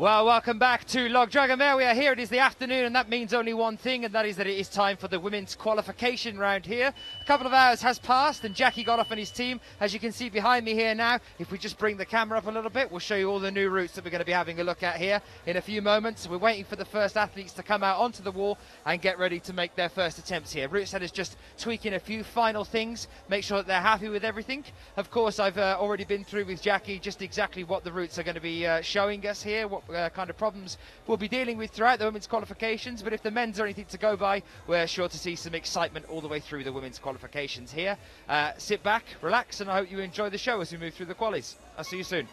Well, welcome back to Dragomer. We are here. It is the afternoon, and that means only one thing, and that is that it is time for the women's qualification round here. A couple of hours has passed, and Jackie got off on his team, as you can see behind me here now. If we just bring the camera up a little bit, we'll show you all the new routes that we're going to be having a look at here in a few moments. We're waiting for the first athletes to come out onto the wall and get ready to make their first attempts here. Route set is just tweaking a few final things, make sure that they're happy with everything. Of course, I've already been through with Jackie just exactly what the routes are going to be showing us here, what kind of problems we'll be dealing with throughout the women's qualifications. But if the men's are anything to go by, we're sure to see some excitement all the way through the women's qualifications here. Sit back, relax, and I hope you enjoy the show as we move through the qualies. I'll see you soon.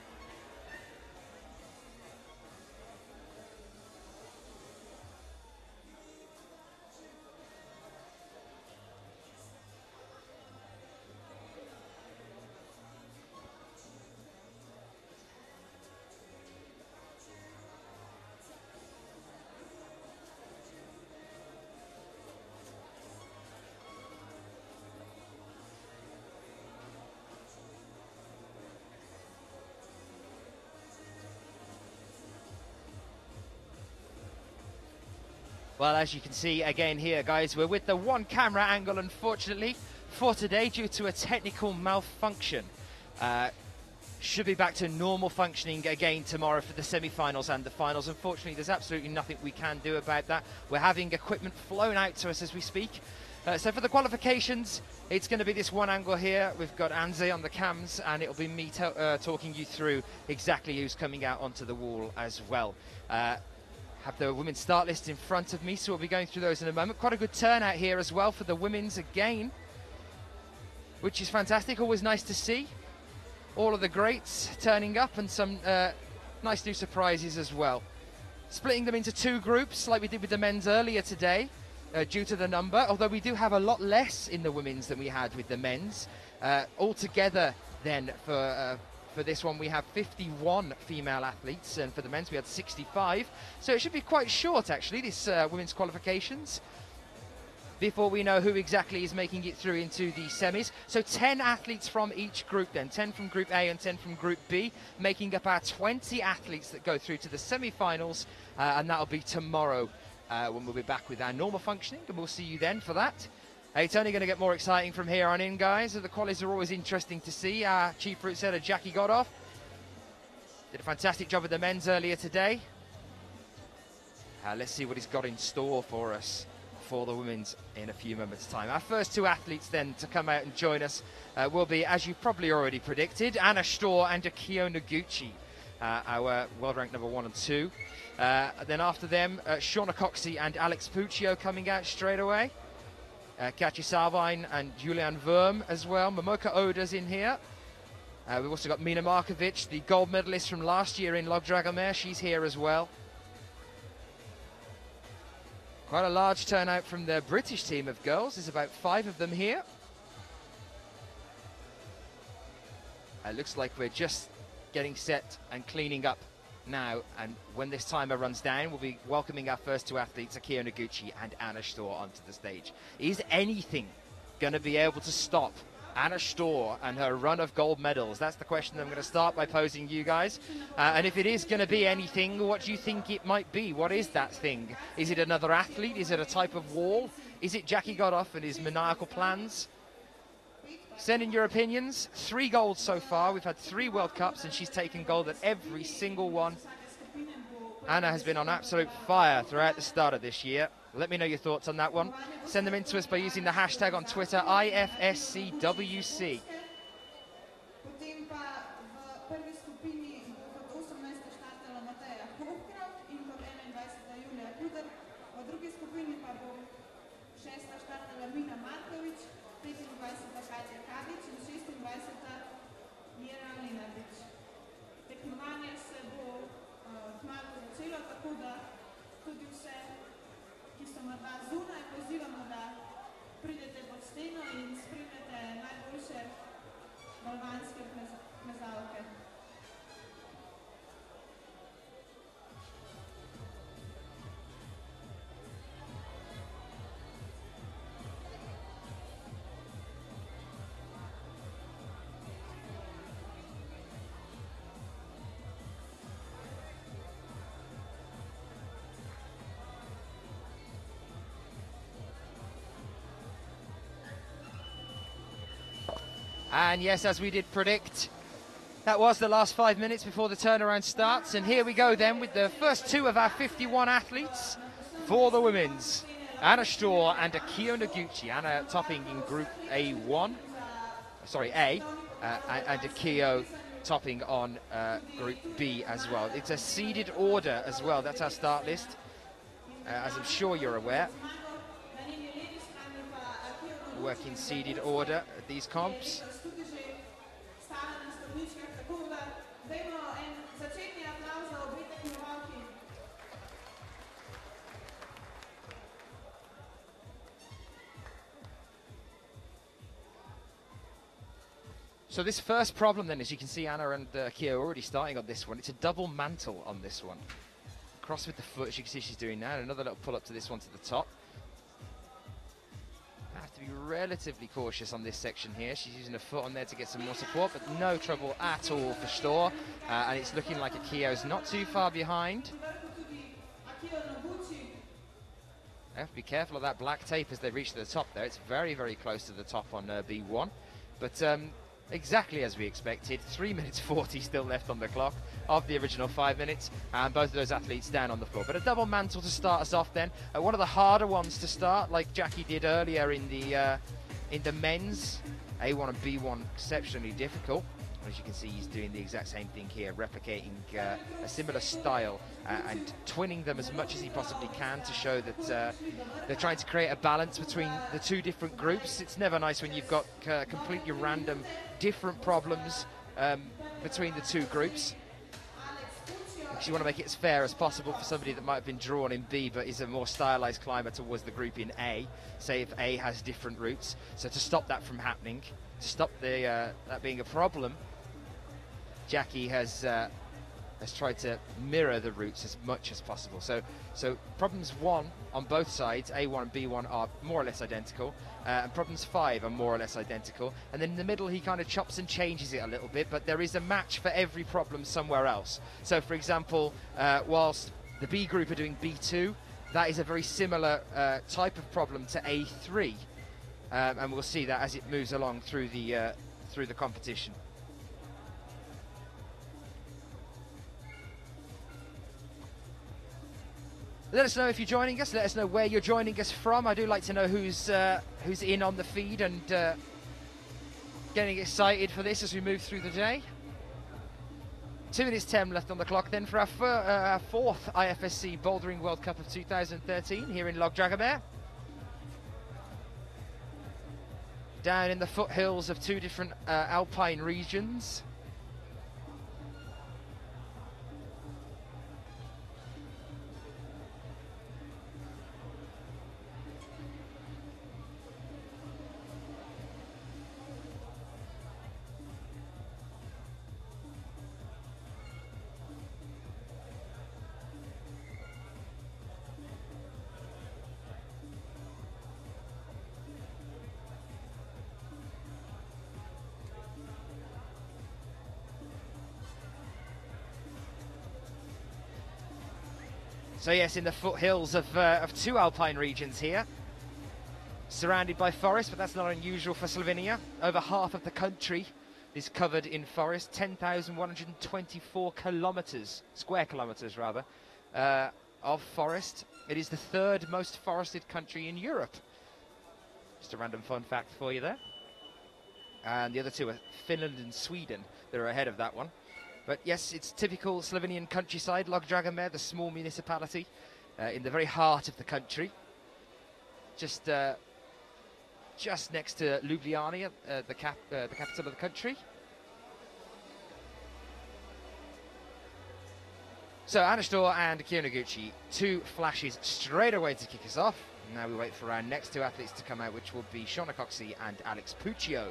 Well, as you can see again here, guys, we're with the one camera angle, unfortunately, for today due to a technical malfunction. Should be back to normal functioning again tomorrow for the semi-finals and the finals. Unfortunately, there's absolutely nothing we can do about that. We're having equipment flown out to us as we speak. So for the qualifications, it's going to be this one angle here. We've got Anze on the cams, and it'll be me talking you through exactly who's coming out onto the wall as well. Have the women's start list in front of me, so we'll be going through those in a moment. Quite a good turnout here as well for the women's again, which is fantastic. Always nice to see all of the greats turning up, and some nice new surprises as well. Splitting them into two groups like we did with the men's earlier today due to the number, although we do have a lot less in the women's than we had with the men's. Altogether then for this one, we have 51 female athletes, and for the men's we had 65. So it should be quite short, actually, this women's qualifications, before we know who exactly is making it through into the semis. So 10 athletes from each group then, 10 from Group A and 10 from Group B, making up our 20 athletes that go through to the semi-finals, and that'll be tomorrow when we'll be back with our normal functioning, and we'll see you then for that. It's only going to get more exciting from here on in, guys. The qualies are always interesting to see. Our chief route setter, Jackie Godoff, did a fantastic job with the men's earlier today. Let's see what he's got in store for us for the women's in a few moments' time. Our first two athletes then to come out and join us will be, as you probably already predicted, Anna Storr and Akio Noguchi, our world ranked number 1 and 2. Then after them, Shauna Coxey and Alex Puccio coming out straight away. Katja Salvine and Julian Wurm as well. Momoka Oda's in here. We've also got Mina Markovic, the gold medalist from last year in Dragomer. She's here as well. Quite a large turnout from the British team of girls. There's about 5 of them here. It looks like we're just getting set and cleaning up now, and when this timer runs down, we'll be welcoming our first two athletes, Akio Noguchi and Anna Storr, onto the stage. Is anything going to be able to stop Anna Storr and her run of gold medals? That's the question I'm going to start by posing you guys. And if it is going to be anything, what do you think it might be? What is that thing? Is it another athlete? Is it a type of wall? Is it Jackie Godoff and his maniacal plans? Send in your opinions. 3 golds so far. We've had 3 World Cups, and she's taken gold at every single one. Anna has been on absolute fire throughout the start of this year. Let me know your thoughts on that one. Send them in to us by using the hashtag on Twitter, IFSCWC. And yes, as we did predict, that was the last 5 minutes before the turnaround starts. And here we go then with the first two of our 51 athletes for the women's. Anna Storr and Akio Noguchi. Anna topping in Group A1, sorry, A, and Akio topping on Group B as well. It's a seeded order as well. That's our start list, as I'm sure you're aware. Work in seeded order at these comps. So this first problem then, as you can see, Anna and Akio are already starting on this one. It's a double mantle on this one. Cross with the foot, as you can see she's doing now. Another little pull up to this one to the top. Have to be relatively cautious on this section here. She's using her foot on there to get some more support, but no trouble at all for Storr. And it's looking like Akio's not too far behind. Have to be careful of that black tape as they reach the top there. It's very, very close to the top on B1. But exactly as we expected, 3 minutes 40 still left on the clock of the original 5 minutes, and both of those athletes down on the floor. But a double mantle to start us off then. One of the harder ones to start, like Jackie did earlier in the men's. A1 and B1 exceptionally difficult. As you can see, he's doing the exact same thing here, replicating a similar style and twinning them as much as he possibly can to show that they're trying to create a balance between the two different groups. It's never nice when you've got completely random, different problems between the two groups. Because you want to make it as fair as possible for somebody that might have been drawn in B but is a more stylized climber towards the group in A, say if A has different routes. So to stop that from happening, to stop that being a problem, Jackie has tried to mirror the routes as much as possible. So problems 1 on both sides, A1 and B1, are more or less identical, and problems 5 are more or less identical. And then in the middle, he kind of chops and changes it a little bit, but there is a match for every problem somewhere else. So, for example, whilst the B group are doing B2, that is a very similar type of problem to A3, and we'll see that as it moves along through the competition. Let us know if you're joining us. Let us know where you're joining us from. I do like to know who's in on the feed and getting excited for this as we move through the day. 2 minutes 10 left on the clock then for our fourth IFSC Bouldering World Cup of 2013 here in Dragomer. Down in the foothills of two different alpine regions. So yes, in the foothills of two alpine regions here, surrounded by forest, but that's not unusual for Slovenia. Over half of the country is covered in forest, 10,124 kilometers, square kilometers rather, of forest. It is the third most forested country in Europe. Just a random fun fact for you there. And the other two are Finland and Sweden. They're ahead of that one. But yes, it's typical Slovenian countryside, Dragomer, the small municipality in the very heart of the country. Just next to Ljubljana, the capital of the country. So Anna Storr and Akio Noguchi, two flashes straight away to kick us off. Now we wait for our next two athletes to come out, which will be Shauna Coxey and Alex Puccio.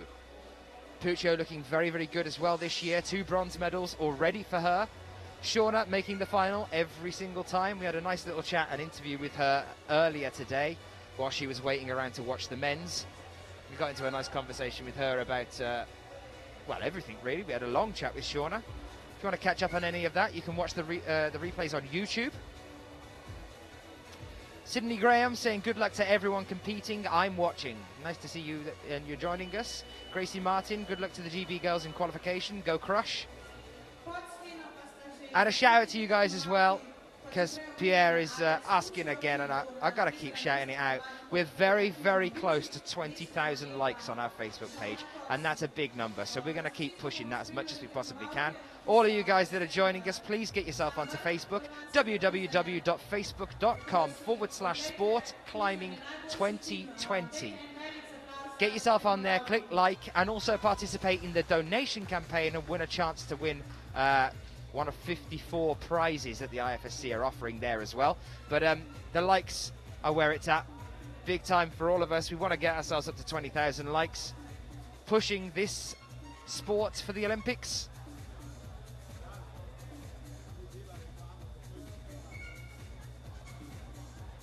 Puccio looking very, very good as well this year. 2 bronze medals already for her. Shauna making the final every single time. We had a nice little chat and interview with her earlier today while she was waiting around to watch the men's. We got into a nice conversation with her about, well, everything really. We had a long chat with Shauna. If you want to catch up on any of that, you can watch the replays on YouTube. Sydney Graham saying good luck to everyone competing. I'm watching. Nice to see you and you're joining us. Gracie Martin, good luck to the GB girls in qualification. Go crush. And a shout out to you guys as well, because Pierre is asking again, and I've got to keep shouting it out. We're very, very close to 20,000 likes on our Facebook page, and that's a big number, so we're going to keep pushing that as much as we possibly can. All of you guys that are joining us, please get yourself onto Facebook, www.facebook.com/sport-climbing2020. Get yourself on there, click like, and also participate in the donation campaign and win a chance to win one of 54 prizes that the IFSC are offering there as well. But the likes are where it's at. Big time for all of us. We want to get ourselves up to 20,000 likes, pushing this sport for the Olympics.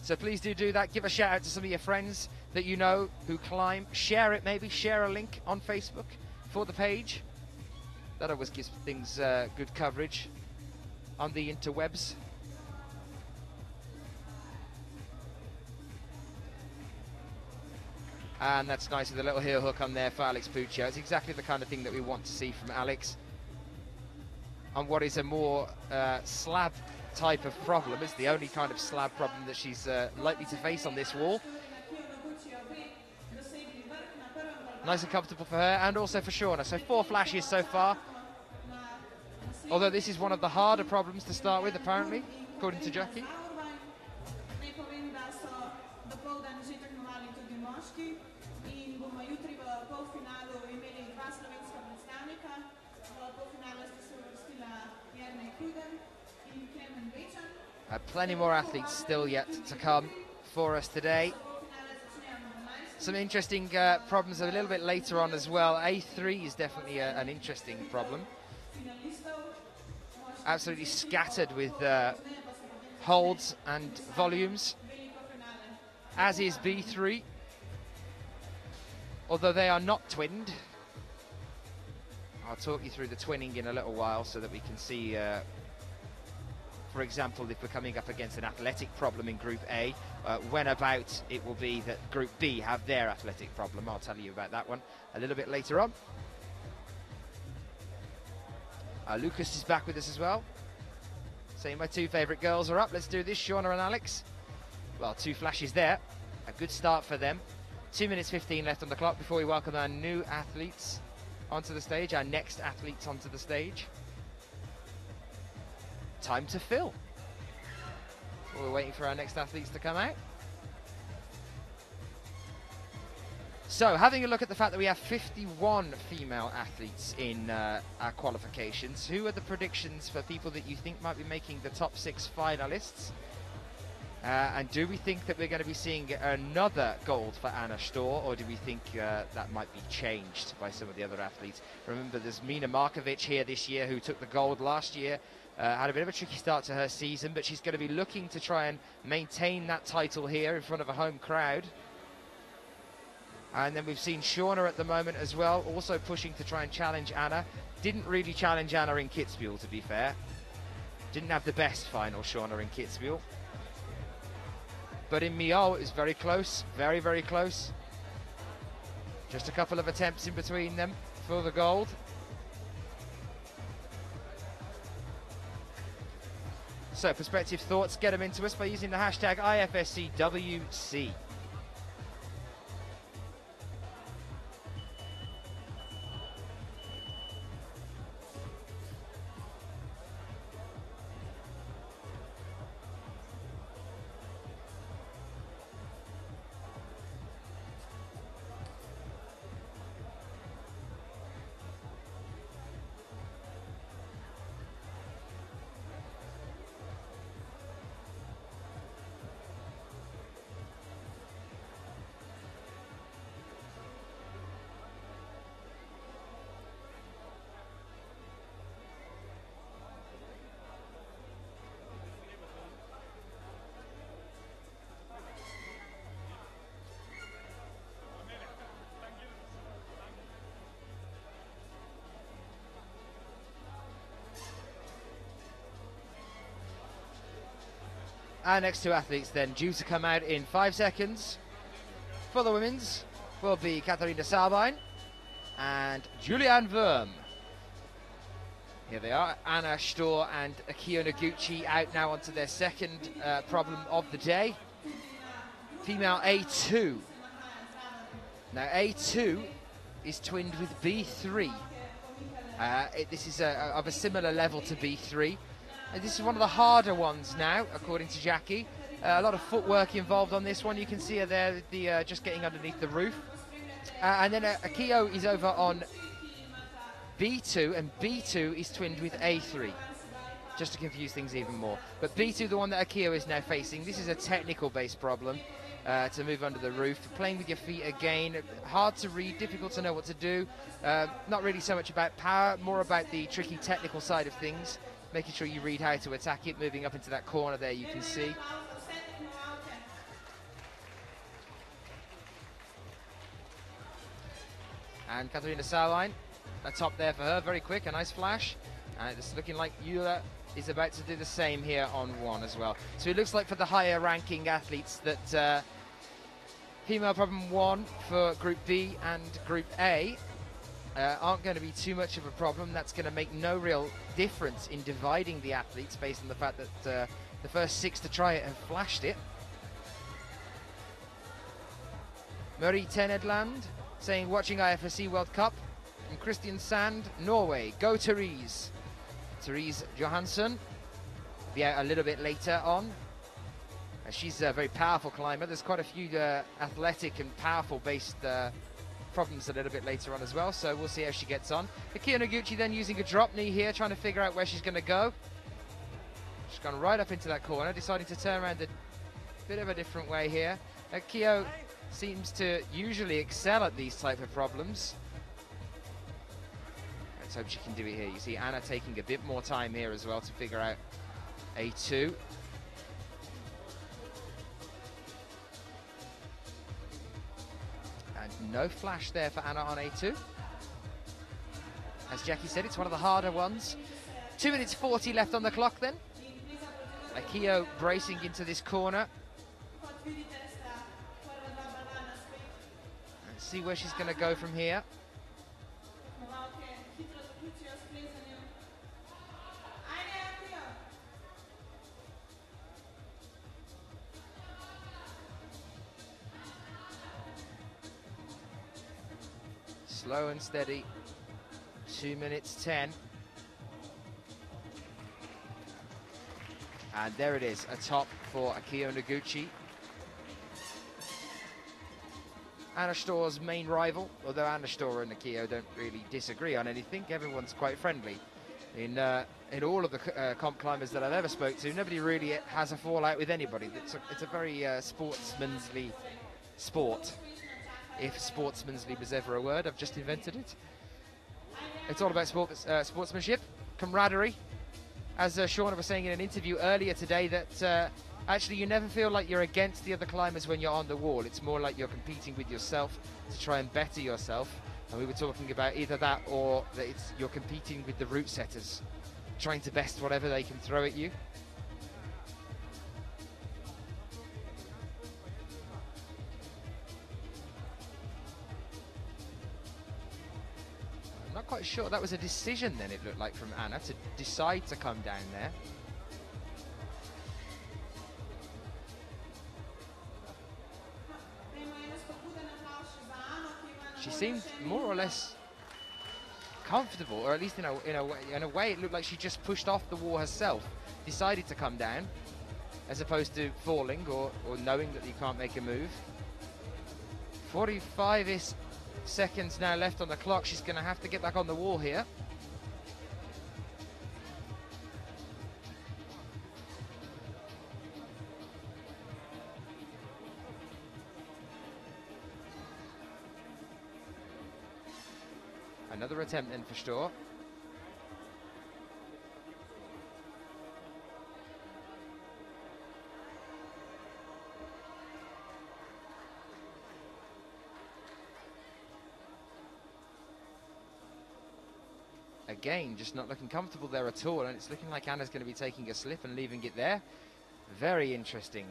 So please do that. Give a shout out to some of your friends that you know who climb. Share it, maybe. Share a link on Facebook for the page. That always gives things good coverage on the interwebs. And that's nice with a little heel hook on there for Alex Puccio. It's exactly the kind of thing that we want to see from Alex on what is a more slab type of problem. It's the only kind of slab problem that she's likely to face on this wall. Nice and comfortable for her, and also for Shauna. So 4 flashes so far. Although this is one of the harder problems to start with, apparently, according to Jackie. Plenty more athletes still yet to come for us today. Some interesting problems a little bit later on as well. A3 is definitely an interesting problem. Absolutely scattered with holds and volumes, as is B3, although they are not twinned. I'll talk you through the twinning in a little while so that we can see, for example, if we're coming up against an athletic problem in Group A, when about it will be that Group B have their athletic problem. I'll tell you about that one a little bit later on. Lucas is back with us as well. Saying my 2 favourite girls are up. Let's do this, Shauna and Alex. Well, 2 flashes there. A good start for them. 2 minutes 15 left on the clock before we welcome our new athletes onto the stage, our next athletes onto the stage. Time to fill. We're waiting for our next athletes to come out. So, having a look at the fact that we have 51 female athletes in our qualifications, who are the predictions for people that you think might be making the top 6 finalists? And do we think that we're going to be seeing another gold for Anna Storr, or do we think that might be changed by some of the other athletes? Remember, there's Mina Markovic here this year, who took the gold last year. Had a bit of a tricky start to her season, but she's going to be looking to try and maintain that title here in front of a home crowd. And then we've seen Shauna at the moment as well, also pushing to try and challenge Anna. Didn't really challenge Anna in Kitzbühel, to be fair. Didn't have the best final, Shauna, in Kitzbühel. But in Millau, it was very close, very, very close. Just a couple of attempts in between them for the gold. So, perspective thoughts, get them into us by using the hashtag IFSCWC. Our next two athletes then due to come out in 5 seconds. For the women's will be Katharina Sabine and Julianne Wurm. Here they are, Anna Stor and Akio Noguchi out now onto their second problem of the day. Female A2. Now A2 is twinned with B3. This is of a similar level to B3. And this is one of the harder ones now, according to Jackie. A lot of footwork involved on this one. You can see her there, just getting underneath the roof. And then Akio is over on B2, and B2 is twinned with A3, just to confuse things even more. But B2, the one that Akio is now facing, this is a technical-based problem to move under the roof. Playing with your feet again, hard to read, difficult to know what to do. Not really so much about power, more about the tricky technical side of things, making sure you read how to attack it, moving up into that corner there you can see. And Katharina Sabine, a top there for her, very quick, a nice flash. And it's looking like Eula is about to do the same here on one as well. So it looks like for the higher ranking athletes that female problem 1 for Group B and Group A aren't going to be too much of a problem. That's going to make no real difference in dividing the athletes based on the fact that the first 6 to try it have flashed it. Marie Tenedland saying, watching IFSC World Cup. And Christian Sand, Norway. Go Therese. Therese Johansson. Be out a little bit later on. She's a very powerful climber. There's quite a few athletic and powerful based problems a little bit later on as well. So we'll see how she gets on. Akio Noguchi then using a drop knee here, trying to figure out where she's going to go. She's gone right up into that corner, deciding to turn around a bit of a different way here. Akio seems to usually excel at these type of problems. Let's hope she can do it here. You see Anna taking a bit more time here as well to figure out A2. And no flash there for Anna on A2. As Jackie said, it's one of the harder ones. 2 minutes 40 left on the clock then. Akio bracing into this corner. See where she's going to go from here. Slow and steady. 2 minutes 10. And there it is, a top for Akio Noguchi. Anna Stor's main rival, although Anna Stor and Akio don't really disagree on anything. Everyone's quite friendly. In all of the comp climbers that I've ever spoke to, nobody really has a fallout with anybody. It's a very sportsmanly sport. If sportsmanly was ever a word, I've just invented it. It's all about sportsmanship, camaraderie. As Shauna was saying in an interview earlier today, that actually you never feel like you're against the other climbers when you're on the wall. It's more like you're competing with yourself to try and better yourself. And we were talking about either that or that you're competing with the route setters, trying to best whatever they can throw at you. I'm not quite sure. That was a decision then, it looked like, from Anna to decide to come down there. She seemed more or less comfortable, or at least in a way it looked like she just pushed off the wall herself, decided to come down, as opposed to falling or knowing that you can't make a move. 45 seconds now left on the clock. She's going to have to get back on the wall here. Another attempt then for Stor. Again, just not looking comfortable there at all, and it's looking like Anna's going to be taking a slip and leaving it there. Very interesting.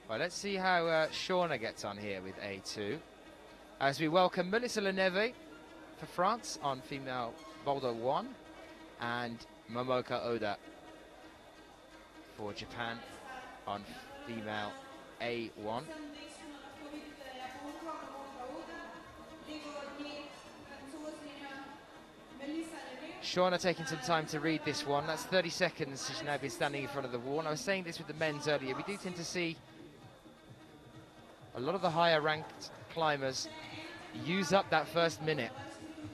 Well, let's see how Shauna gets on here with A2. As we welcome Melissa Leneve for France on female boulder 1 and Momoka Oda for Japan on female A1. Shauna taking some time to read this one. That's 30 seconds she's now been standing in front of the wall. And I was saying this with the men's earlier. We do tend to see a lot of the higher ranked climbers use up that first minute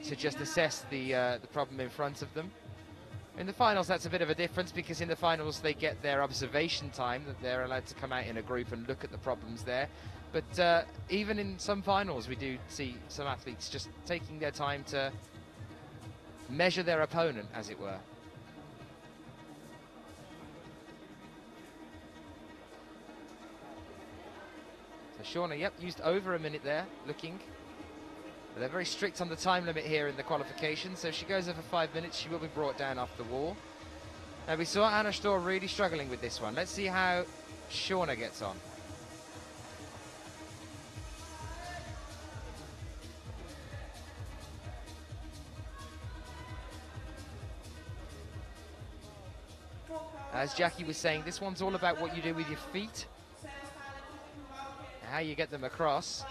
to just assess the problem in front of them. In the finals, that's a bit of a difference, because in the finals they get their observation time, that they're allowed to come out in a group and look at the problems there. But even in some finals, we do see some athletes just taking their time to measure their opponent, as it were. So Shauna, yep, used over a minute there, looking. But they're very strict on the time limit here in the qualifications, so if she goes over 5 minutes, she will be brought down off the wall. Now, we saw Anna Storr really struggling with this one. Let's see how Shauna gets on. As Jackie was saying, this one's all about what you do with your feet, how you get them across.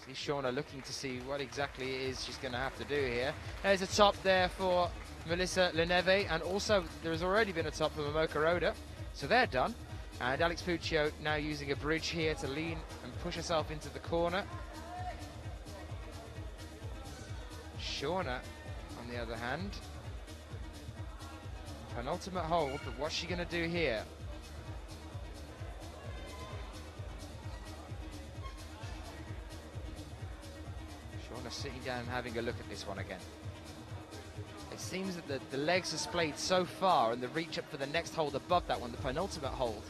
See Shauna looking to see what exactly it is she's going to have to do here. There's a top there for Melissa Leneve, and also there has already been a top for Momoka Oda, so they're done. And Alex Puccio now using a bridge here to lean and push herself into the corner. Shauna, on the other hand, penultimate hold, but what's she going to do here? Shauna sitting down and having a look at this one again. It seems that the legs are splayed so far, and the reach up for the next hold above that one, the penultimate hold,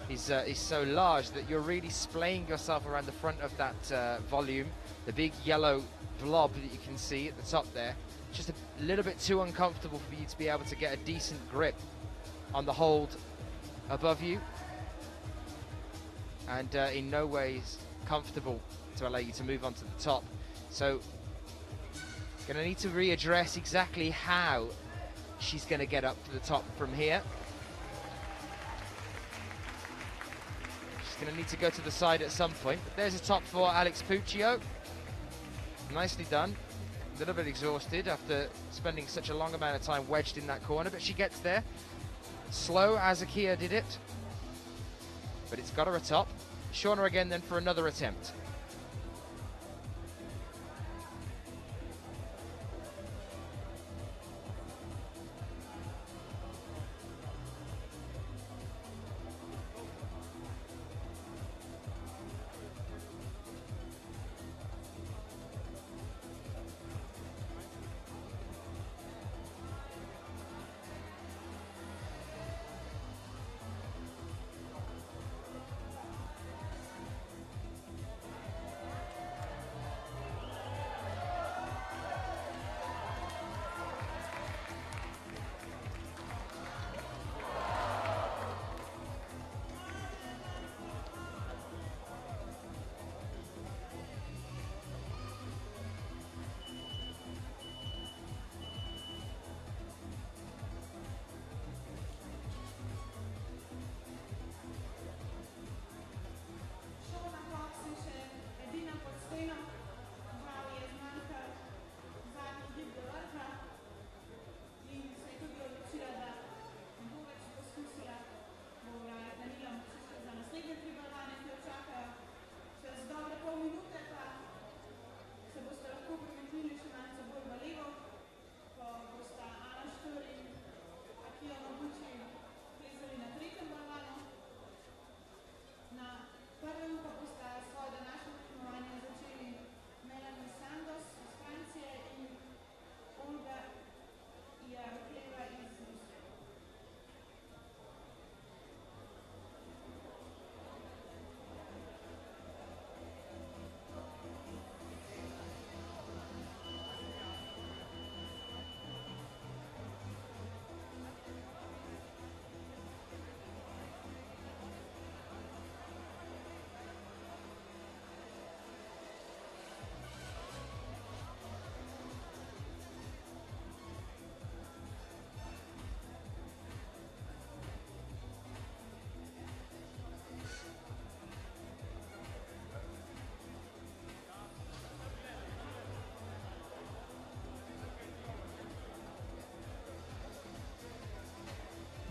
is so large that you're really splaying yourself around the front of that volume, the big yellow blob that you can see at the top there. Just a little bit too uncomfortable for you to be able to get a decent grip on the hold above you, and in no ways comfortable to allow you to move on to the top. So going to need to readdress exactly how she's going to get up to the top from here. She's going to need to go to the side at some point, but there's a top for Alex Puccio. Nicely done. A little bit exhausted after spending such a long amount of time wedged in that corner, but she gets there. Slow as Akia did it, but it's got her a top. Shauna again then for another attempt.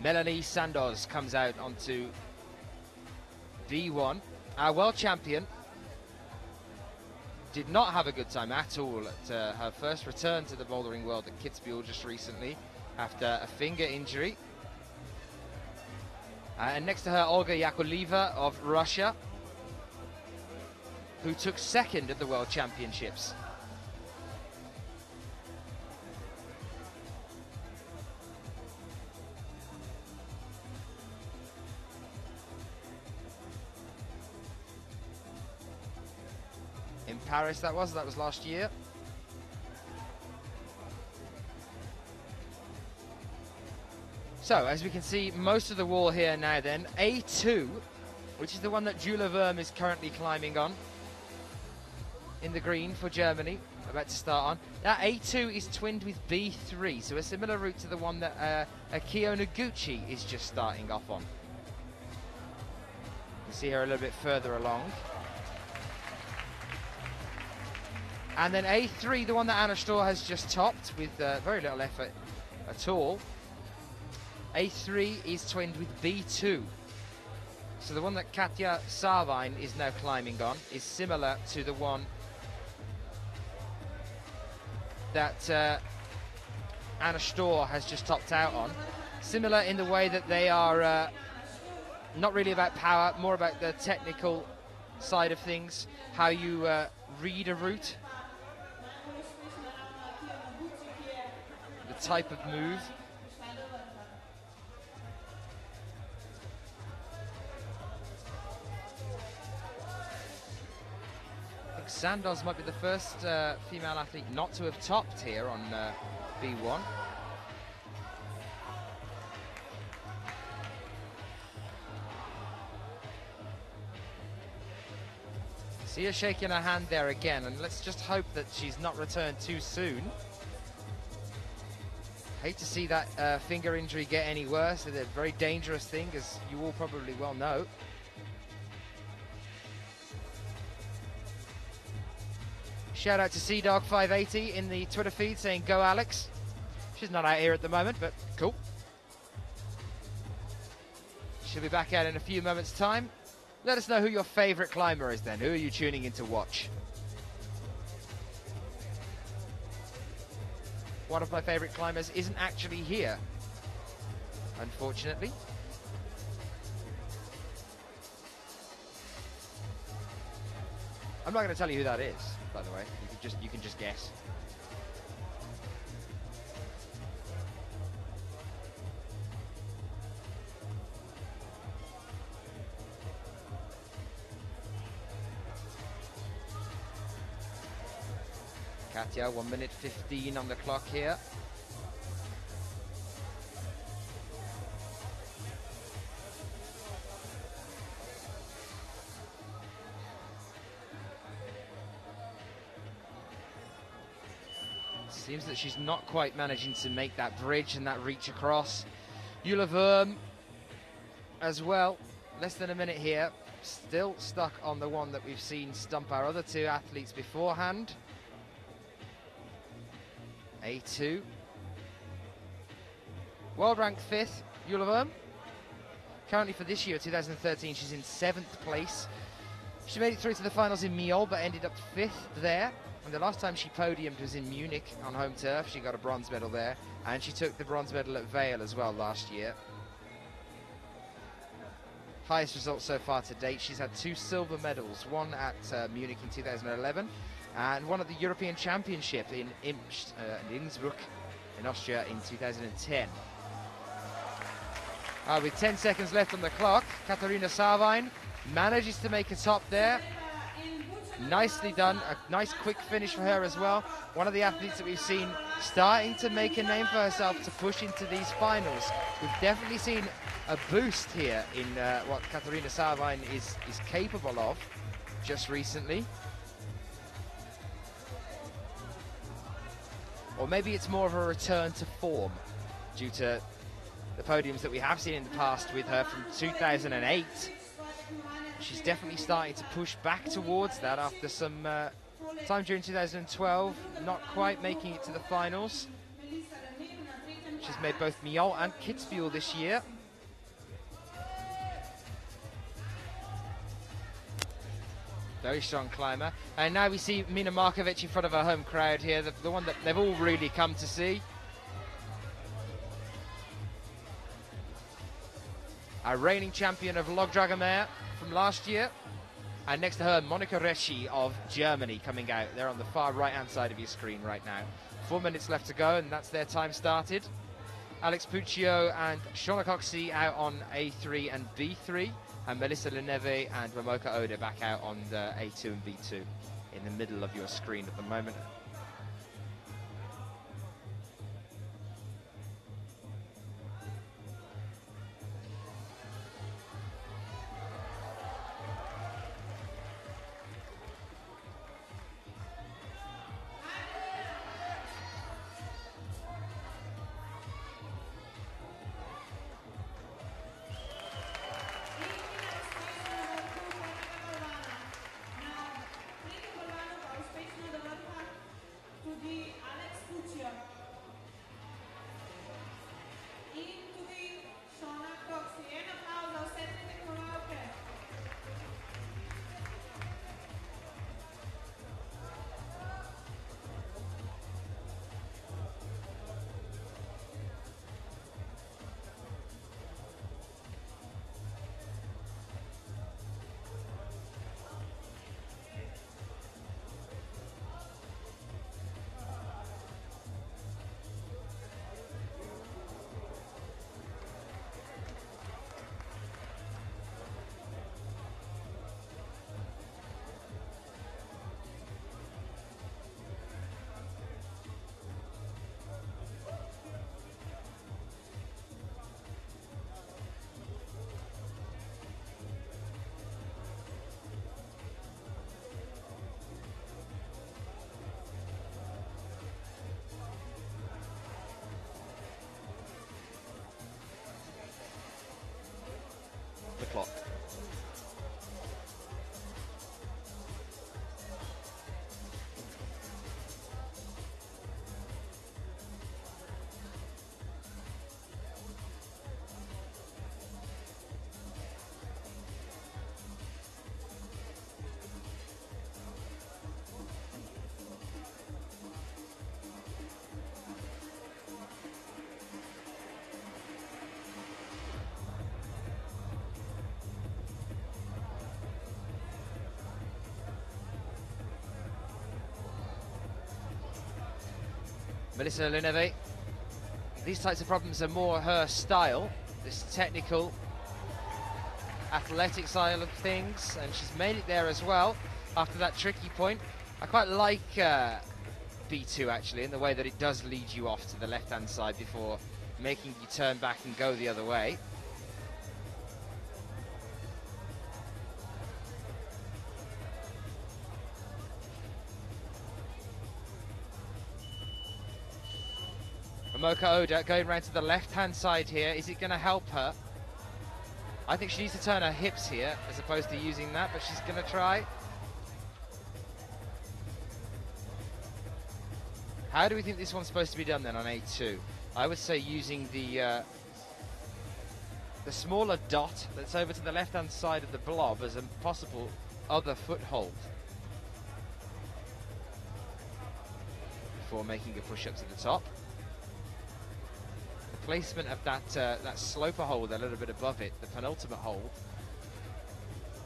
Melanie Sandoz comes out onto B1. Our world champion did not have a good time at all at her first return to the bouldering world at Kitzbühel just recently after a finger injury. And next to her, Olga Yakovleva of Russia, who took second at the World Championships. In Paris, that was last year. So, as we can see, most of the wall here now then, A2, which is the one that Julia Verm is currently climbing on, in the green for Germany, about to start on. That A2 is twinned with B3, so a similar route to the one that Akio Noguchi is just starting off on. You can see her a little bit further along. And then A3, the one that Anna Stor has just topped with very little effort at all. A3 is twinned with B2. So the one that Katja Sarvine is now climbing on is similar to the one that Anna Stor has just topped out on. Similar in the way that they are not really about power, more about the technical side of things, how you read a route, the type of move. Sandoz might be the first female athlete not to have topped here on B1. See her shaking her hand there again, and let's just hope that she's not returned too soon. Hate to see that finger injury get any worse. It's a very dangerous thing, as you all probably well know. Shout out to CDog580 in the Twitter feed saying, "Go Alex." She's not out here at the moment, but cool. She'll be back out in a few moments' time. Let us know who your favorite climber is then. Who are you tuning in to watch? One of my favorite climbers isn't actually here, unfortunately. I'm not going to tell you who that is, by the way. You can just guess. Katja, 1 minute 15 on the clock here. Seems that she's not quite managing to make that bridge and that reach across. Julia Verm as well, less than a minute here. Still stuck on the one that we've seen stump our other two athletes beforehand. A2. World ranked 5th, Julia Verm. Currently for this year, 2013, she's in 7th place. She made it through to the finals in Miol, but ended up 5th there. And the last time she podiumed was in Munich on home turf. She got a bronze medal there, and she took the bronze medal at Vale as well last year. Highest result so far to date. She's had 2 silver medals, one at Munich in 2011, and one at the European Championship in Innsbruck in Austria in 2010. With 10 seconds left on the clock, Katharina Sarvine manages to make a top there. Nicely done, a nice quick finish for her as well. One of the athletes that we've seen starting to make a name for herself to push into these finals. We've definitely seen a boost here in what Katharina Sarvine is capable of just recently. Or maybe it's more of a return to form due to the podiums that we have seen in the past with her from 2008. She's definitely starting to push back towards that after some time during 2012, not quite making it to the finals. She's made both Miol and Kitzbühel this year. Very strong climber. And now we see Mina Markovic in front of her home crowd here, the one that they've all really come to see. Our reigning champion of Log Dragomer from last year. And next to her, Monika Reschi of Germany coming out. They're on the far right-hand side of your screen right now. 4 minutes left to go, and that's their time started. Alex Puccio and Shona Coxey out on A3 and B3. And Melissa Leneve and Momoka Oda back out on the A2 and B2 in the middle of your screen at the moment. The clock. Melissa Leneve, these types of problems are more her style, this technical, athletic style of things, and she's made it there as well after that tricky point. I quite like B2 actually, in the way that it does lead you off to the left-hand side before making you turn back and go the other way. Momoka Oda going around to the left-hand side here. Is it going to help her? I think she needs to turn her hips here as opposed to using that, but she's going to try. How do we think this one's supposed to be done then on A2? I would say using the smaller dot that's over to the left-hand side of the blob as a possible other foothold before making a push up to the top. Placement of that sloper hold a little bit above it, the penultimate hold,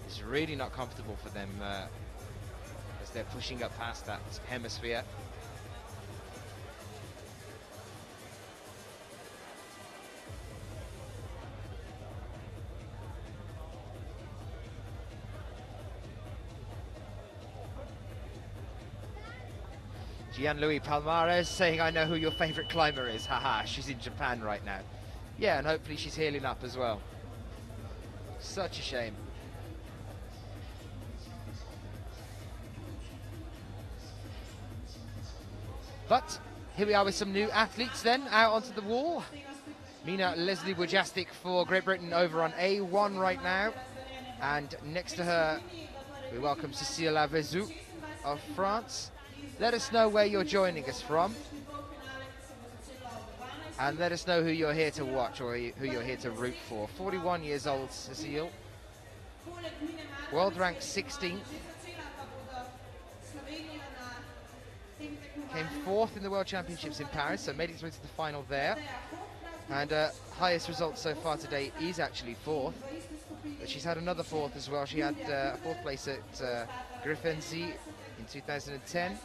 is really not comfortable for them as they're pushing up past that hemisphere. Gianluigi Palmares saying, I know who your favourite climber is. Haha, she's in Japan right now. Yeah, and hopefully she's healing up as well. Such a shame. But here we are with some new athletes then, out onto the wall. Mina Leslie Wojastic for Great Britain over on A1 right now. And next to her, we welcome Cécile Lavezou of France. Let us know where you're joining us from. And let us know who you're here to watch or who you're here to root for. 41 years old, Cécile. World rank 16th Came 4th in the World Championships in Paris, so made its way to the final there. And highest result so far today is actually 4th. But she's had another 4th as well. She had a 4th place at Griffensee in 2010.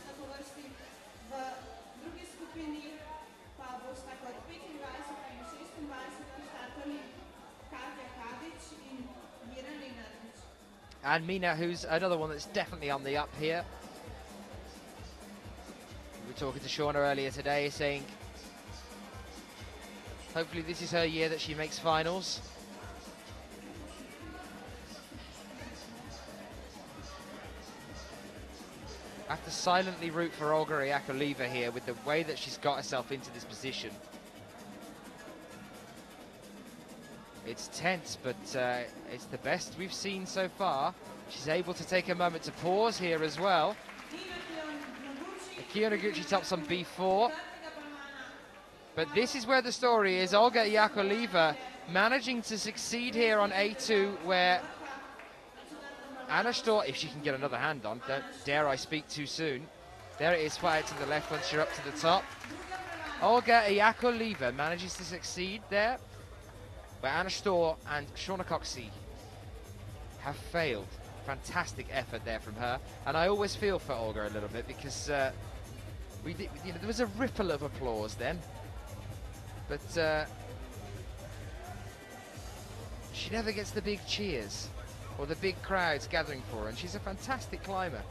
And Mina, who's another one that's definitely on the up here. We were talking to Shauna earlier today, saying hopefully this is her year that she makes finals. I have to silently root for Olga Yakovleva here with the way that she's got herself into this position. It's tense, but it's the best we've seen so far. She's able to take a moment to pause here as well. Akio Noguchi tops on B4. But this is where the story is. Olga Yakovleva managing to succeed here on A2, where Anna Storr, if she can get another hand on, don't dare I speak too soon. There it is, fire to the left once you're up to the top. Olga Yakovleva manages to succeed there, where Anna Storr and Shauna Coxey have failed. Fantastic effort there from her. And I always feel for Olga a little bit because there was a ripple of applause then. But she never gets the big cheers or the big crowds gathering for her, and she's a fantastic climber.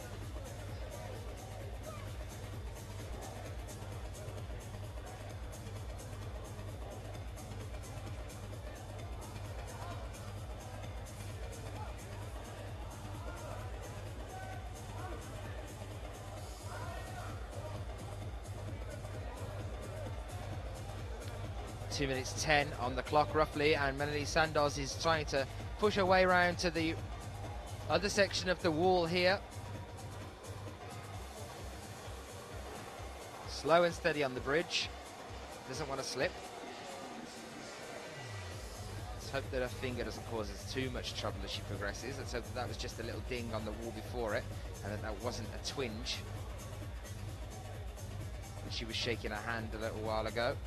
Two minutes 10 on the clock roughly, and Melanie Sandoz is trying to push her way around to the other section of the wall here. Slow and steady on the bridge. Doesn't want to slip. Let's hope that her finger doesn't cause us too much trouble as she progresses. Let's hope that that was just a little ding on the wall before it, and that that wasn't a twinge. And she was shaking her hand a little while ago.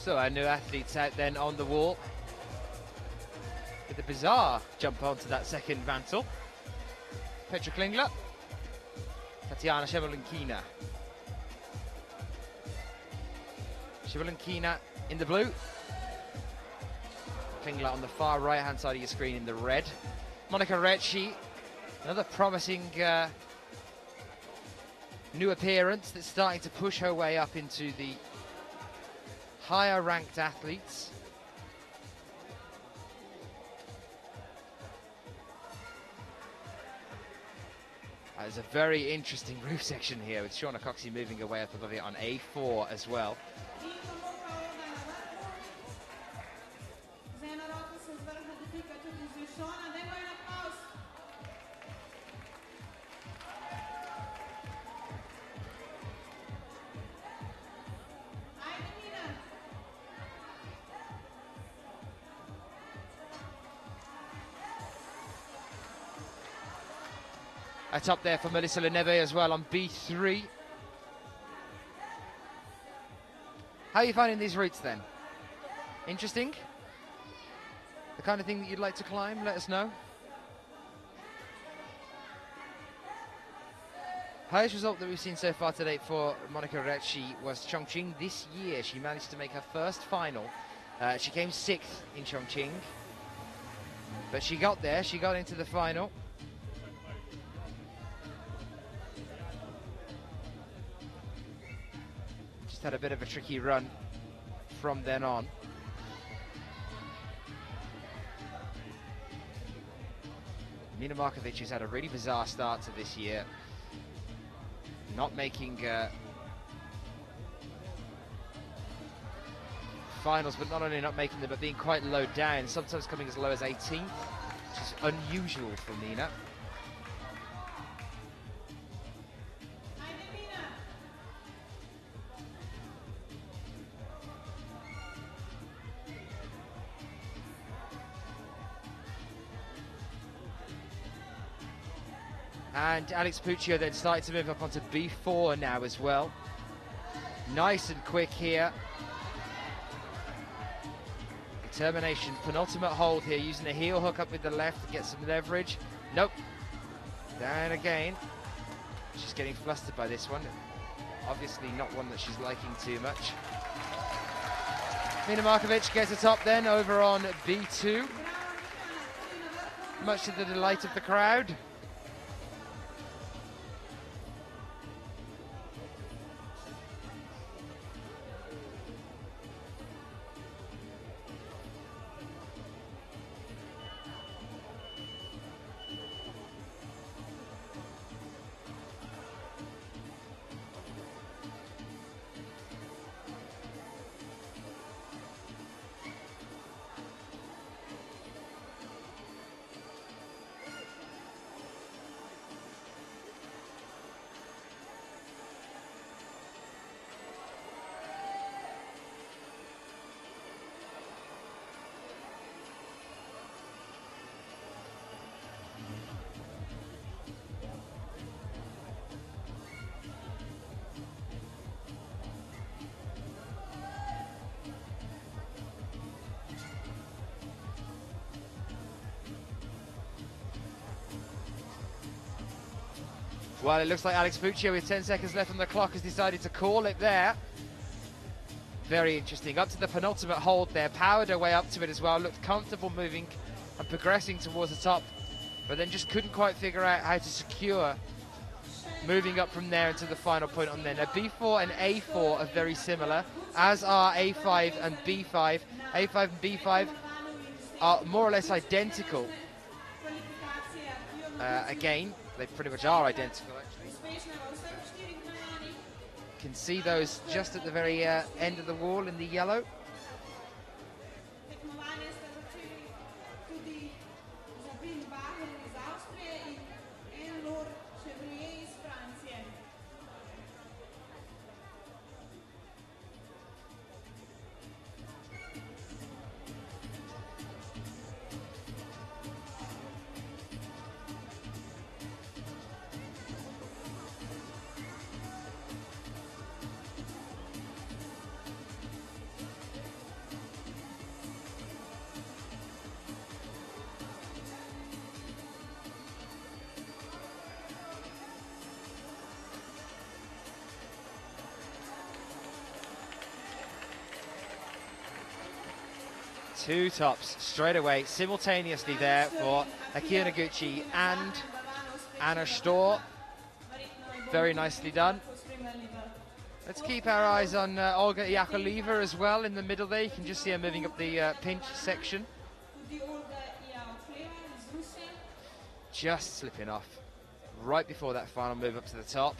So our new athletes out then on the wall with a bizarre jump onto that second mantle. Petra Klingler, Tatiana Shevolinkina. Shevolinkina in the blue. Klingler on the far right-hand side of your screen in the red. Monica Recci, another promising new appearance that's starting to push her way up into the higher ranked athletes. There's a very interesting roof section here with Shauna Coxey moving her way up above it on A4 as well. That's up there for Melissa Leneve as well on B3. How are you finding these routes then? Interesting? The kind of thing that you'd like to climb? Let us know. Highest result that we've seen so far to date for Monica Recci was Chongqing this year. She managed to make her first final. She came 6th in Chongqing. But she got there, she got into the final. Had a bit of a tricky run from then on. Nina Markovic has had a really bizarre start to this year, not making finals, but not only not making them, but being quite low down, sometimes coming as low as 18th, which is unusual for Nina. And Alex Puccio then starting to move up onto B4 now as well. Nice and quick here. Determination, penultimate hold here, using a heel hook up with the left to get some leverage. Nope. Down again. She's getting flustered by this one. Obviously not one that she's liking too much. Nina Markovic gets it up then over on B2. Much to the delight of the crowd. Well, it looks like Alex Puccio with 10 seconds left on the clock has decided to call it there. Very interesting. Up to the penultimate hold there, powered her way up to it as well, looked comfortable moving and progressing towards the top, but then just couldn't quite figure out how to secure moving up from there into the final point on there. Now B4 and A4 are very similar, as are A5 and B5. A5 and B5 are more or less identical. Again, they pretty much are identical actually. You can see those just at the very end of the wall in the yellow. 2 tops straight away, simultaneously there for Akira Noguchi and Anna Storr. Very nicely done. Let's keep our eyes on Olga Yakovleva as well in the middle there. You can just see her moving up the pinch section. Just slipping off right before that final move up to the top.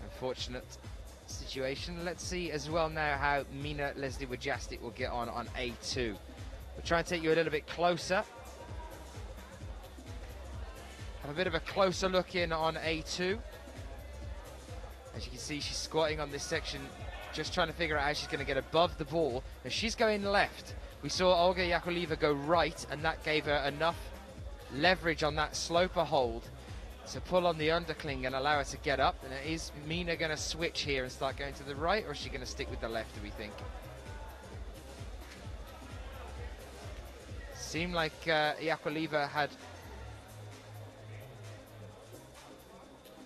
Unfortunate situation. Let's see as well now how Mina Leslie Wojcicki will get on A2. We'll try and take you a little bit closer. Have a bit of a closer look in on A2. As you can see, she's squatting on this section, just trying to figure out how she's going to get above the ball. Now she's going left. We saw Olga Yakovleva go right, and that gave her enough leverage on that sloper hold to pull on the undercling and allow her to get up. And is Mina going to switch here and start going to the right, or is she going to stick with the left, do we think? Seemed like Yakovleva had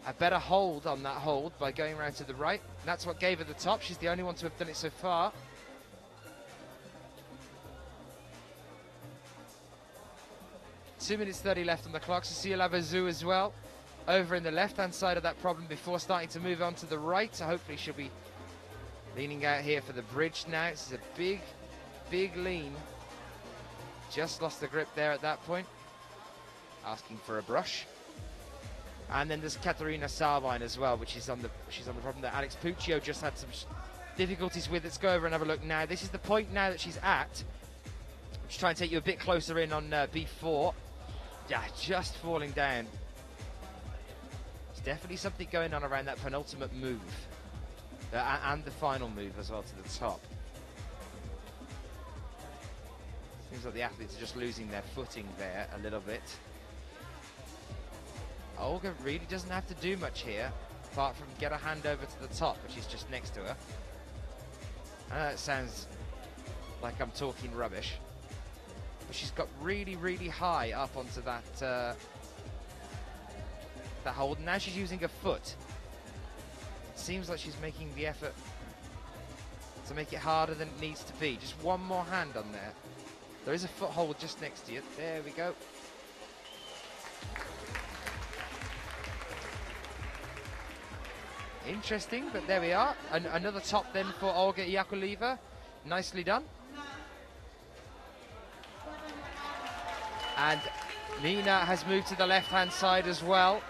a better hold on that hold by going around to the right. And that's what gave her the top. She's the only one to have done it so far. Two minutes 30 left on the clock. Cecilia Bazou as well, over in the left-hand side of that problem before starting to move on to the right. So hopefully she'll be leaning out here for the bridge now. This is a big, big lean. Just lost the grip there at that point. Asking for a brush. And then there's Katerina Sarbine as well, which is on the problem that Alex Puccio just had some difficulties with. Let's go over and have a look now. This is the point now that she's at. Let's try and take you a bit closer in on B4. Yeah, just falling down. There's definitely something going on around that penultimate move. And the final move as well to the top. Seems like the athletes are just losing their footing there a little bit. Olga really doesn't have to do much here, apart from get a hand over to the top, which is just next to her. I know it sounds like I'm talking rubbish, but she's got really, really high up onto that that hold. Now she's using her foot. It seems like she's making the effort to make it harder than it needs to be. Just one more hand on there. There is a foothold just next to you. There we go. Interesting, but there we are. Another top then for Olga Yakovleva. Nicely done. And Nina has moved to the left-hand side as well,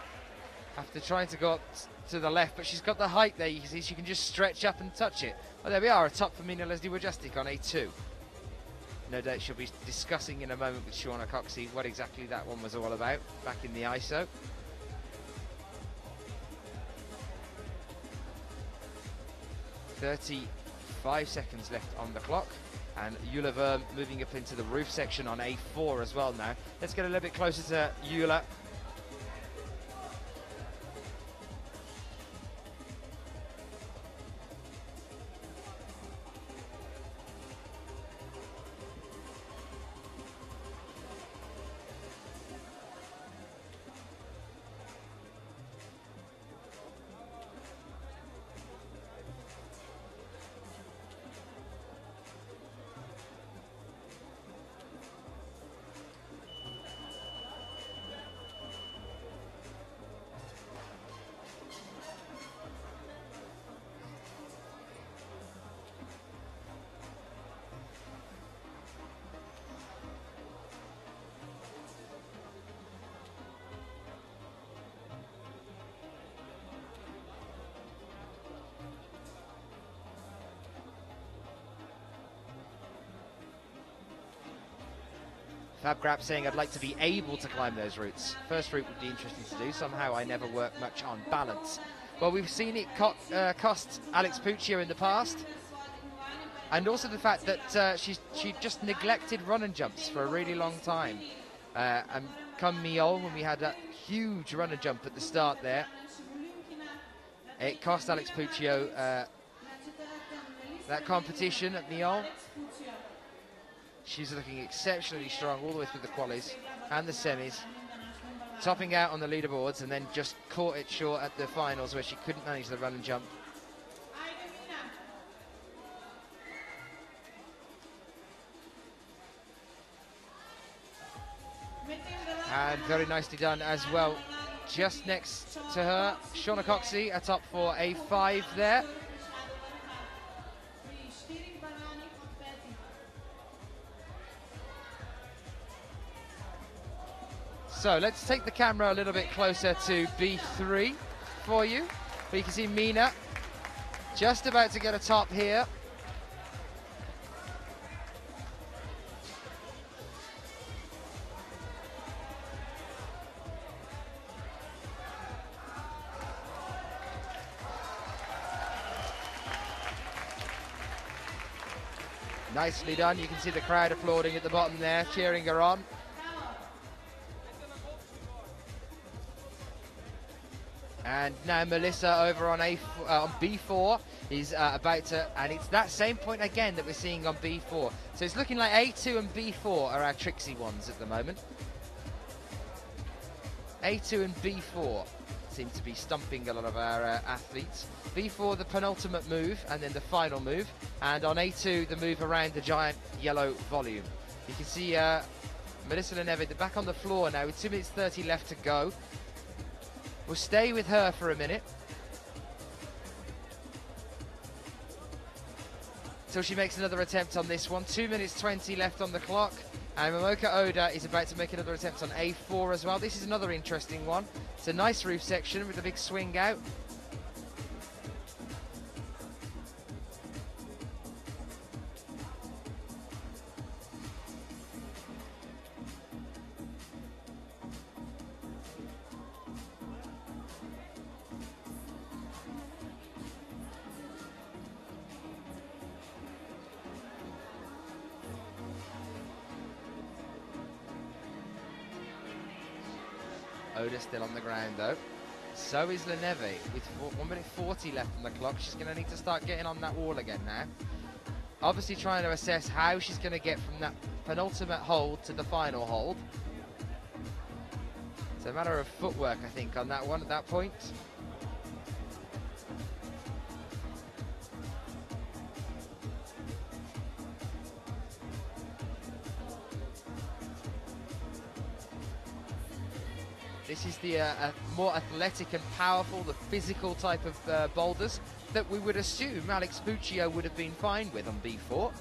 after trying to go up to the left, but she's got the height there. You can see she can just stretch up and touch it. Well, there we are, a top for Mina Leslie Wojcicki on A2. No doubt she'll be discussing in a moment with Shauna Coxey what exactly that one was all about back in the ISO. "35 seconds left on the clock, and Eula Verm moving up into the roof section on A4 as well now. Let's get a little bit closer to Eula. FabGrap saying, I'd like to be able to climb those routes. First route would be interesting to do. Somehow I never work much on balance. Well, we've seen it cost Alex Puccio in the past. And also the fact that she just neglected run and jumps for a really long time. And come Miol, when we had that huge run and jump at the start there, it cost Alex Puccio that competition at Miol. She's looking exceptionally strong all the way through the qualies and the semis, topping out on the leaderboards, and then just caught it short at the finals where she couldn't manage the run and jump. And very nicely done as well. Just next to her, Shauna Coxey atop for a 5 there. So let's take the camera a little bit closer to B3 for you. But you can see Mina just about to get a top here. Nicely done. You can see the crowd applauding at the bottom there, cheering her on. And now Melissa over on B4 is about to, and it's that same point again that we're seeing on B4. So it's looking like A2 and B4 are our tricksy ones at the moment. A2 and B4 seem to be stumping a lot of our athletes. B4 the penultimate move and then the final move, and on A2 the move around the giant yellow volume. You can see Melissa Leneve back on the floor now with 2 minutes 30 left to go. We'll stay with her for a minute till she makes another attempt on this one. 2 minutes 20 left on the clock, and Momoka Oda is about to make another attempt on A4 as well. This is another interesting one. It's a nice roof section with a big swing out. Oda still on the ground though. So is Leneve with 1 minute 40 left on the clock. She's going to need to start getting on that wall again now. Obviously trying to assess how she's going to get from that penultimate hold to the final hold. It's a matter of footwork, I think, on that one at that point. This is the more athletic and powerful, the physical type of boulders that we would assume Alex Puccio would have been fine with on B4.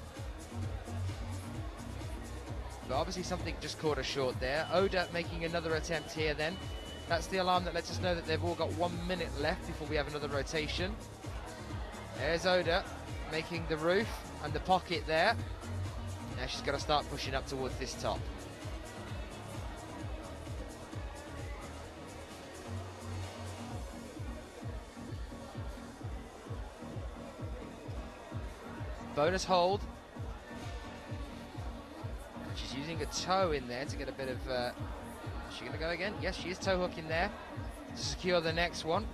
But obviously something just caught her short there. Oda making another attempt here then. That's the alarm that lets us know that they've all got 1 minute left before we have another rotation. There's Oda making the roof and the pocket there. Now she's got to start pushing up towards this top. Bonus hold. She's using a toe in there to get a bit of... is she going to go again? Yes, she is toe hooking there to secure the next one.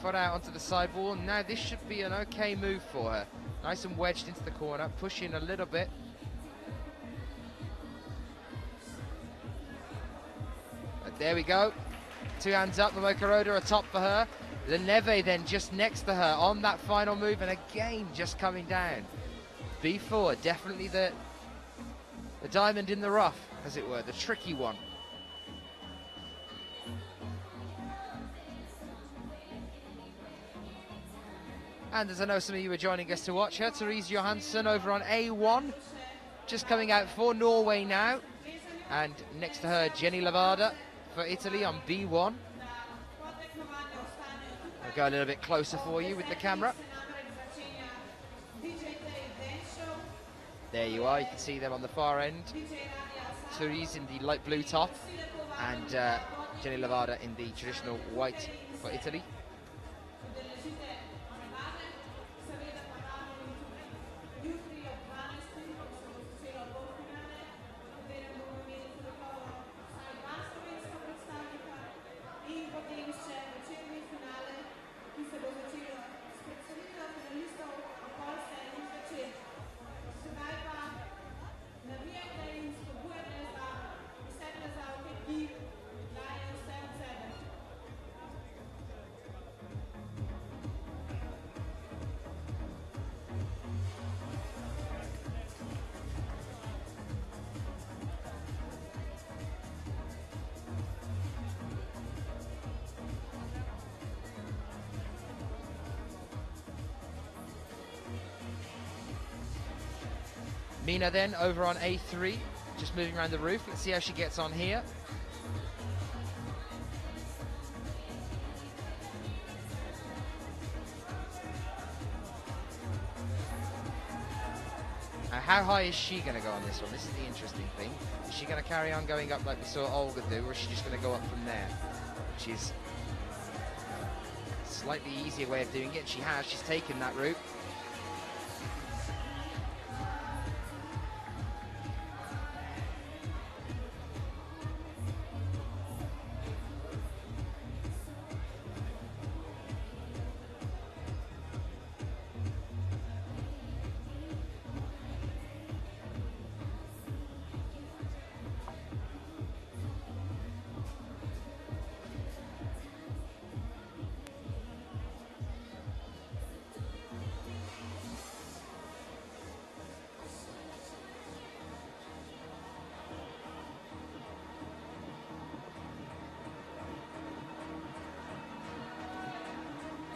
Foot out onto the sidewall. Now this should be an okay move for her. Nice and wedged into the corner, pushing a little bit. But there we go. 2 hands up, Momoka Oda atop for her. Leneve then just next to her on that final move, and again just coming down. B4, definitely the diamond in the rough, as it were, the tricky one. And as I know some of you are joining us to watch her, Therese Johansson over on A1, just coming out for Norway now. And next to her, Jenny Lavada for Italy on B1. I'll go a little bit closer for you with the camera. There you are, you can see them on the far end. Therese in the light blue top and Jenny Lavada in the traditional white for Italy. Mina then over on A3, just moving around the roof. Let's see how she gets on here. Now, how high is she going to go on this one? This is the interesting thing. Is she going to carry on going up like we saw Olga do, or is she just going to go up from there? Which is a slightly easier way of doing it. She has. She's taken that route.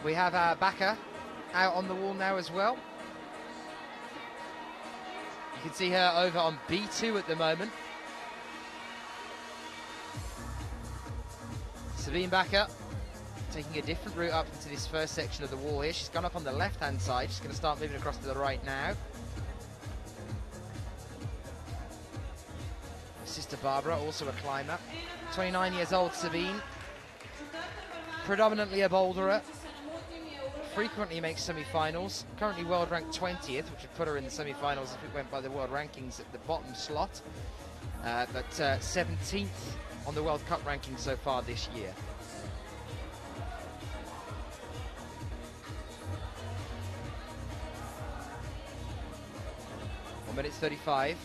We have our backer out on the wall now as well. You can see her over on B2 at the moment. Sabine Backer taking a different route up into this first section of the wall here. She's gone up on the left-hand side. She's going to start moving across to the right now. Sister Barbara, also a climber. 29 years old, Sabine. Predominantly a boulderer. Frequently makes semi-finals. Currently world ranked 20th, which would put her in the semi-finals if it went by the world rankings at the bottom slot. But 17th on the World Cup ranking so far this year. One minute 35.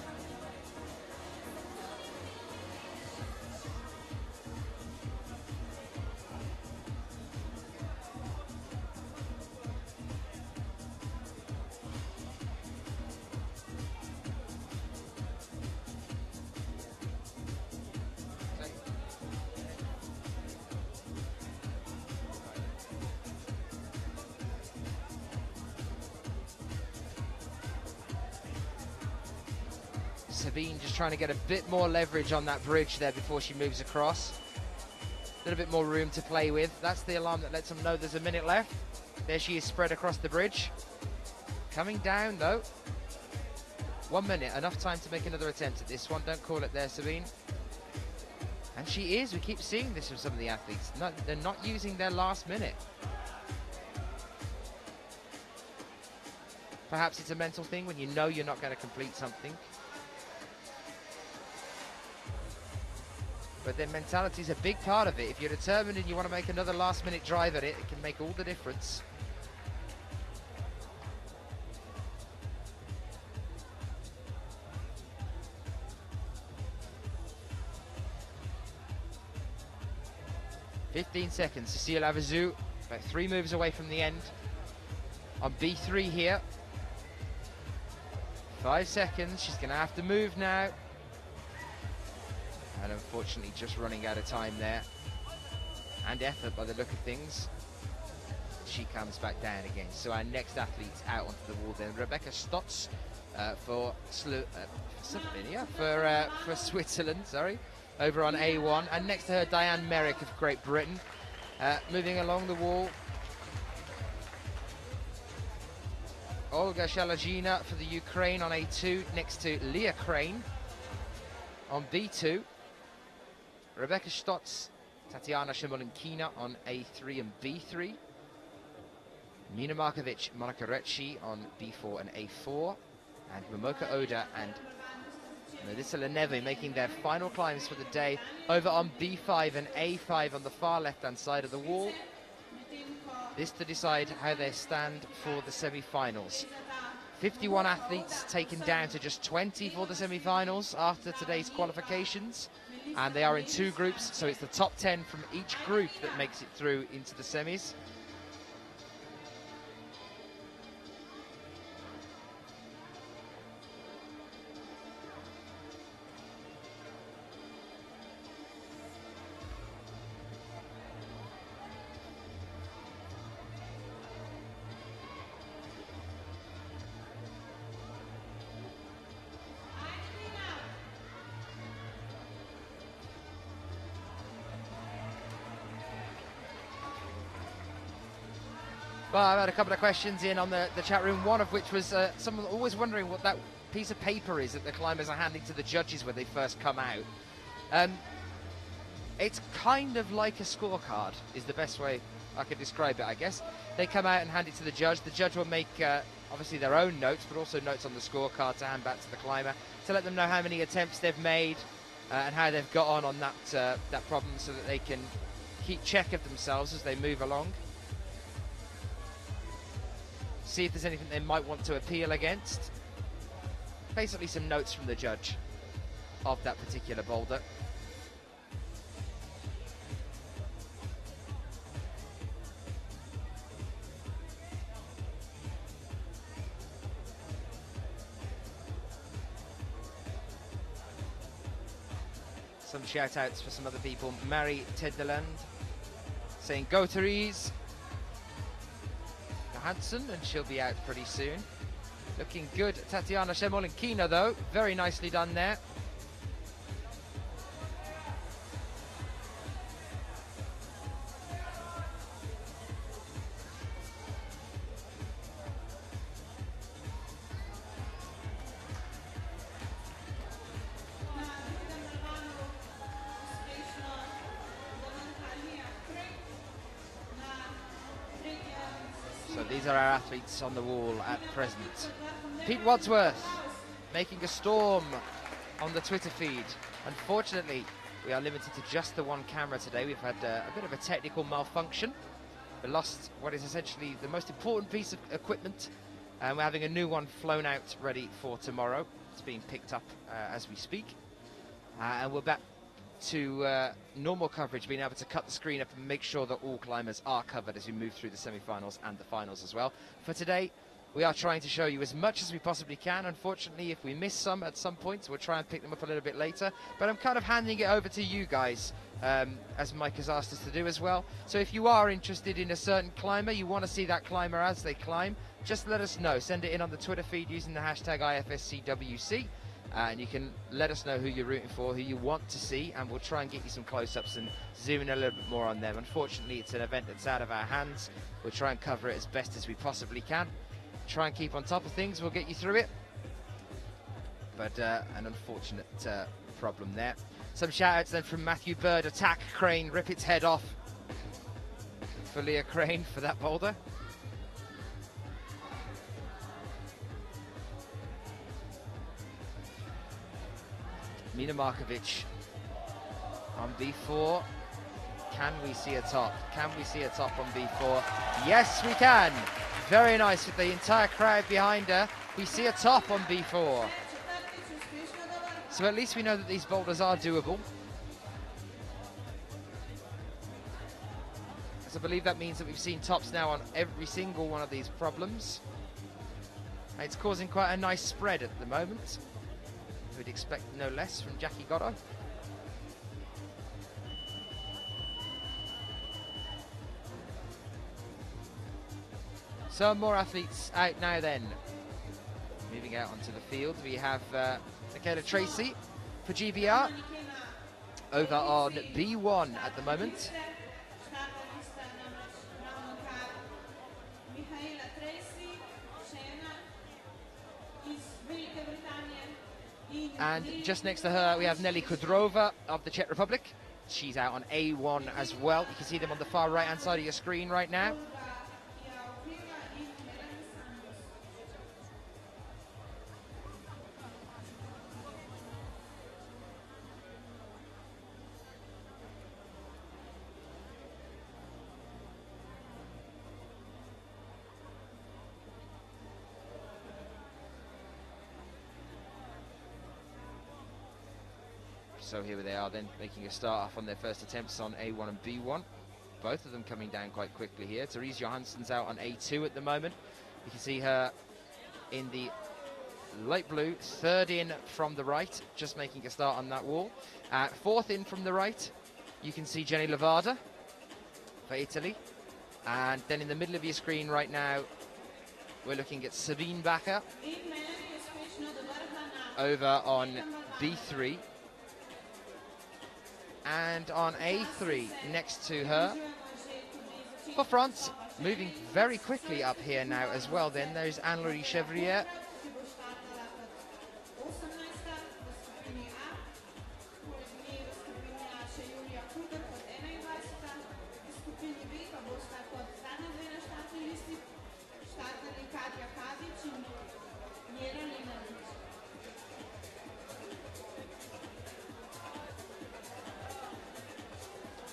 Sabine just trying to get a bit more leverage on that bridge there before she moves across. A little bit more room to play with. That's the alarm that lets them know there's a minute left. There she is spread across the bridge. Coming down though. 1 minute, enough time to make another attempt at this one. Don't call it there, Sabine. And she is. We keep seeing this from some of the athletes. They're not using their last minute. Perhaps it's a mental thing when you know you're not going to complete something. But then mentality is a big part of it. If you're determined and you want to make another last-minute drive at it, it can make all the difference. "15 seconds. Cecile Avezou, about 3 moves away from the end. On B3 here. 5 seconds. She's going to have to move now. And unfortunately just running out of time there. And effort by the look of things. She comes back down again. So our next athlete's out onto the wall then. Rebecca Stotz for Switzerland, sorry. Over on A1. And next to her, Diane Merrick of Great Britain. Moving along the wall. Olga Shalagina for the Ukraine on A2. Next to Leah Crane on B2. Rebecca Stotz, Tatiana Shimolinkina on A3 and B3. Nina Markovic, Monica Recci on B4 and A4. And Momoka Oda and Melissa Leneve making their final climbs for the day over on B5 and A5 on the far left-hand side of the wall. This to decide how they stand for the semi-finals. 51 athletes taken down to just 20 for the semi-finals after today's qualifications. And they are in 2 groups, so it's the top 10 from each group that makes it through into the semis. Well, I've had a couple of questions in on the chat room, one of which was someone always wondering what that piece of paper is that the climbers are handing to the judges when they first come out. It's kind of like a scorecard, is the best way I could describe it, I guess. They come out and hand it to the judge. The judge will make, obviously, their own notes, but also notes on the scorecard to hand back to the climber to let them know how many attempts they've made and how they've got on that problem, so that they can keep check of themselves as they move along. See if there's anything they might want to appeal against. Basically some notes from the judge of that particular boulder. Some shout outs for some other people. Mary Tedderland saying go Therese Johansson, and she'll be out pretty soon. Looking good. Tatiana Shemolinkina though, very nicely done there. So these are our athletes on the wall at present. Pete Wadsworth making a storm on the Twitter feed. Unfortunately, we are limited to just the one camera today. We've had a bit of a technical malfunction. We lost what is essentially the most important piece of equipment, and we're having a new one flown out ready for tomorrow. It's being picked up as we speak. And we're back to normal coverage, being able to cut the screen up and make sure that all climbers are covered as we move through the semi-finals and the finals as well. For today, we are trying to show you as much as we possibly can. Unfortunately, if we miss some at some point, we'll try and pick them up a little bit later. But I'm kind of handing it over to you guys, as Mike has asked us to do as well. So if you are interested in a certain climber, you want to see that climber as they climb, just let us know. Send it in on the Twitter feed using the hashtag IFSCWC. And you can let us know who you're rooting for, who you want to see, and we'll try and get you some close-ups and zoom in a little bit more on them. Unfortunately, it's an event that's out of our hands. We'll try and cover it as best as we possibly can. Try and keep on top of things. We'll get you through it. But an unfortunate problem there. Some shout-outs then from Matthew Bird. Attack Crane, rip its head off for Leah Crane for that boulder. Mina Markovic on B4. Can we see a top? Can we see a top on B4? Yes, we can. Very nice with the entire crowd behind her. We see a top on B4. So at least we know that these boulders are doable. So I believe that means that we've seen tops now on every single one of these problems. It's causing quite a nice spread at the moment. We'd expect no less from Jackie Goddo. Some more athletes out now then. Moving out onto the field, we have Michaela Tracy for GBR over on B1 at the moment. And just next to her, we have Nelly Kudrova of the Czech Republic. She's out on A1 as well. You can see them on the far right-hand side of your screen right now. So here they are then, making a start off on their first attempts on A1 and B1. Both of them coming down quite quickly here. Therese Johansson's out on A2 at the moment. You can see her in the light blue, third in from the right, just making a start on that wall. Fourth in from the right, you can see Jenny Lavada for Italy. And then in the middle of your screen right now, we're looking at Sabine Bacher over on B3. And on A3 next to her for France, moving very quickly up here now as well. Then there's Anne-Laure Chevrier.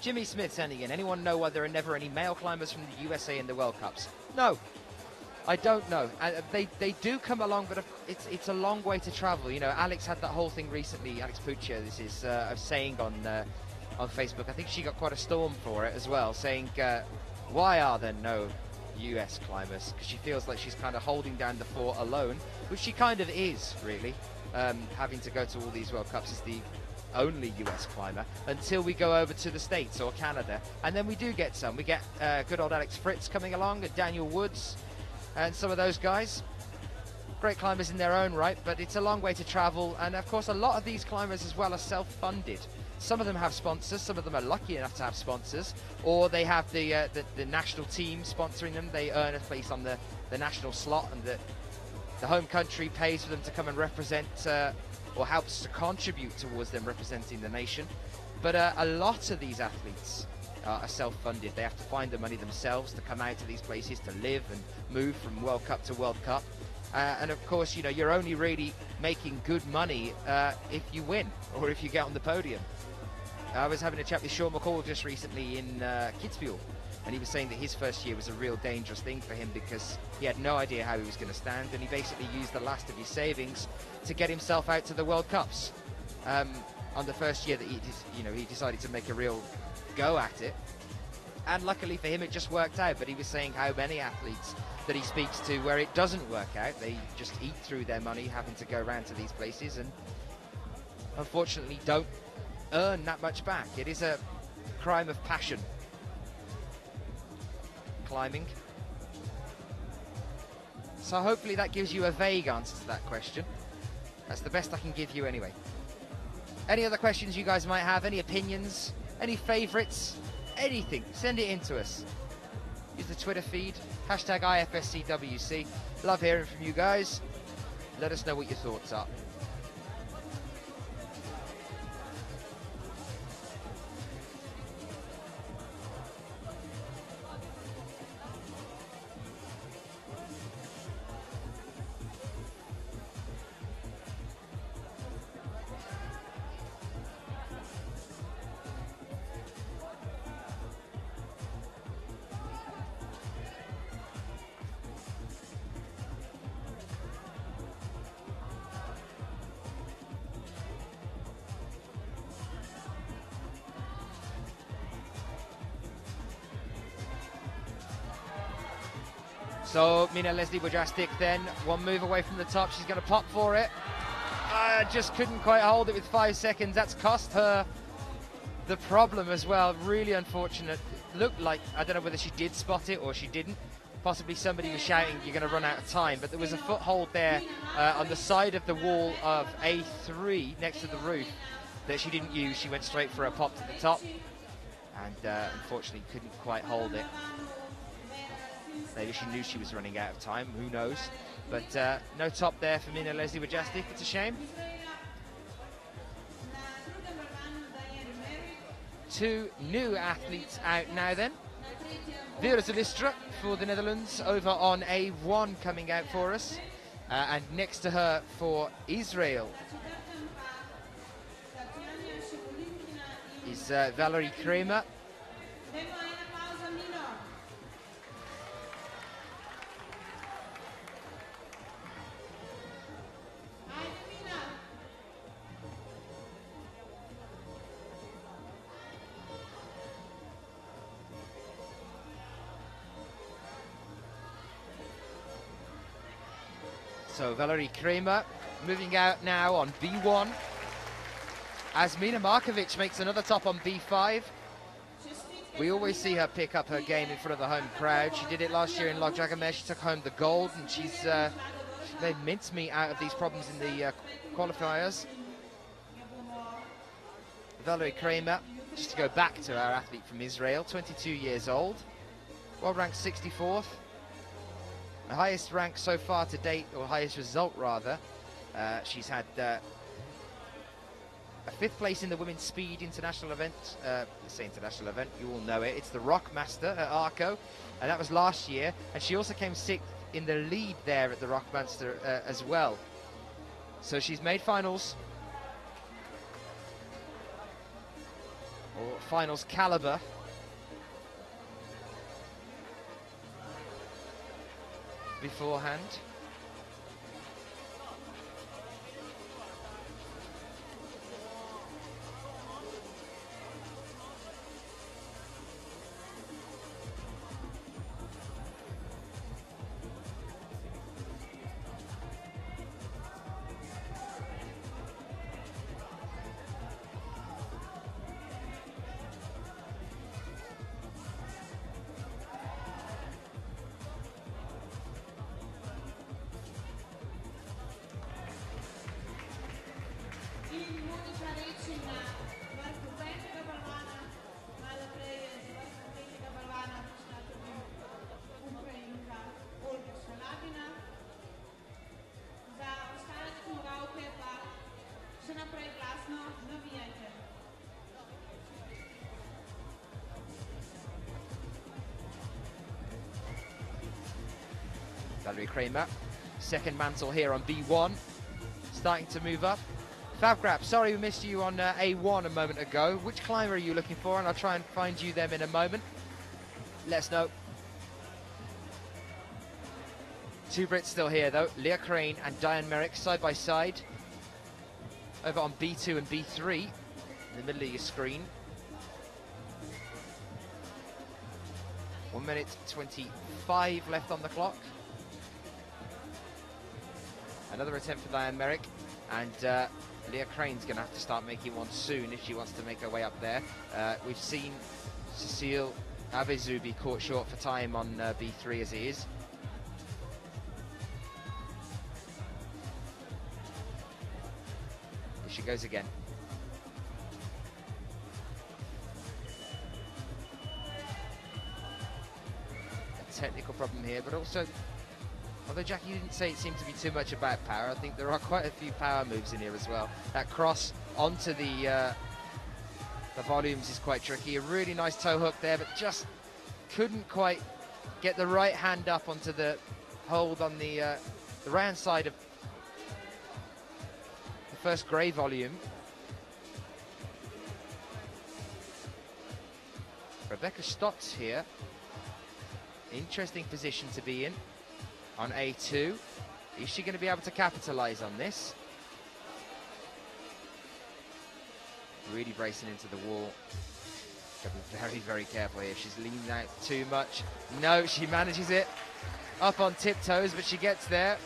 Jimmy Smith sending in, anyone know why there are never any male climbers from the USA in the World Cups? No, I don't know. They do come along, but it's a long way to travel. You know, Alex had that whole thing recently, Alex Puccia, this is saying on Facebook, I think she got quite a storm for it as well, saying, why are there no US climbers? Because she feels like she's kind of holding down the fort alone, which she kind of is, really, having to go to all these World Cups as the only US climber until we go over to the States or Canada, and then we do get some. We get good old Alex Fritz coming along, and Daniel Woods, and some of those guys. Great climbers in their own right, but it's a long way to travel, and of course a lot of these climbers as well are self-funded. Some of them have sponsors, some of them are lucky enough to have sponsors, or they have the national team sponsoring them. They earn a place on the national slot, and the home country pays for them to come and represent or helps to contribute towards them representing the nation. But a lot of these athletes are self-funded. They have to find the money themselves to come out to these places, to live and move from World Cup to World Cup. And of course, you know, you're only really making good money if you win or if you get on the podium. I was having a chat with Sean McCall just recently in Kitzbühel, and he was saying that his first year was a real dangerous thing for him because he had no idea how he was going to stand, and he basically used the last of his savings to get himself out to the World Cups. On the first year that he decided to make a real go at it, and luckily for him it just worked out. But he was saying how many athletes that he speaks to where it doesn't work out, they just eat through their money having to go around to these places and unfortunately don't earn that much back. It is a crime of passion, climbing. So hopefully that gives you a vague answer to that question. That's the best I can give you anyway. Any other questions you guys might have, any opinions, any favourites, anything, send it in to us. Use the Twitter feed, hashtag IFSCWC. Love hearing from you guys. Let us know what your thoughts are. So Mina Leslie Wojcicki then, one move away from the top, she's going to pop for it. Just couldn't quite hold it with 5 seconds. That's cost her the problem as well. Really unfortunate. Looked like, I don't know whether she did spot it or she didn't. Possibly somebody was shouting, you're going to run out of time. But there was a foothold there on the side of the wall of A3 next to the roof that she didn't use. She went straight for a pop to the top and unfortunately couldn't quite hold it. Maybe she knew she was running out of time, who knows. But no top there for Mina Leslie Wojcicki, it's a shame. Two new athletes out now then. Vera Zylstra for the Netherlands over on A1 coming out for us. And next to her for Israel is Valerie Kramer. So Valerie Kramer moving out now on B1 as Mina Markovic makes another top on B5. We always see her pick up her game in front of the home crowd. She did it last year in Dragomer. She took home the gold, and she made mincemeat out of these problems in the qualifiers. Valerie Kramer, just to go back to our athlete from Israel, 22 years old. World rank 64th. The highest rank so far to date, or highest result rather. She's had a 5th place in the women's speed international event. Let's say international event, you all know it. It's the Rockmaster at Arco, and that was last year. And she also came 6th in the lead there at the Rockmaster as well. So she's made finals, or finals caliber. Beforehand. Valerie Kramer, second mantle here on B1, starting to move up. Favgrap, sorry we missed you on A1 a moment ago. Which climber are you looking for? And I'll try and find you them in a moment. Let us know. 2 Brits still here though, Leah Crane and Diane Merrick side by side. Over on B2 and B3, in the middle of your screen. 1 minute 25 left on the clock. Another attempt for Diane Merrick, and Leah Crane's going to have to start making one soon if she wants to make her way up there. We've seen Cecile Abezu be caught short for time on B3 as it is. Here she goes again. A technical problem here, but also, although Jackie, you didn't say it seemed to be too much about power, I think there are quite a few power moves in here as well. That cross onto the volumes is quite tricky. A really nice toe hook there, but just couldn't quite get the right hand up onto the hold on the right hand side of the first grey volume. Rebecca Stotts here. Interesting position to be in. On A2, is she going to be able to capitalize on this? Really bracing into the wall. Got to be very, very careful here. She's leaning out too much. No, she manages it. Up on tiptoes, but she gets there.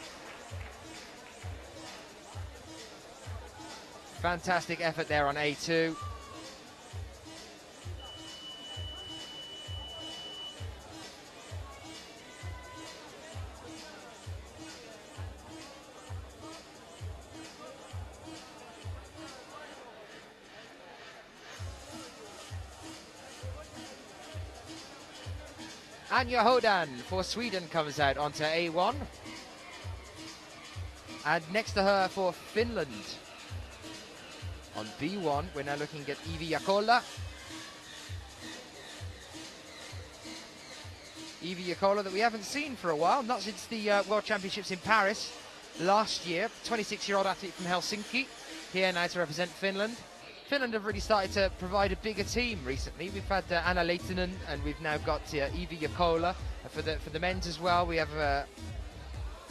Fantastic effort there on A2. Anja Hodan for Sweden comes out onto A1. And next to her for Finland on B1, we're now looking at Iivi Jakola. Iivi Jakola that we haven't seen for a while, not since the World Championships in Paris last year. 26-year-old athlete from Helsinki, here now to represent Finland. Finland have really started to provide a bigger team recently. We've had Anna Leitinen, and we've now got Iivi Jakola. For the men's as well, we have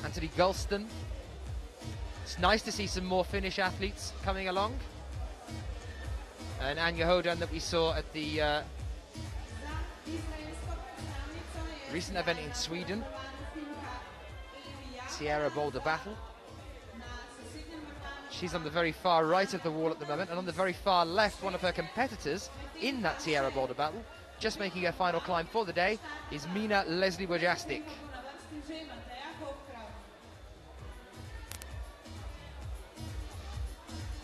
Anthony Gulston. It's nice to see some more Finnish athletes coming along. And Anja Hodan that we saw at the recent event in Sweden, Sierra Boulder Battle. She's on the very far right of the wall at the moment, and on the very far left, one of her competitors in that Sierra Boulder Battle, just making her final climb for the day, is Mina Leslie Wojastik.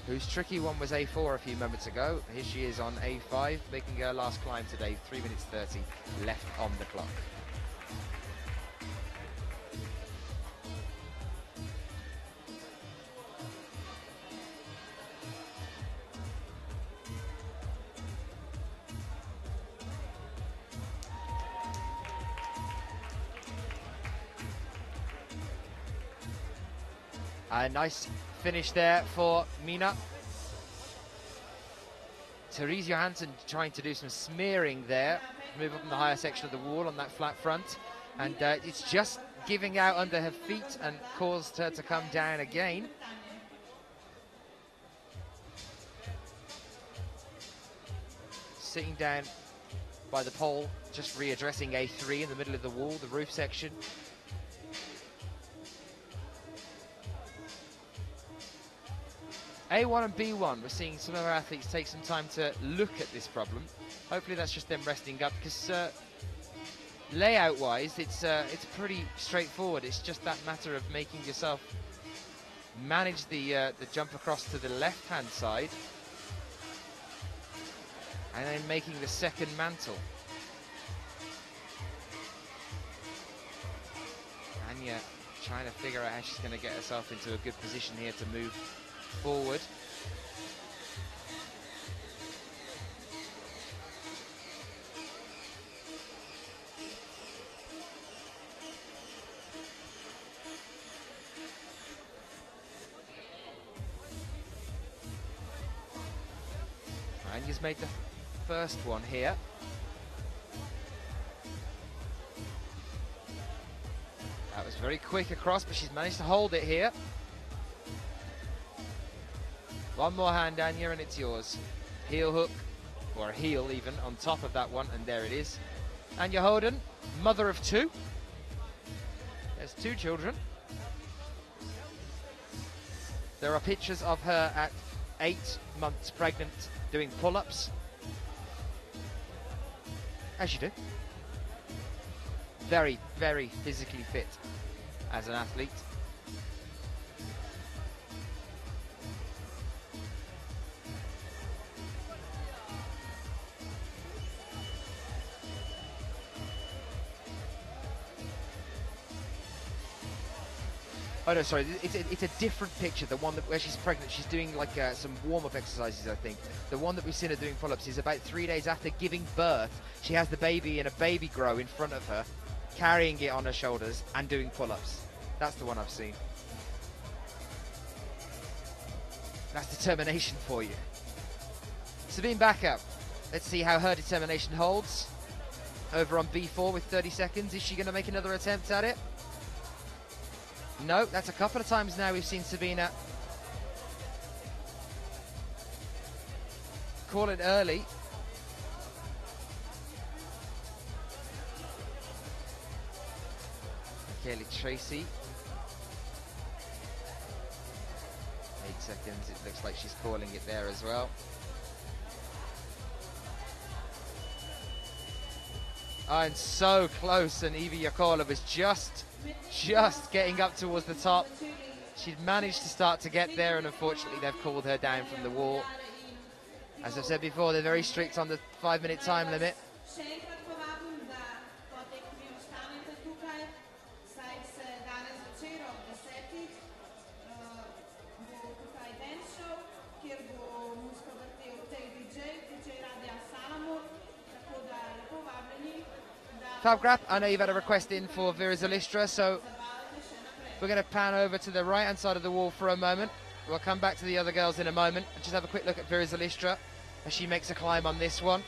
Whose tricky one was A4 a few moments ago. Here she is on A5, making her last climb today, 3 minutes 30 left on the clock. A nice finish there for Mina. Therese Johansson trying to do some smearing there, move up in the higher section of the wall on that flat front, and it's just giving out under her feet and caused her to come down again. Sitting down by the pole, just readdressing A3 in the middle of the wall, the roof section. A1 and B1, we're seeing some of our athletes take some time to look at this problem. Hopefully that's just them resting up, because layout-wise, it's pretty straightforward. It's just that matter of making yourself manage the jump across to the left-hand side, and then making the second mantle. Anya trying to figure out how she's going to get herself into a good position here to move forward. Anya's made the first one here. That was very quick across, but she's managed to hold it here. One more hand, Anya, and it's yours. Heel hook, or heel even, on top of that one, and there it is. Anya Holden, mother of two. There's two children. There are pictures of her at 8 months pregnant doing pull-ups. As you do. Very, very physically fit as an athlete. Oh no, sorry, it's a different picture. The one where she's pregnant, she's doing like some warm-up exercises, I think. The one that we've seen her doing pull-ups is about 3 days after giving birth. She has the baby in a baby grow in front of her, carrying it on her shoulders and doing pull-ups. That's the one I've seen. That's determination for you. Sabine back up. Let's see how her determination holds. Over on B4 with 30 seconds. Is she going to make another attempt at it? No, that's a couple of times now we've seen Sabina call it early. Kelly Tracy. 8 seconds, it looks like she's calling it there as well. Oh, and so close, and Evie Yakola was just getting up towards the top. She'd managed to start to get there, and unfortunately they've called her down from the wall. As I've said before, they're very strict on the 5-minute time limit. Fabgrap, I know you've had a request in for Vera Zalistra, so we're going to pan over to the right-hand side of the wall for a moment. We'll come back to the other girls in a moment and just have a quick look at Vera Zalistra as she makes a climb on this one.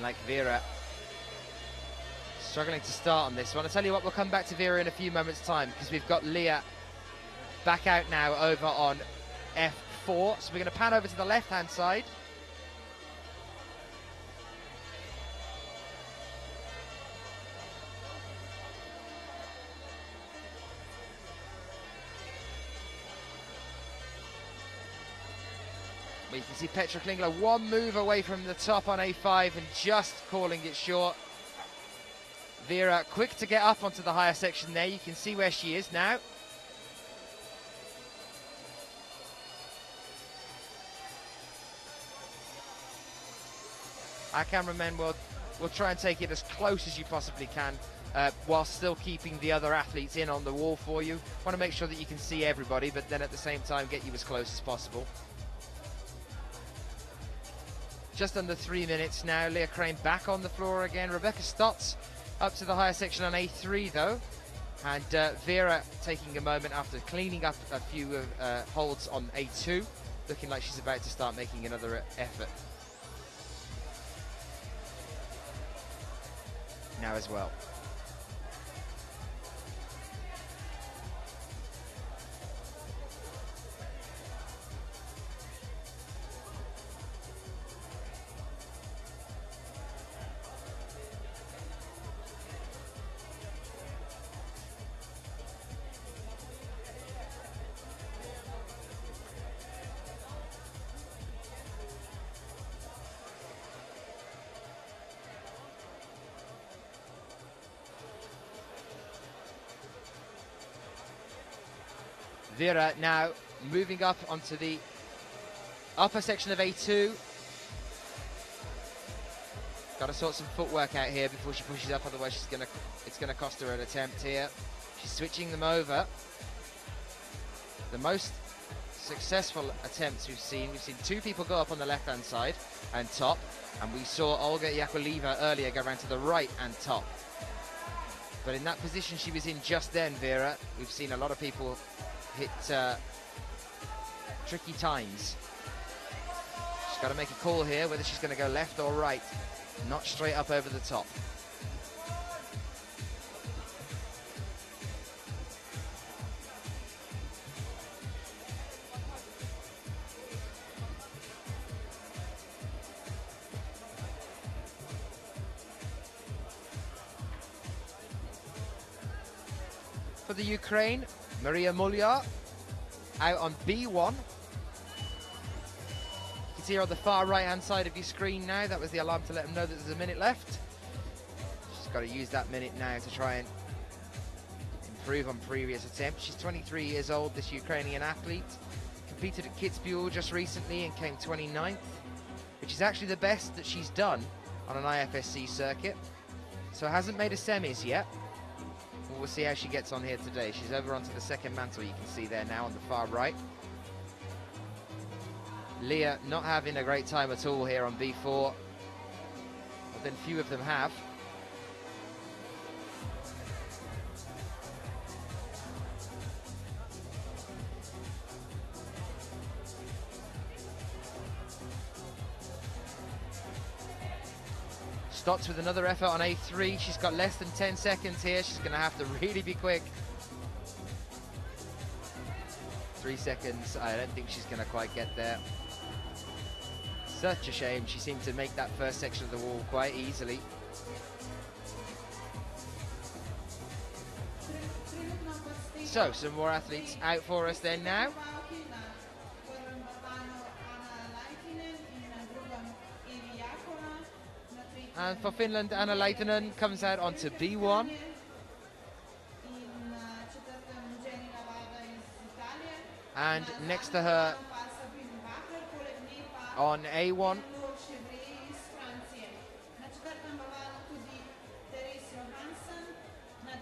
Like Vera struggling to start on this one. I'll tell you what, we'll come back to Vera in a few moments time because we've got Leah back out now over on F4. So we're going to pan over to the left hand side. You can see Petra Klingler one move away from the top on A5 and just calling it short. Vera quick to get up onto the higher section there. You can see where she is now. Our cameramen will try and take it as close as you possibly can while still keeping the other athletes in on the wall for you. Want to make sure that you can see everybody, but then at the same time get you as close as possible. Just under 3 minutes now. Leah Crane back on the floor again. Rebecca Stotts up to the higher section on A3 though. And Vera taking a moment after cleaning up a few holds on A2. Looking like she's about to start making another effort now as well. Vera now moving up onto the upper section of A2. Got to sort some footwork out here before she pushes up, otherwise it's gonna cost her an attempt here. She's switching them over. The most successful attempts we've seen 2 people go up on the left-hand side and top, and we saw Olga Yakovleva earlier go around to the right and top. But in that position she was in just then, Vera, we've seen a lot of people hit tricky times. She's got to make a call here whether she's going to go left or right, not straight up over the top. For the Ukraine, Maria Mulyar out on B1. You can see her on the far right hand side of your screen now. That was the alarm to let them know that there's a minute left. She's got to use that minute now to try and improve on previous attempts. She's 23 years old, this Ukrainian athlete. Competed at Kitzbühel just recently and came 29th, which is actually the best that she's done on an IFSC circuit. So hasn't made a semis yet. We'll see how she gets on here today. She's over onto the second mantle, you can see there now on the far right. Leah not having a great time at all here on B4. Well, then few of them have. Stotts with another effort on A3. She's got less than 10 seconds here. She's going to have to really be quick. 3 seconds. I don't think she's going to quite get there. Such a shame. She seemed to make that first section of the wall quite easily. So, some more athletes out for us then now. And for Finland, Anna Leitinen comes out onto B1. And next to her on A1,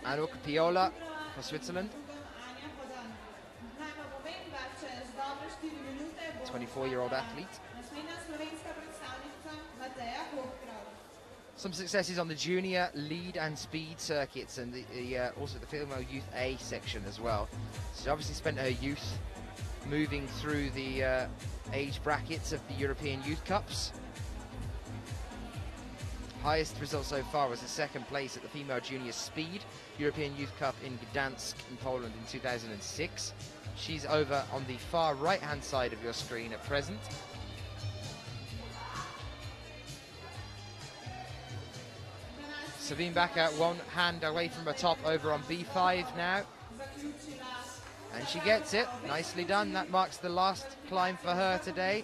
Anouk Piola for Switzerland. 24-year-old athlete. Some successes on the junior lead and speed circuits, and also the female youth A section as well. She's obviously spent her youth moving through the age brackets of the European Youth Cups. Highest result so far was a second place at the female junior speed European Youth Cup in Gdansk in Poland in 2006. She's over on the far right hand side of your screen at present. Sabine Bakker, one hand away from her top, over on B5 now. And she gets it. Nicely done. That marks the last climb for her today.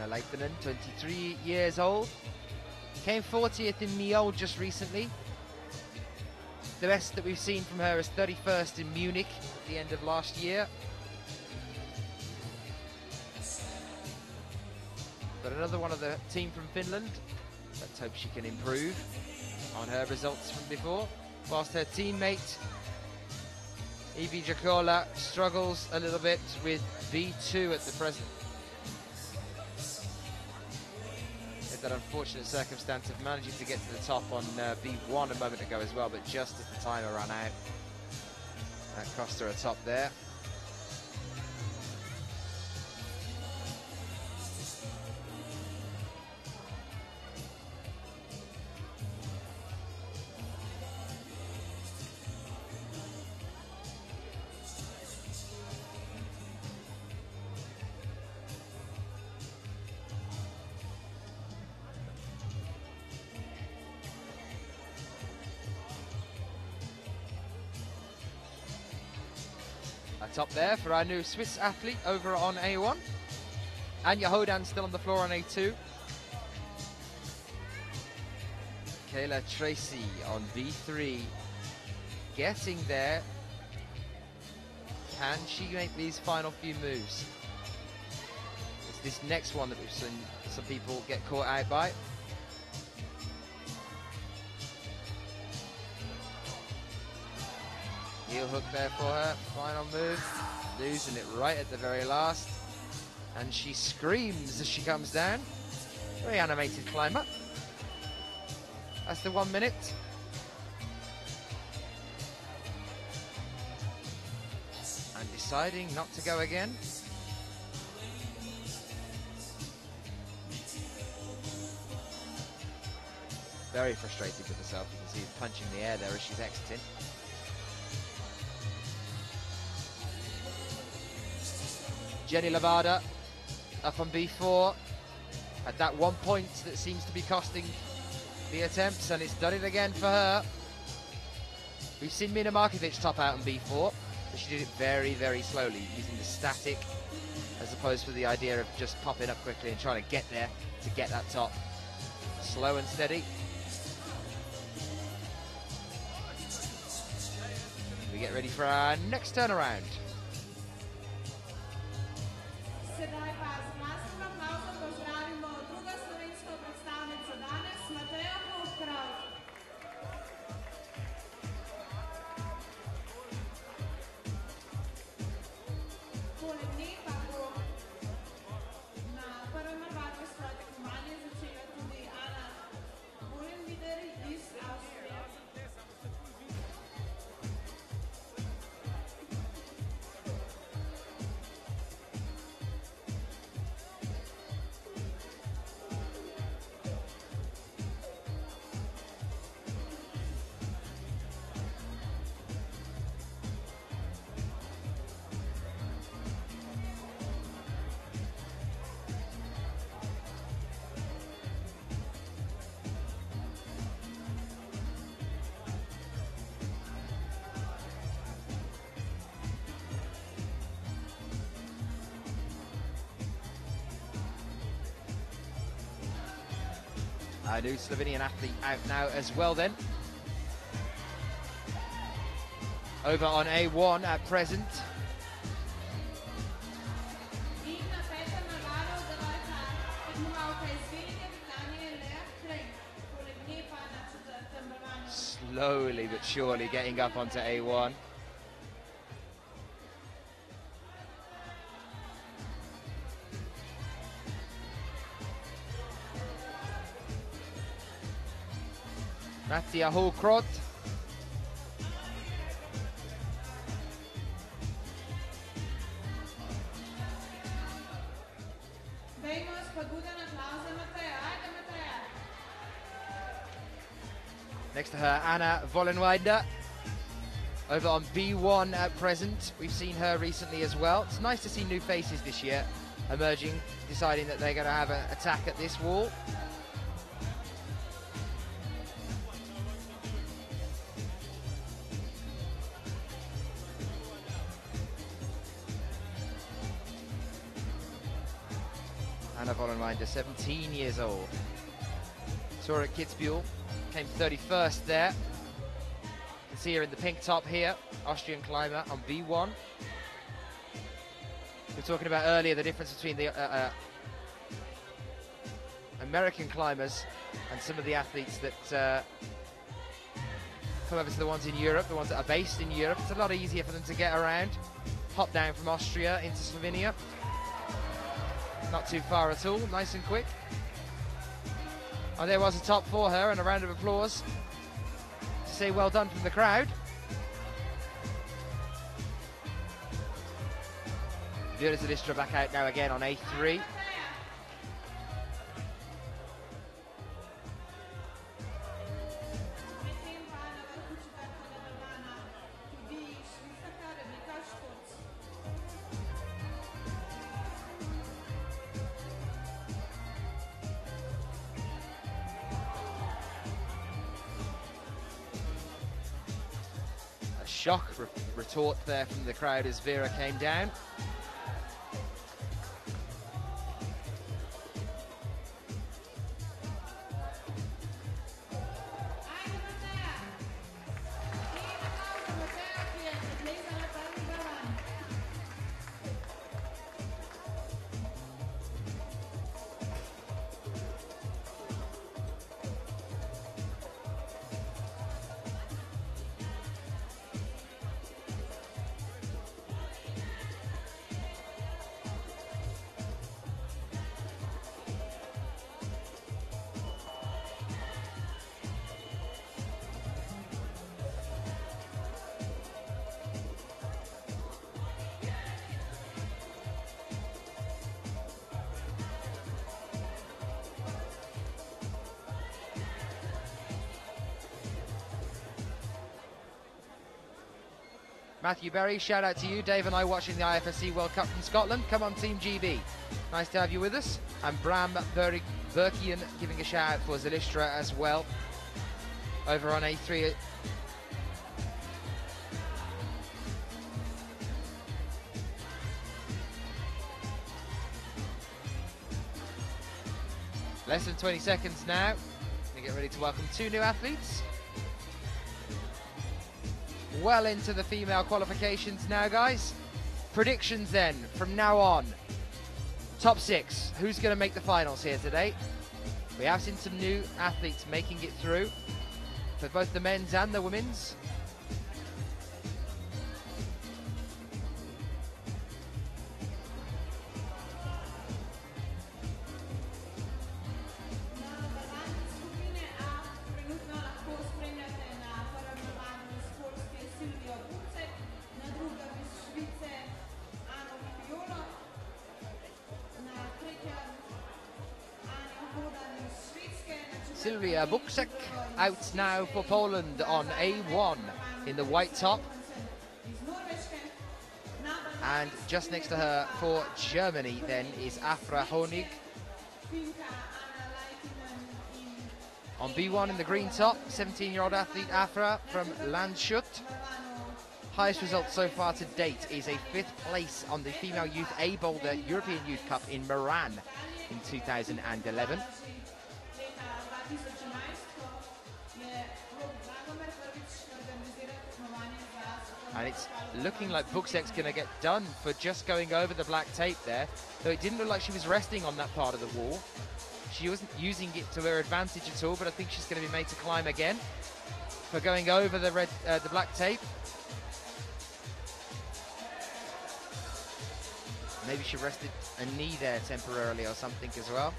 Anna Leitinen, 23 years old. Came 40th in Miol just recently. The best that we've seen from her is 31st in Munich at the end of last year. But another one of the team from Finland. Let's hope she can improve on her results from before. Whilst her teammate, Evie Jakola, struggles a little bit with B2 at the present. Had that unfortunate circumstance of managing to get to the top on B1 a moment ago as well, but just as the timer ran out, that cost her a top there. Top there for our new Swiss athlete over on A1. Anja Hodan still on the floor on A2. Kayla Tracy on B3. Getting there. Can she make these final few moves? It's this next one that we've seen some people get caught out by. Heel hook there for her, final move, losing it right at the very last. And she screams as she comes down. Very animated climber. That's the 1 minute. And deciding not to go again. Very frustrated with herself. You can see her punching the air there as she's exiting. Jenny Lavada up on B4 at that 1 point that seems to be costing the attempts, and it's done it again for her. We've seen Mina Markovic top out on B4, but she did it very, very slowly, using the static as opposed to the idea of just popping up quickly and trying to get there to get that top. Slow and steady. We get ready for our next turnaround. Our new Slovenian athlete out now as well then. Over on A1 at present. Slowly but surely getting up onto A1. Mattia Holkrot. Next to her, Anna Vollenweider. Over on B1 at present. We've seen her recently as well. It's nice to see new faces this year emerging, deciding that they're going to have an attack at this wall. Anna Vollenweinder, 17 years old. Saw her at Kitzbühel, came 31st there. You can see her in the pink top here, Austrian climber on V1. We were talking about earlier the difference between the American climbers and some of the athletes that come over to the ones in Europe, the ones that are based in Europe. It's a lot easier for them to get around. Hop down from Austria into Slovenia. Not too far at all, nice and quick. Oh, there was a top for her, and a round of applause to say well done from the crowd. Viola Zylstra back out now again on A3. Shock retort there from the crowd as Vera came down. Matthew Berry, shout out to you. Dave and I watching the IFSC World Cup from Scotland. Come on, Team GB. Nice to have you with us. And Bram Berkian giving a shout out for Zylstra as well. Over on A3. Less than 20 seconds now. We get ready to welcome two new athletes. Well into the female qualifications now, guys. Predictions then, from now on. Top 6, who's going to make the finals here today? We have seen some new athletes making it through for both the men's and the women's. Sylwia Buksek out now for Poland on A1 in the white top. And just next to her for Germany then is Afra Honig. On B1 in the green top, 17-year-old athlete Afra from Landshut. Highest result so far to date is a 5th place on the Female Youth A Boulder European Youth Cup in Meran in 2011. And it's looking like Buksek's going to get done for just going over the black tape there. Though it didn't look like she was resting on that part of the wall. She wasn't using it to her advantage at all, but I think she's going to be made to climb again for going over the the black tape. Maybe she rested a knee there temporarily or something as well.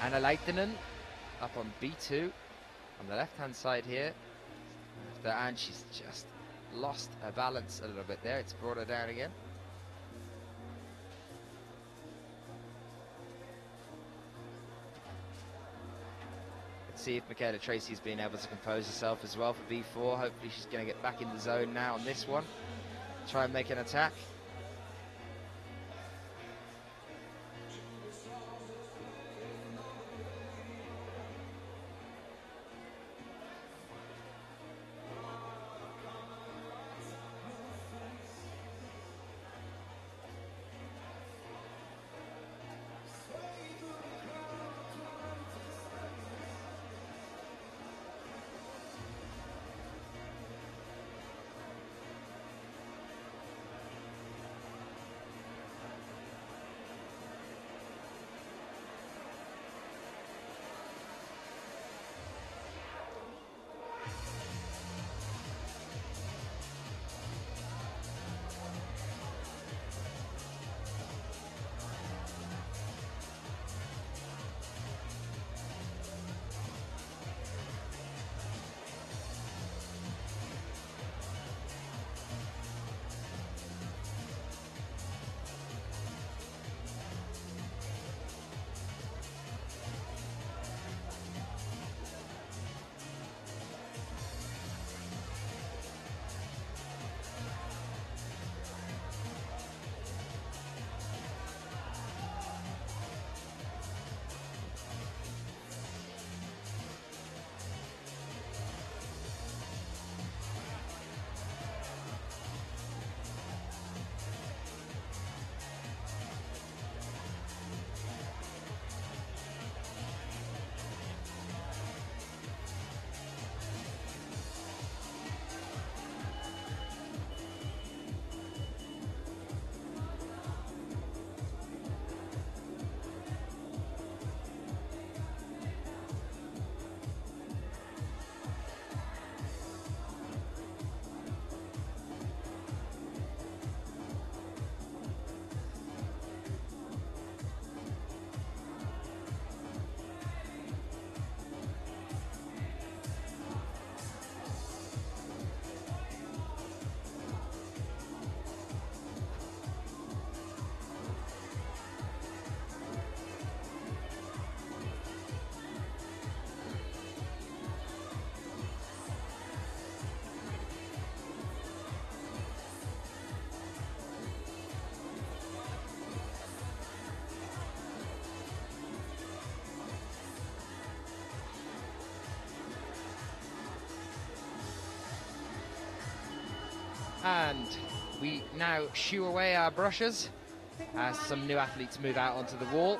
Anna Leitinen up on B2 on the left-hand side here. And she's just lost her balance a little bit there. It's brought her down again. See if Michaela Tracy's been able to compose herself as well for B4. Hopefully she's going to get back in the zone now on this one. Try and make an attack. And we now shoo away our brushes as some new athletes move out onto the wall.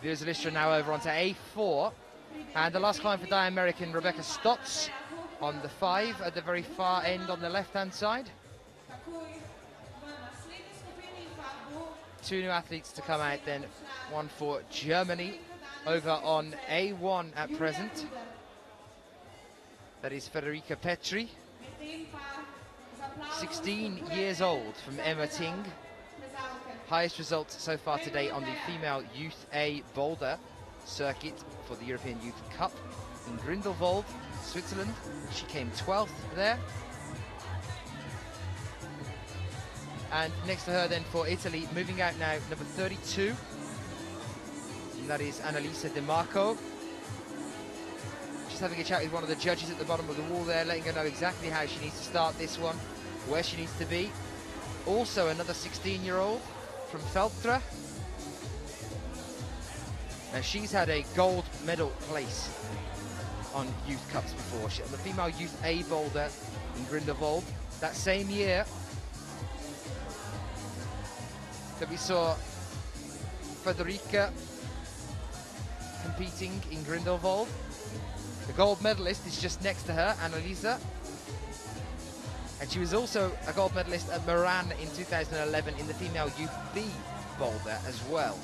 Viewers Listra now over onto A4. And the last climb for American Rebecca Stotts on the 5 at the very far end on the left-hand side. Two new athletes to come out then. One for Germany over on A1 at present. That is Federica Petri. 16 years old from Emma Ting. Highest result so far today on the female Youth A boulder circuit for the European Youth Cup in Grindelwald, Switzerland. She came 12th there. And next to her then for Italy, moving out now, number 32. And that is Annalisa De Marco. Just having a chat with one of the judges at the bottom of the wall there, letting her know exactly how she needs to start this one, where she needs to be. Also another 16-year-old from Feltra. Now she's had a gold medal place on Youth Cups before. She on the female Youth A boulder in Grindelwald. That same year that we saw Federica competing in Grindelwald. The gold medalist is just next to her, Annalisa. And she was also a gold medalist at Moran in 2011 in the female Youth B boulder as well.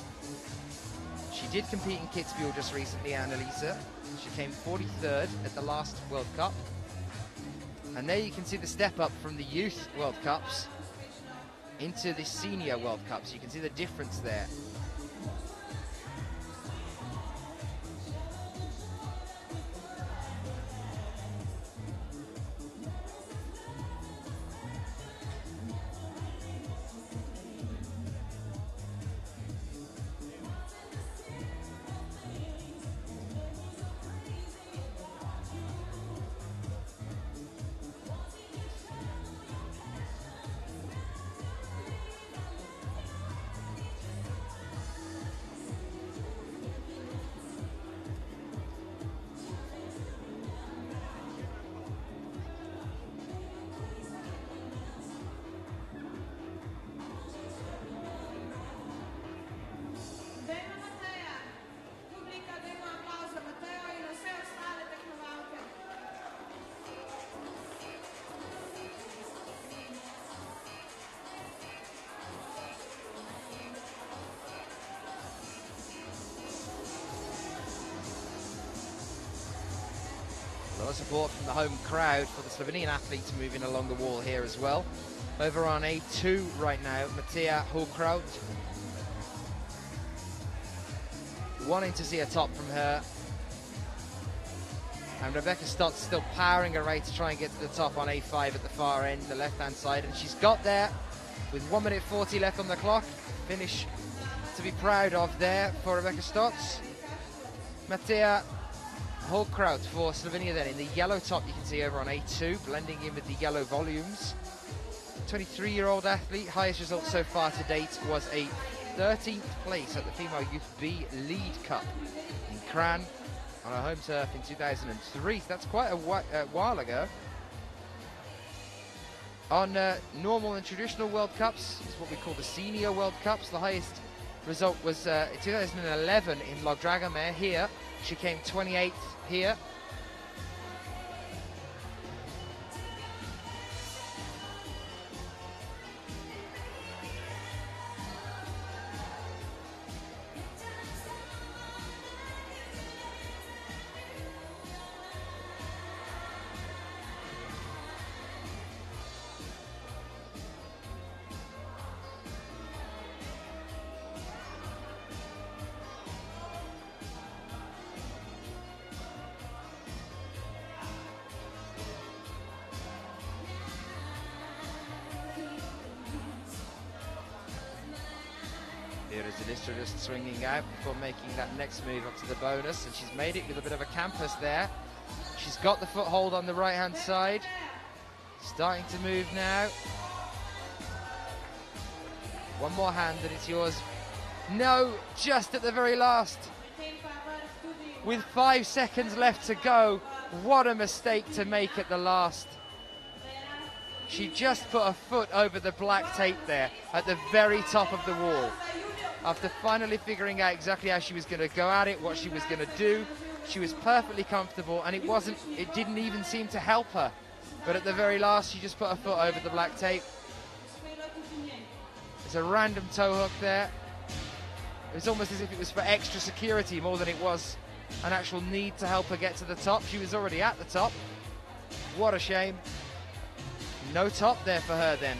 She did compete in Kitzbühel just recently, Annalisa. She came 43rd at the last World Cup. And there you can see the step up from the Youth World Cups into the Senior World Cups. You can see the difference there. lot of support from the home crowd for the Slovenian athletes moving along the wall here as well. Over on A2 right now, Mattea Hulkraut. Wanting to see a top from her. And Rebecca Stott's still powering her way to try and get to the top on A5 at the far end, the left-hand side. And she's got there with 1 minute 40 left on the clock. Finish to be proud of there for Rebecca Stotts. Mattea Hulkraut for Slovenia then in the yellow top you can see over on A2, blending in with the yellow volumes. 23-year-old athlete, highest result so far to date was a 13th place at the Female Youth B Lead Cup in Kran on our home turf in 2003. So that's quite a while ago. On normal and traditional World Cups, it's what we call the Senior World Cups. The highest result was 2011 in Dragomer here. She came 28th here. Here is Elistra just swinging out before making that next move up to the bonus, and she's made it with a bit of a campus there. She's got the foothold on the right-hand side. Starting to move now. One more hand and it's yours. No, just at the very last. With 5 seconds left to go, what a mistake to make at the last. She just put her foot over the black tape there at the very top of the wall. After finally figuring out exactly how she was going to go at it, what she was going to do, she was perfectly comfortable, and it didn't even seem to help her. But at the very last, she just put her foot over the black tape. It's a random toe hook there. It was almost as if it was for extra security more than it was an actual need to help her get to the top. She was already at the top. What a shame. No top there for her then.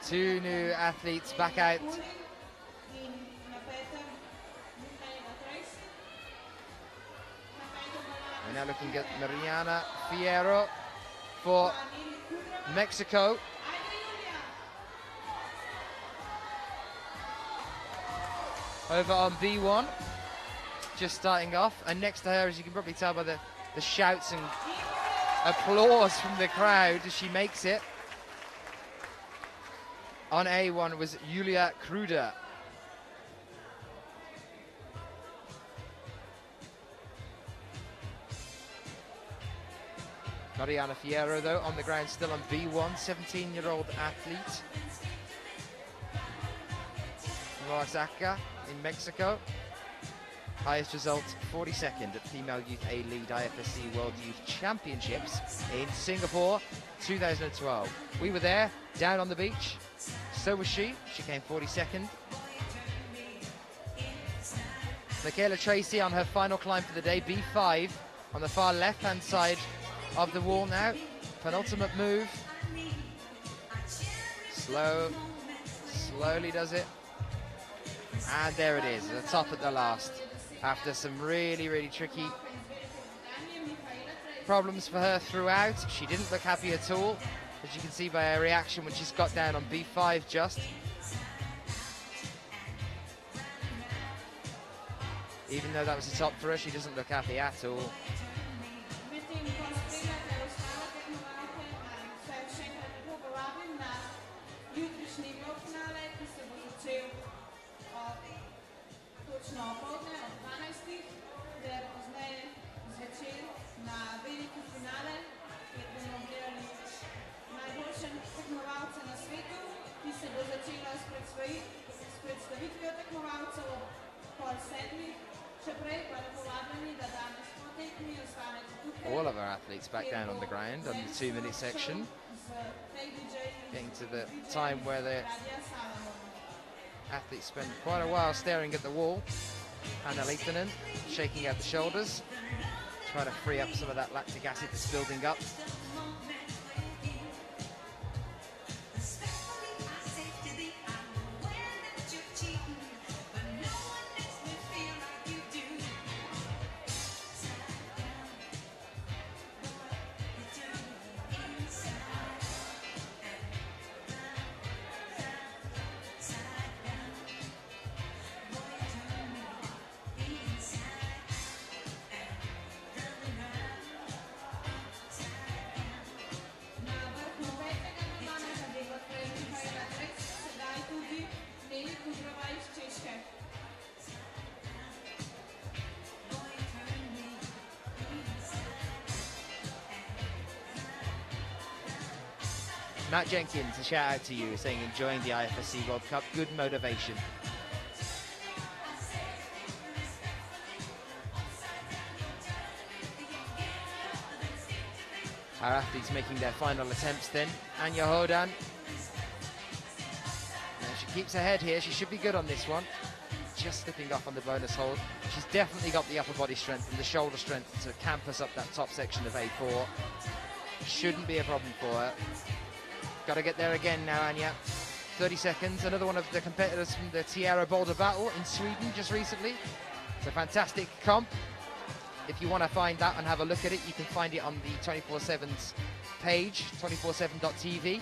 Two new athletes back out. We're now looking at Mariana Fierro for Mexico. Over on B1, just starting off, and next to her, as you can probably tell by the shouts and applause from the crowd as she makes it. On A1 was Julia Kruder. Mariana Fierro, though, on the ground still on B1, 17-year-old athlete. Oaxaca in Mexico. Highest result, 42nd at Female Youth A Lead IFSC World Youth Championships in Singapore, 2012. We were there, down on the beach. So was she. She came 42nd. Michaela Tracy on her final climb for the day, B5, on the far left-hand side of the wall now. Penultimate move. Slowly does it. And there it is, the top at the last. After some really, really tricky problems for her throughout. She didn't look happy at all, as you can see by her reaction when she's got down on B5 just. Even though that was the top for her, she doesn't look happy at all. All of our athletes back down on the ground on the 2-minute section. Getting to the time where the athletes spend quite a while staring at the wall. Hanna Leitonen shaking out the shoulders, trying to free up some of that lactic acid that's building up. Matt Jenkins, a shout out to you, saying enjoying the IFSC World Cup, good motivation. Our athletes making their final attempts then. Anja Hodan. She keeps ahead here, she should be good on this one. Just slipping off on the bonus hold. She's definitely got the upper body strength and the shoulder strength to campus up that top section of A4. Shouldn't be a problem for her. Got to get there again now, Anja. 30 seconds. Another one of the competitors from the Tierra Boulder Battle in Sweden just recently. It's a fantastic comp. If you want to find that and have a look at it, you can find it on the 247's page, 247.tv.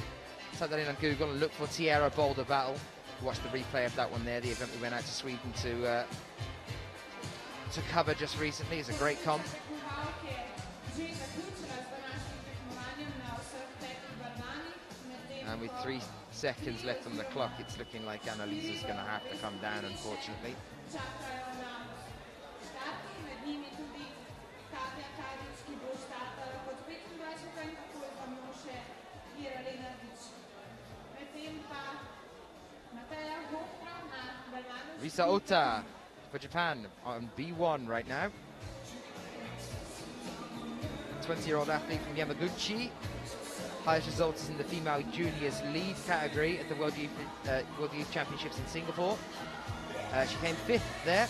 Type that in on Google and look for Tierra Boulder Battle. Watch the replay of that one there, the event we went out to Sweden to cover just recently. It's a great comp. And with 3 seconds left on the clock, it's looking like Annalisa's going to have to come down, unfortunately. Risa Ota for Japan on B1 right now. 20-year-old athlete from Yamaguchi. Highest result is in the female juniors lead category at the World Youth Championships in Singapore. She came 5th there.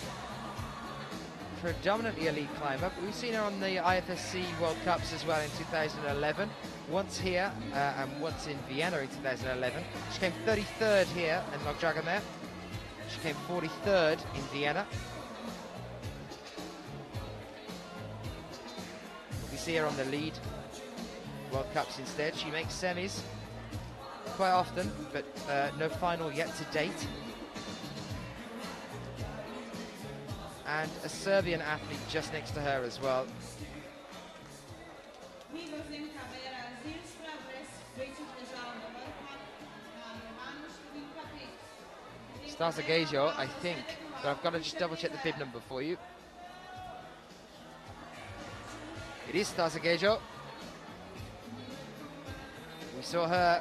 Predominantly a lead climber, but we've seen her on the IFSC World Cups as well in 2011. Once here and once in Vienna in 2011. She came 33rd here in Dragomer. She came 43rd in Vienna. We see her on the lead World Cups instead. She makes semis quite often, but no final yet to date. And a Serbian athlete just next to her as well. Stasa Gajo, I think, but I've got to just double check the bib number for you. It is Stasa Gajo. We saw her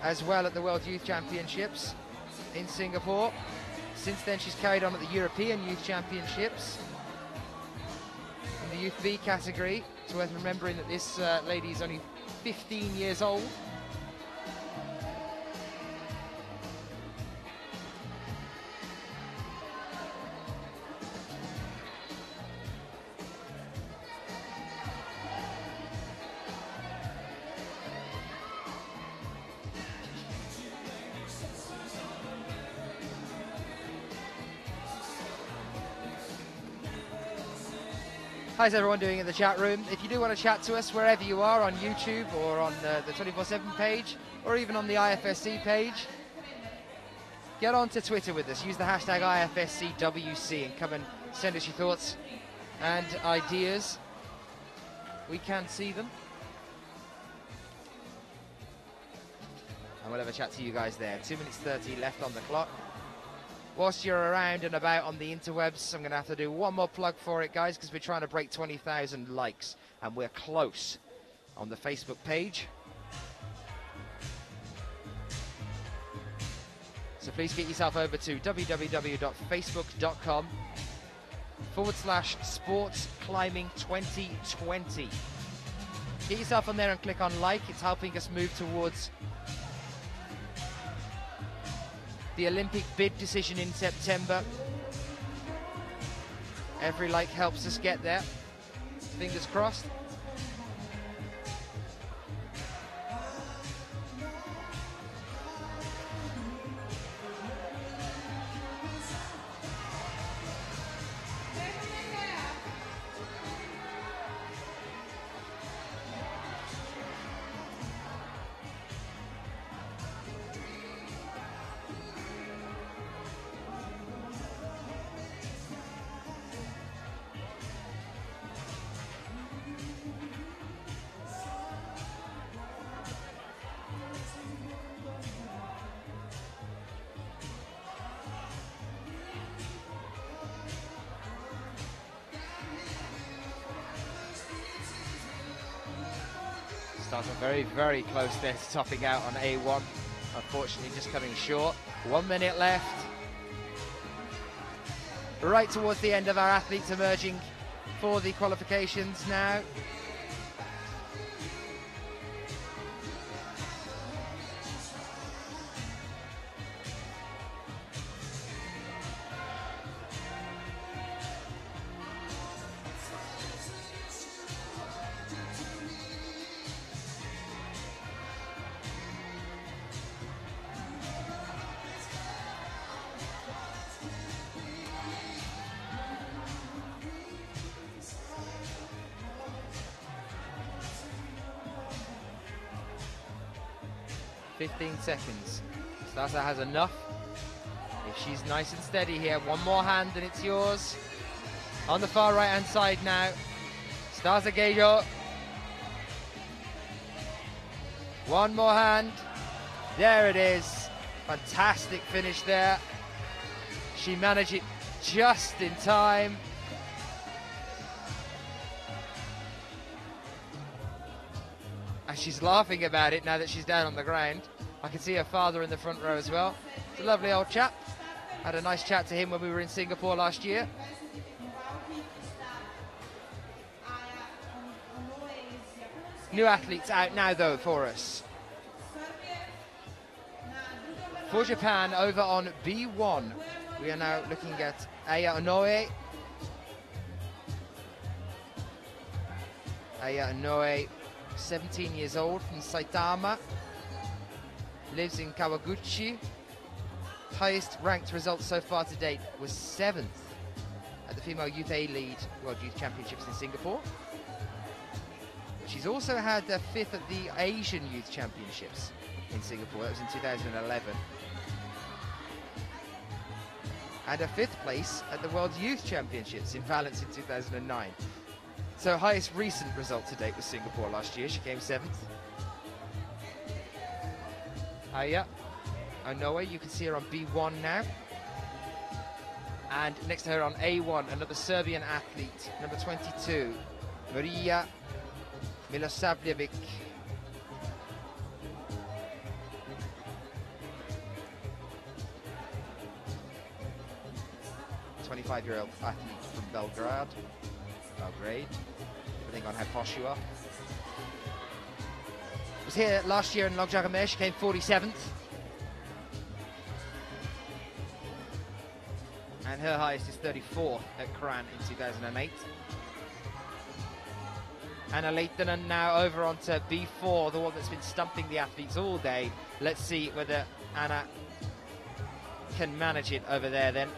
as well at the World Youth Championships in Singapore. Since then, she's carried on at the European Youth Championships in the Youth B category. It's worth remembering that this lady is only 15 years old. How's everyone doing in the chat room? If you do want to chat to us wherever you are, on YouTube or on the 247 page, or even on the IFSC page, get on to Twitter with us. Use the hashtag IFSCWC and come and send us your thoughts and ideas. We can see them. And we'll have a chat to you guys there. 2 minutes 30 left on the clock. Whilst you're around and about on the interwebs, I'm going to have to do one more plug for it, guys, because we're trying to break 20,000 likes, and we're close on the Facebook page. So please get yourself over to www.facebook.com/sportsclimbing2020. Get yourself on there and click on like. It's helping us move towards the Olympic bid decision in September. Every like helps us get there. Fingers crossed. Stars are very, very close there to topping out on A1. Unfortunately, just coming short. 1 minute left. Right towards the end of our athletes emerging for the qualifications now. .15 seconds. Stasa has enough. If she's nice and steady here, one more hand and it's yours. On the far right hand side now, Stasa Gayo. One more hand. There it is. Fantastic finish there. She managed it just in time. And she's laughing about it now that she's down on the ground. I can see her father in the front row as well. It's a lovely old chap. Had a nice chat to him when we were in Singapore last year. New athletes out now though for us. For Japan, over on B1, we are now looking at Aya Onoe. Aya Onoe, 17 years old, from Saitama, lives in Kawaguchi. Highest ranked result so far to date was 7th at the Female Youth A-Lead World Youth Championships in Singapore. She's also had a 5th at the Asian Youth Championships in Singapore. That was in 2011. And a 5th place at the World Youth Championships in Valence in 2009. So highest recent result to date was Singapore last year. She came 7th. Aya Onoe, you can see her on B1 now. And next to her on A1, another Serbian athlete, number 22, Marija Milosavljevic. A 25-year-old athlete from Belgrade, depending on how posh you are. Was here last year in Dragomer. She came 47th. And her highest is 34th at Kran in 2008. Anna Leittonen now over onto B4, the one that's been stumping the athletes all day. Let's see whether Anna can manage it over there then.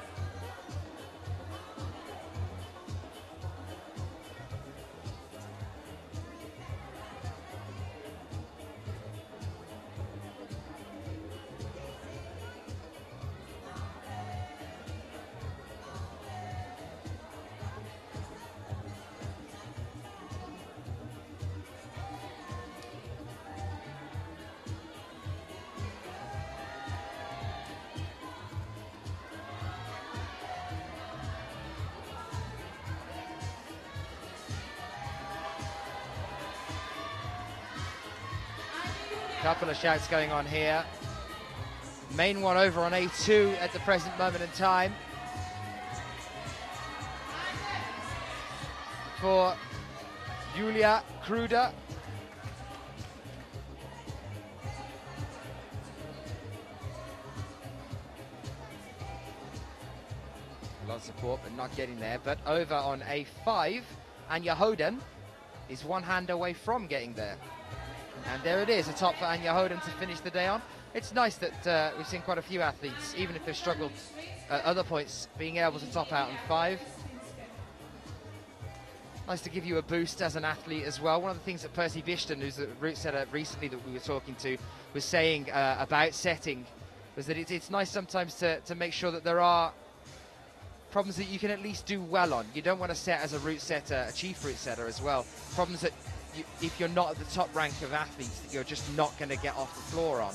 Couple of shouts going on here. Main one over on A2 at the present moment in time. For Julia Kruder, A lot of support, but not getting there. But over on A5, Anya Hoden is one hand away from getting there. And there it is, a top for Anya Hoden to finish the day on. It's nice that we've seen quite a few athletes, even if they've struggled at other points, being able to top out on 5. Nice to give you a boost as an athlete as well. One of the things that Percy Bishton, who's the route setter recently that we were talking to, was saying about setting, was that it's nice sometimes to make sure that there are problems that you can at least do well on. You don't want to set as a route setter, a chief route setter as well. Problems that if you're not at the top rank of athletes, that you're just not going to get off the floor on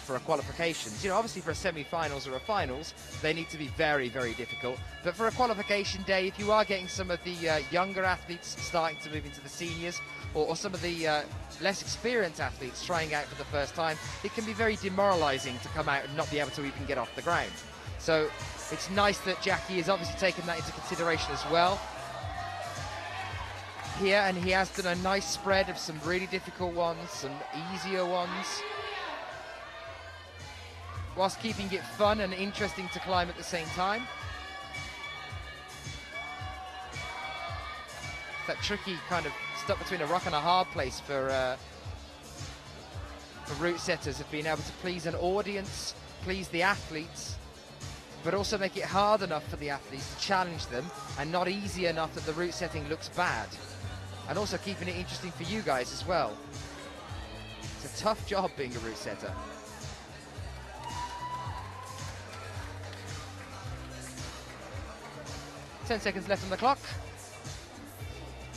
for a qualifications. You know, obviously for a semi-finals or a finals, they need to be very, very difficult. But for a qualification day, if you are getting some of the younger athletes starting to move into the seniors, or some of the less experienced athletes trying out for the first time, it can be very demoralizing to come out and not be able to even get off the ground. So it's nice that Jackie has obviously taken that into consideration as well here, and he has done a nice spread of some really difficult ones, some easier ones, whilst keeping it fun and interesting to climb at the same time. That tricky kind of stuck between a rock and a hard place for route setters, of being able to please an audience, please the athletes, but also make it hard enough for the athletes to challenge them, and not easy enough that the route setting looks bad. And also keeping it interesting for you guys as well. It's a tough job being a route setter. Ten seconds left on the clock.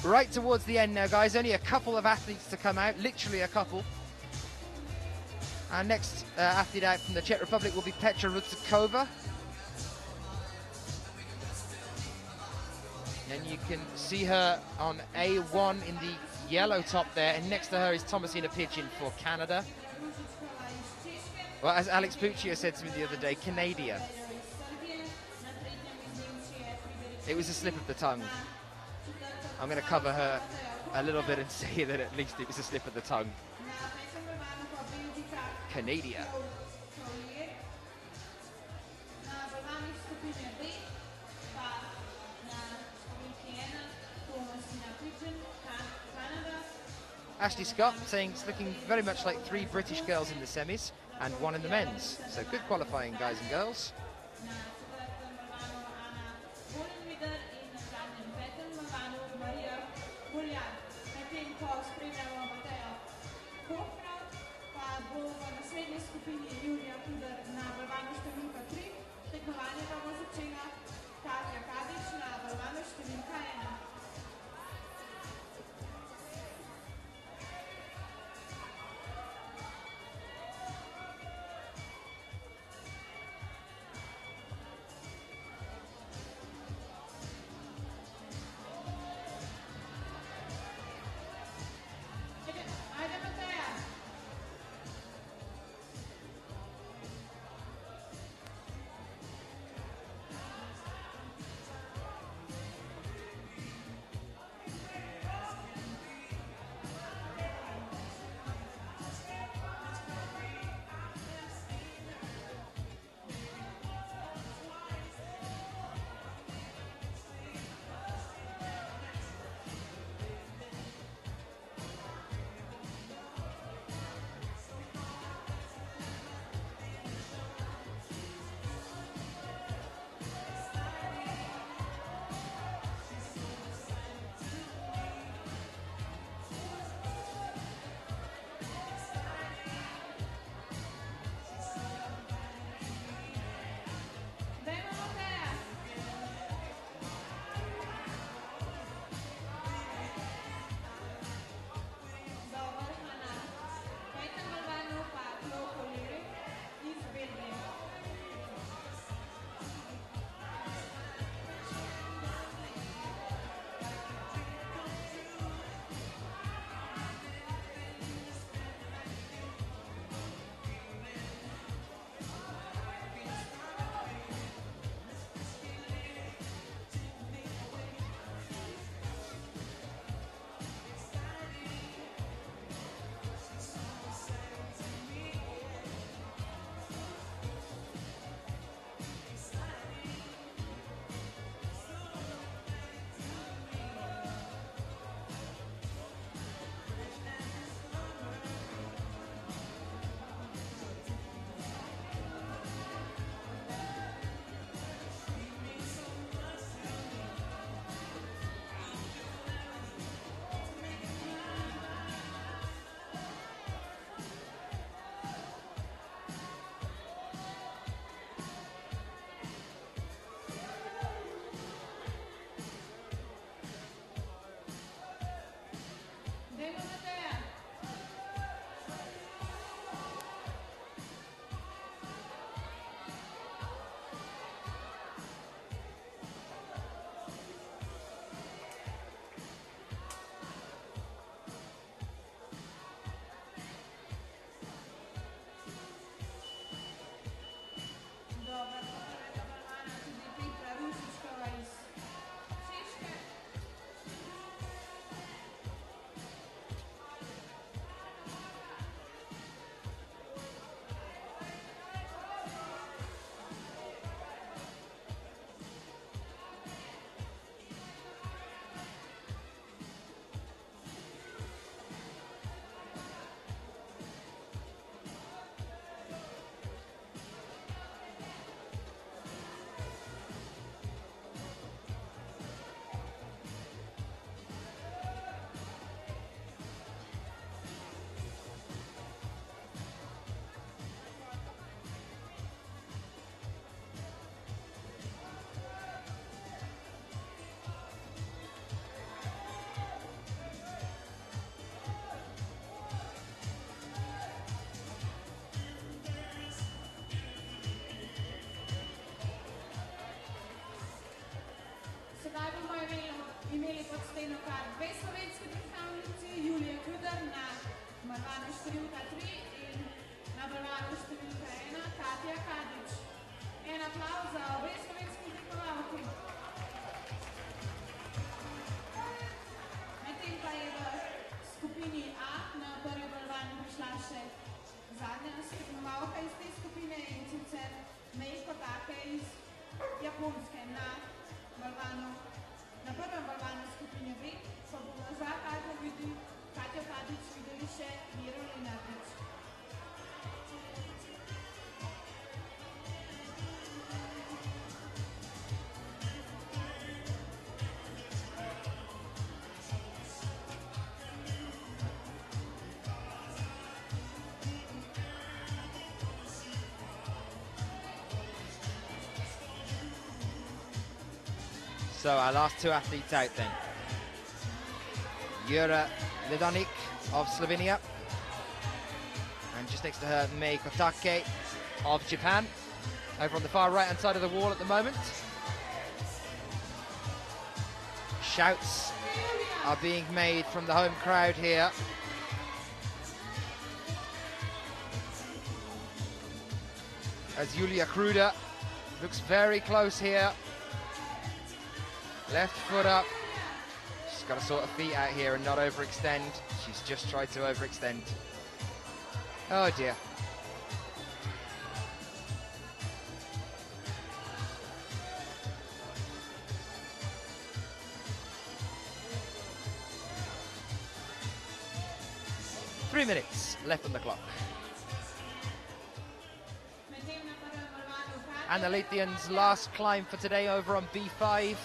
Right towards the end now, guys. Only a couple of athletes to come out, literally a couple. Our next athlete out from the Czech Republic will be Petra Rudzikova. And you can see her on A1 in the yellow top there, and next to her is Thomasina Pigeon for Canada. Well, as Alex Puccio said to me the other day, Canada. It was a slip of the tongue. I'm going to cover her a little bit and say that at least it was a slip of the tongue. Canada. Ashley Scott saying it's looking very much like 3 British girls in the semis and 1 in the men's. So good qualifying, guys and girls. pod steno kar dve slovenski predstavnici, Julija Kruder na balvanu številka 3 in na balvanu številka 1 Katja Kadič. En aplavz za obe slovenski tekmovalki. Medtem pa je v skupini A na prvi balvan prišla še zadnja tekmovalka iz te skupine in sicer Meiko Take iz Japonske na prvem balvanu skupine B, pa bomo za Katjo Kadič videli še Miro Lenardič. So our last two athletes out then. Jura Ledonik of Slovenia. And just next to her, Mei Kotake of Japan. Over on the far right-hand side of the wall at the moment. Shouts are being made from the home crowd here. As Julia Kruder looks very close here. Left foot up. She's got to sort her feet out here and not overextend. She's just tried to overextend. Oh dear. Three minutes left on the clock. And the Lithians' last climb for today over on B5.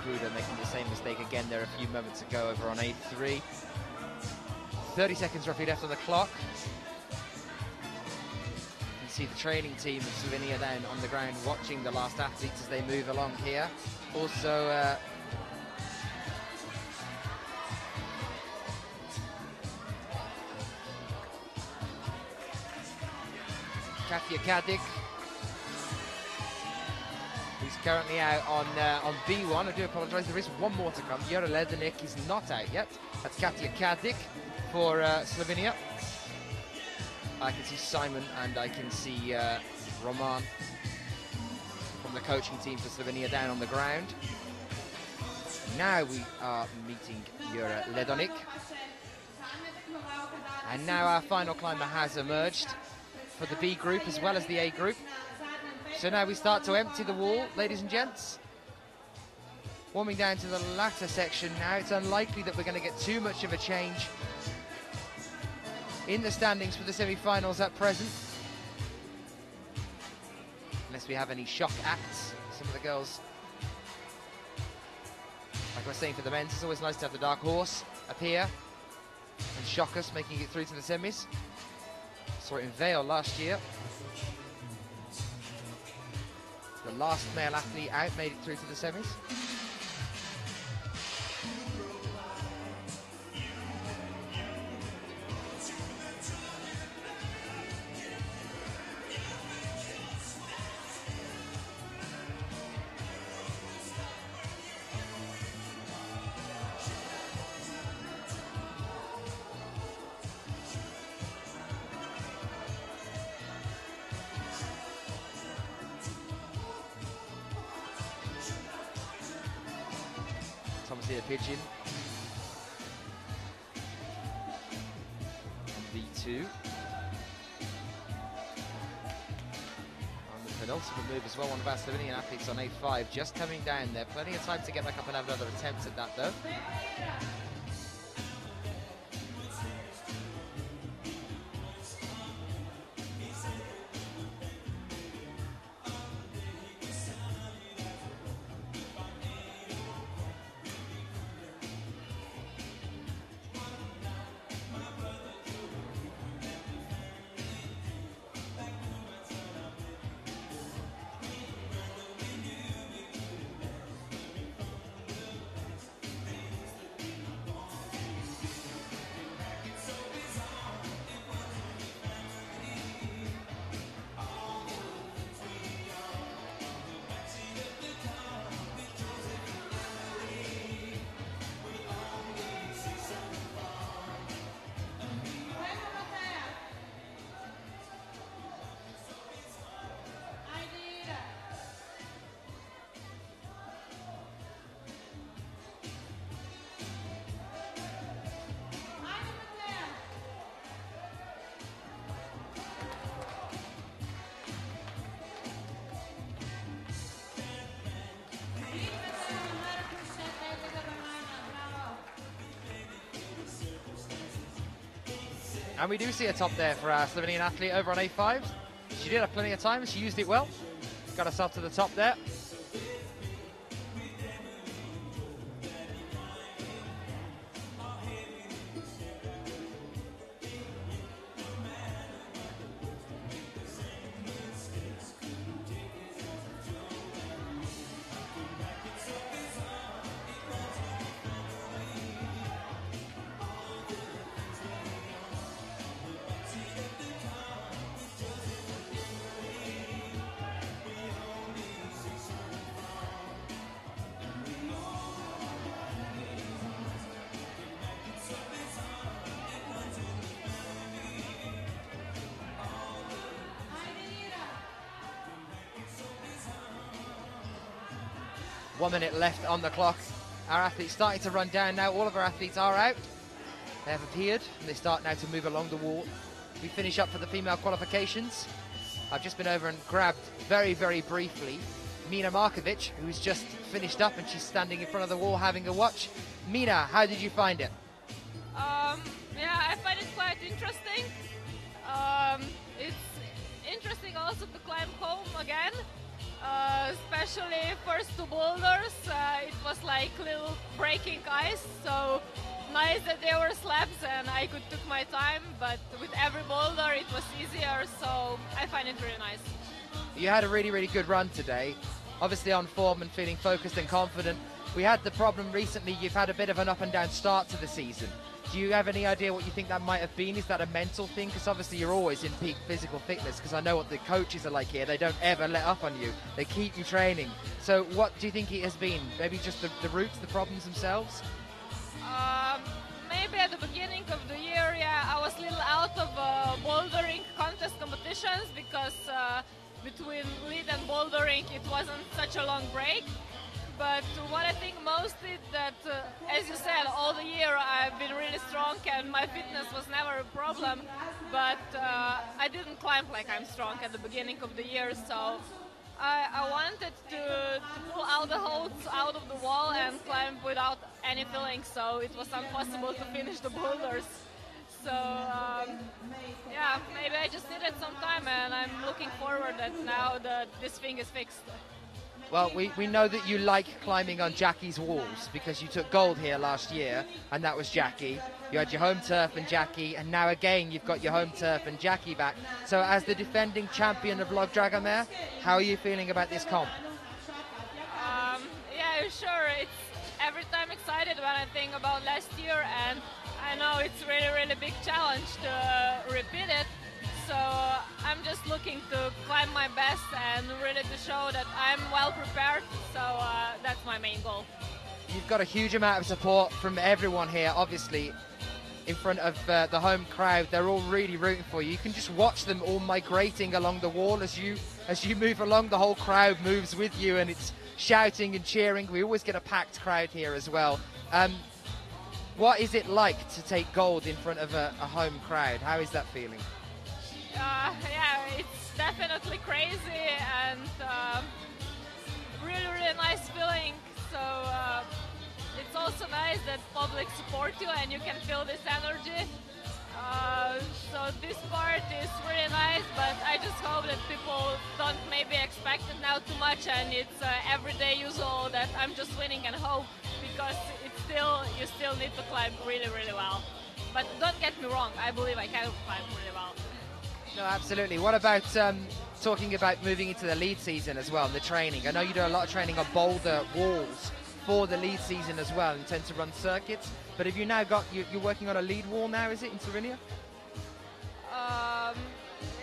Kruder making the same mistake again there a few moments ago over on A3. 30 seconds roughly left on the clock. You can see the training team of Slovenia then on the ground watching the last athletes as they move along here. Also Katja Kadic, who's currently out on B1. I do apologise, there is one more to come. Jura Ledonik is not out yet. That's Katja Kadic for Slovenia. I can see Simon and I can see Roman from the coaching team for Slovenia down on the ground. Now we are meeting Jura Ledonik. And now our final climber has emerged for the B group as well as the A group. So now we start to empty the wall, ladies and gents. Warming down to the latter section now. It's unlikely that we're going to get too much of a change in the standings for the semi-finals at present. Unless we have any shock acts. Some of the girls, like I was saying for the men's, it's always nice to have the dark horse appear and shock us, making it through to the semis. Saw it in Vale last year. The last male athlete out made it through to the semis. Thomas here, pigeon. V2. On the penultimate move as well, one of our Slovenian athletes on A5, just coming down there. Plenty of time to get back up and have another attempt at that though. And we do see a top there for our Slovenian athlete over on A5. She did have plenty of time and she used it well. Got herself to the top there. One minute left on the clock. Our athletes starting to run down now. All of our athletes are out. They have appeared and they start now to move along the wall. We finish up for the female qualifications. I've just been over and grabbed very, very briefly Mina Markovic, who's just finished up and she's standing in front of the wall having a watch. Mina, how did you find it? Yeah, I find it quite interesting. It's interesting also to climb home again. Especially first two boulders, it was like little breaking ice, so nice that they were slabs and I could took my time, but with every boulder it was easier, so I find it really nice. You had a really, really good run today, obviously on form and feeling focused and confident. We had the problem recently, you've had a bit of an up and down start to the season. Do you have any idea what you think that might have been? Is that a mental thing? Because obviously you're always in peak physical fitness, because I know what the coaches are like here. They don't ever let up on you. They keep you training. So what do you think it has been? Maybe just the roots, the problems themselves? Maybe at the beginning of the year, yeah, I was a little out of bouldering contest competitions because between lead and boulder bouldering, it wasn't such a long break. But what I think most is that, as you said, all the year I've been really strong and my fitness was never a problem. But I didn't climb like I'm strong at the beginning of the year, so I wanted to pull out the holds out of the wall and climb without any feeling, so it was impossible to finish the boulders. So yeah, maybe I just needed some time, and I'm looking forward that now that this thing is fixed. Well, we know that you like climbing on Jackie's walls because you took gold here last year, and that was Jackie. You had your home turf and Jackie, and now again you've got your home turf and Jackie back. So as the defending champion of Log Dragomer, how are you feeling about this comp? Yeah, sure. It's every time excited when I think about last year, and I know it's really big challenge to repeat it. So I'm just looking to climb my best and really to show that I'm well prepared. So that's my main goal. You've got a huge amount of support from everyone here, obviously, in front of the home crowd. They're all really rooting for you. You can just watch them all migrating along the wall as you move along. The whole crowd moves with you, and it's shouting and cheering. We always get a packed crowd here as well. What is it like to take gold in front of a home crowd? How is that feeling? Yeah, it's definitely crazy and really nice feeling. So it's also nice that public support you and you can feel this energy. So this part is really nice, but I just hope that people don't maybe expect it now too much, and it's everyday usual that I'm just winning and hope, because you still need to climb really well. But don't get me wrong, I believe I can climb really well. No, absolutely. What about talking about moving into the lead season as well, and the training? I know you do a lot of training on boulder walls for the lead season as well, and tend to run circuits. But have you now got, you're working on a lead wall now, is it, in Slovenia?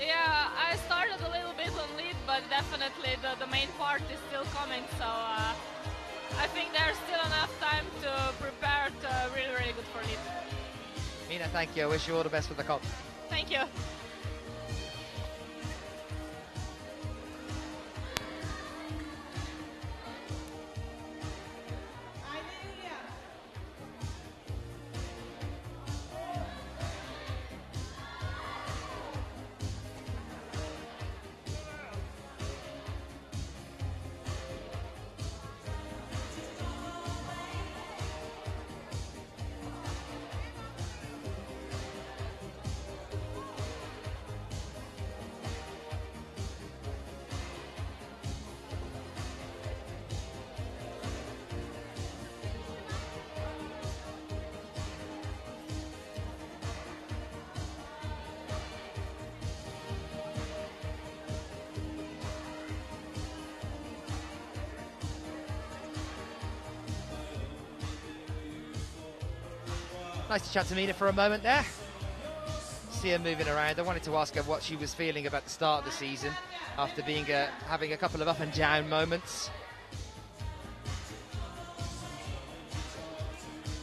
Yeah, I started a little bit on lead, but definitely the main part is still coming. So I think there's still enough time to prepare to really good for lead. Mina, thank you. I wish you all the best for the comp. Thank you. Nice to chat to Mina for a moment there. See her moving around. I wanted to ask her what she was feeling about the start of the season after being having a couple of up and down moments.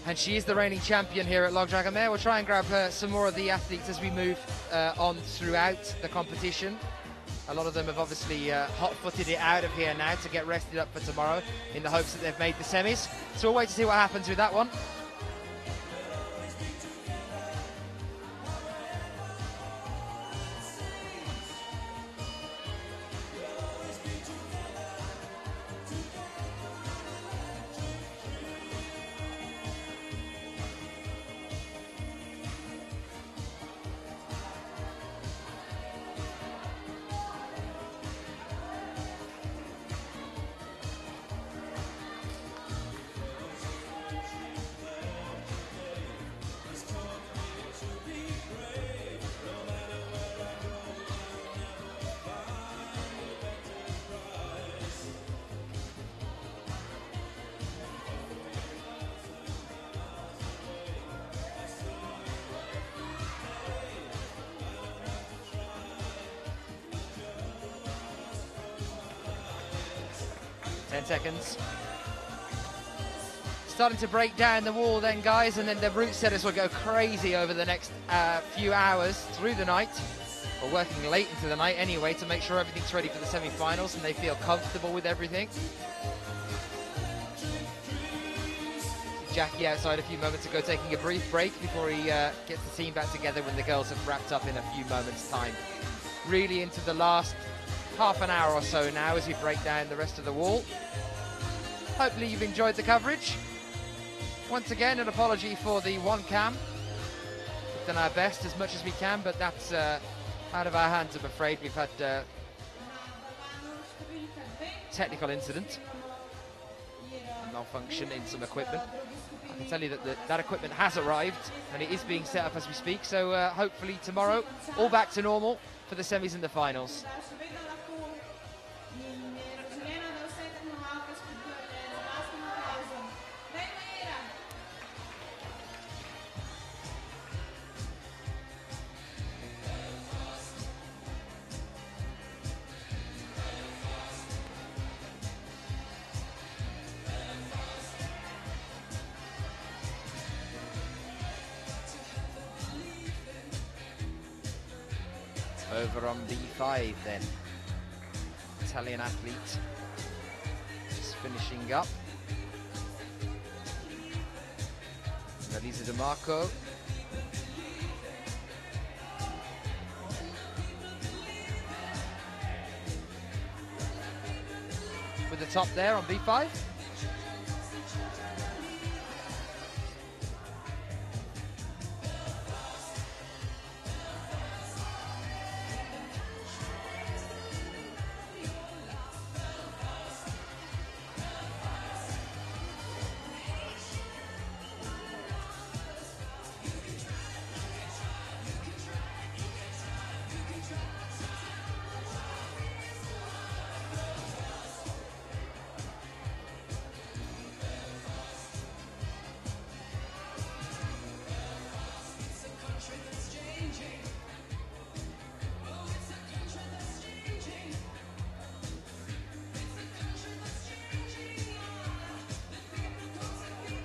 And she is the reigning champion here at Log Dragomer. We'll try and grab some more of the athletes as we move on throughout the competition. A lot of them have obviously hot-footed it out of here now to get rested up for tomorrow in the hopes that they've made the semis. So we'll wait to see what happens with that one. Seconds. Starting to break down the wall then, guys, and then the route setters will go crazy over the next few hours through the night. We're working late into the night anyway to make sure everything's ready for the semi-finals and they feel comfortable with everything. Jackie outside a few moments ago taking a brief break before he gets the team back together when the girls have wrapped up in a few moments' time. Really into the last half an hour or so now as we break down the rest of the wall. Hopefully you've enjoyed the coverage. Once again, an apology for the one cam. We've done our best as much as we can, but that's out of our hands, I'm afraid. We've had technical incident, malfunction in some equipment. I can tell you that that equipment has arrived and it is being set up as we speak, so hopefully tomorrow all back to normal for the semis and the finals. Over on B5 then, Italian athlete, just finishing up. Elisa De Marco. With the top there on B5.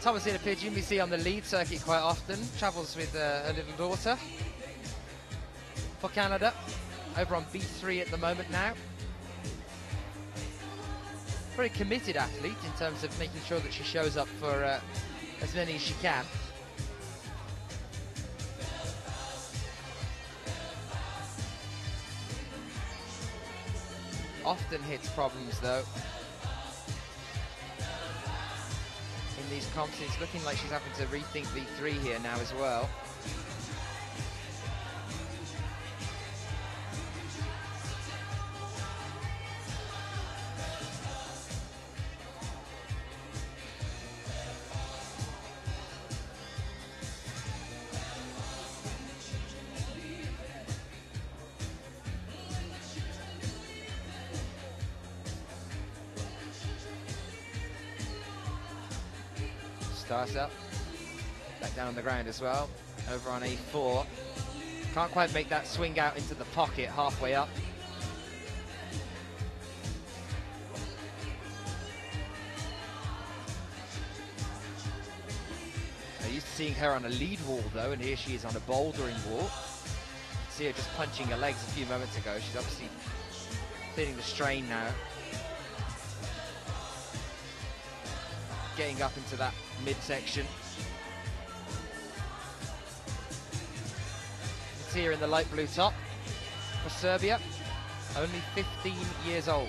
Thomasina Pigeon we see on the lead circuit quite often, travels with her little daughter for Canada, over on B3 at the moment now. Very committed athlete in terms of making sure that she shows up for as many as she can. Often hits problems though. In these comps, it's looking like she's having to rethink V3 here now as well. Starts up, back down on the ground as well, over on A4. Can't quite make that swing out into the pocket halfway up. I'm used to seeing her on a lead wall though, and here she is on a bouldering wall. See her just punching her legs a few moments ago. She's obviously feeling the strain now. Getting up into that midsection. It's here in the light blue top for Serbia, only 15 years old.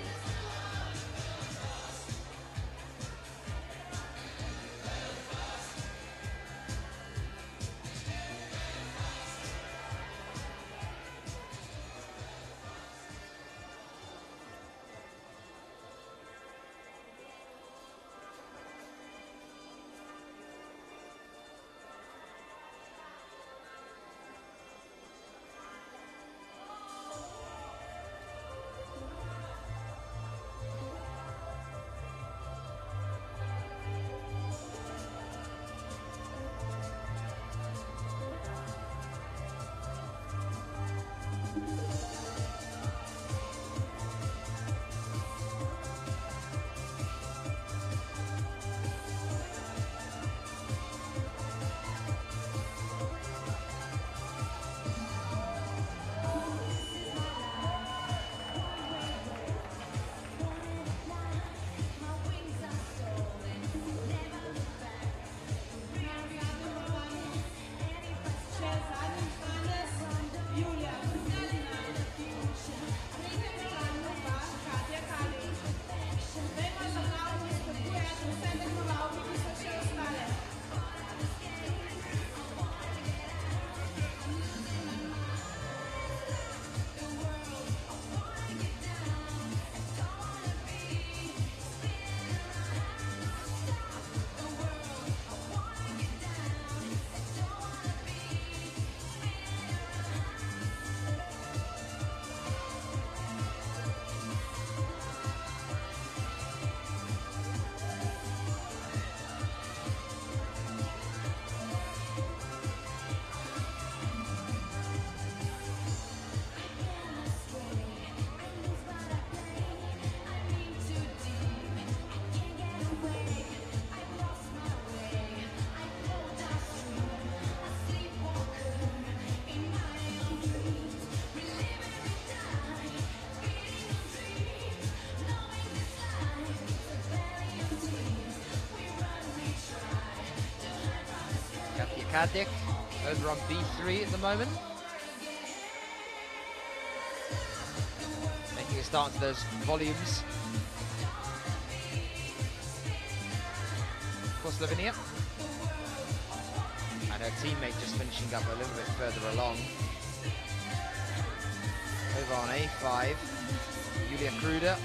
Kadek over on B3 at the moment. Making a start to those volumes for Slovenia. And her teammate just finishing up a little bit further along. Over on A5, Julia Kruder.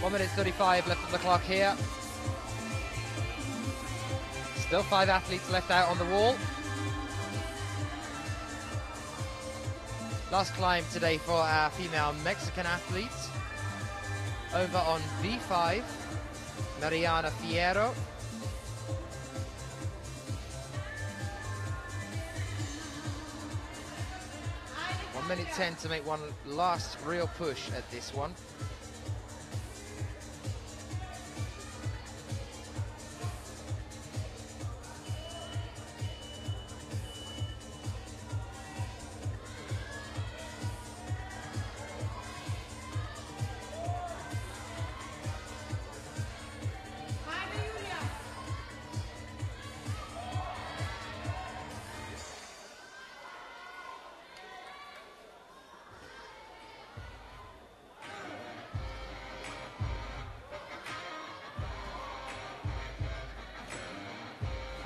One minute 35 left on the clock here. Still 5 athletes left out on the wall. Last climb today for our female Mexican athletes. Over on B5, Mariana Fierro. One minute 10 to make one last real push at this one.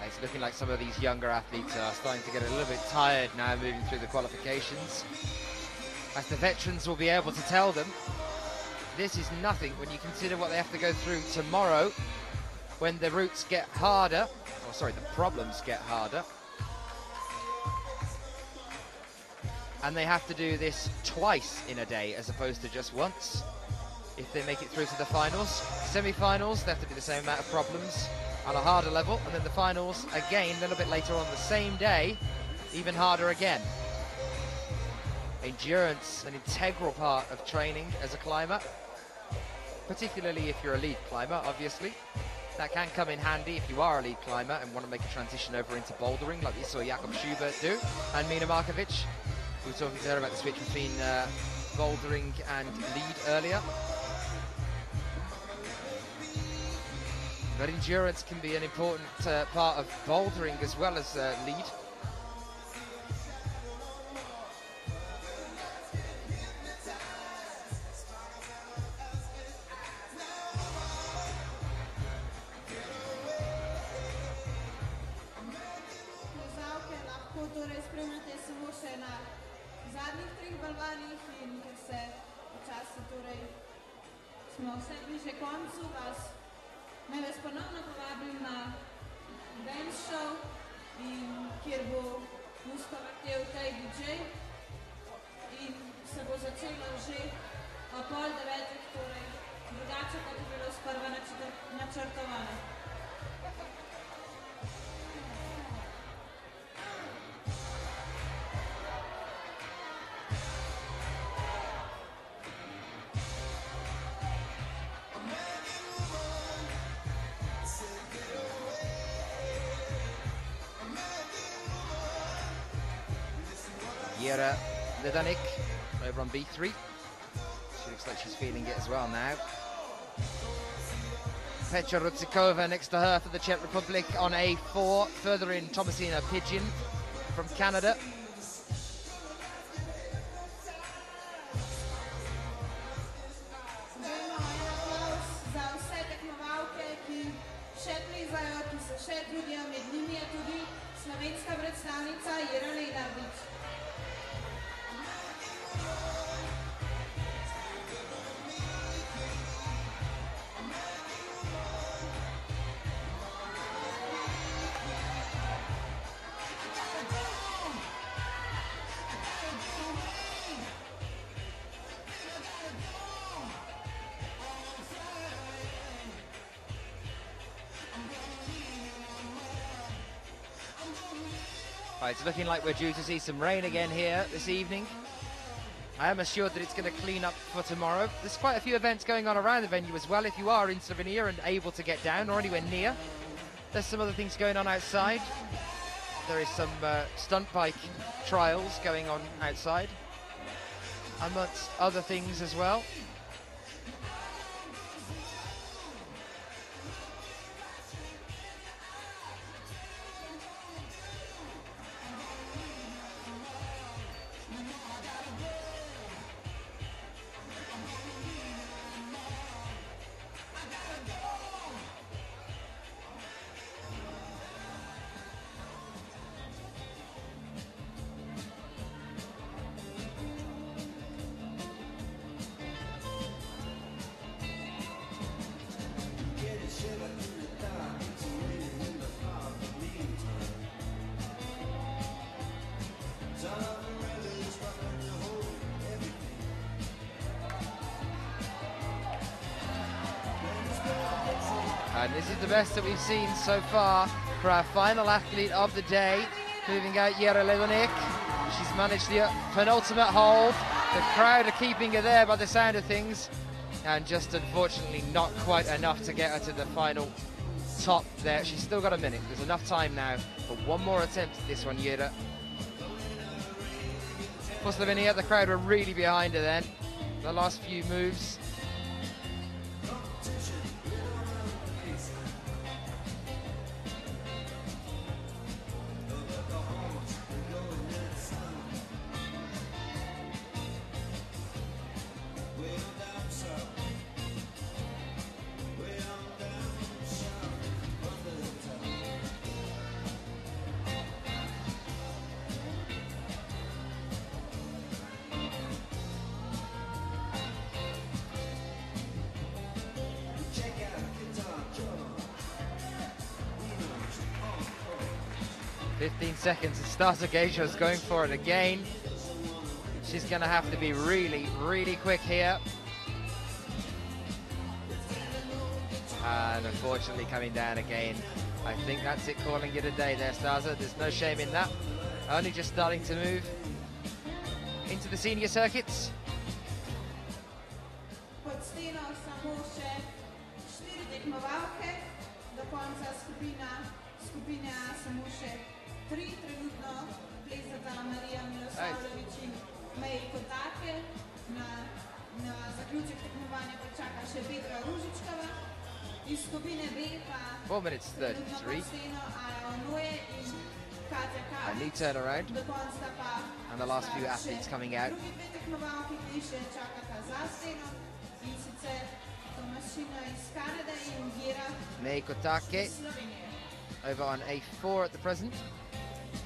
It's looking like some of these younger athletes are starting to get a little bit tired now moving through the qualifications. As the veterans will be able to tell them, this is nothing when you consider what they have to go through tomorrow when the routes get harder, or sorry, the problems get harder. And they have to do this twice in a day as opposed to just once if they make it through to the finals. Semi-finals, they have to do the same amount of problems on a harder level, and then the finals again a little bit later on the same day, even harder again. Endurance, an integral part of training as a climber, particularly if you're a lead climber, obviously. That can come in handy if you are a lead climber and want to make a transition over into bouldering, like we saw Jakob Schubert do, and Mina Markovic. We were talking to her about the switch between bouldering and lead earlier. But endurance can be an important part of bouldering as well as lead. Naj vas ponovno povabim na dance show, in kjer bo musko vrtel tej DJ in se bo začelo že o 8:30, torej drugače kot je bilo sprva načrtovano. Jera Lidanik over on B3. She looks like she's feeling it as well now. Petra Rudzikova next to her for the Czech Republic on A4. Further in, Thomasina Pigeon from Canada. Slovenska predstavnica Jera Ledarvič. It's looking like we're due to see some rain again here this evening. I am assured that it's going to clean up for tomorrow. There's quite a few events going on around the venue as well. If you are in Slovenia and able to get down or anywhere near, there's some other things going on outside. There is some stunt bike trials going on outside, amongst other things as well. And this is the best that we've seen so far for our final athlete of the day. Moving out, Jera Ledonik. She's managed the penultimate hold. The crowd are keeping her there by the sound of things. And just unfortunately not quite enough to get her to the final top there. She's still got a minute. There's enough time now for one more attempt at this one, Jera. For Slovenia, the crowd were really behind her then. The last few moves. Seconds and Stasa Gajo's going for it again. She's going to have to be really, really quick here. And unfortunately coming down again. I think that's it, calling it a day there, Stasa. There's no shame in that. Only just starting to move into the senior circuits. Four minutes 33. A new turnaround. And the last few athletes coming out. Meikotake over on A4 at the present.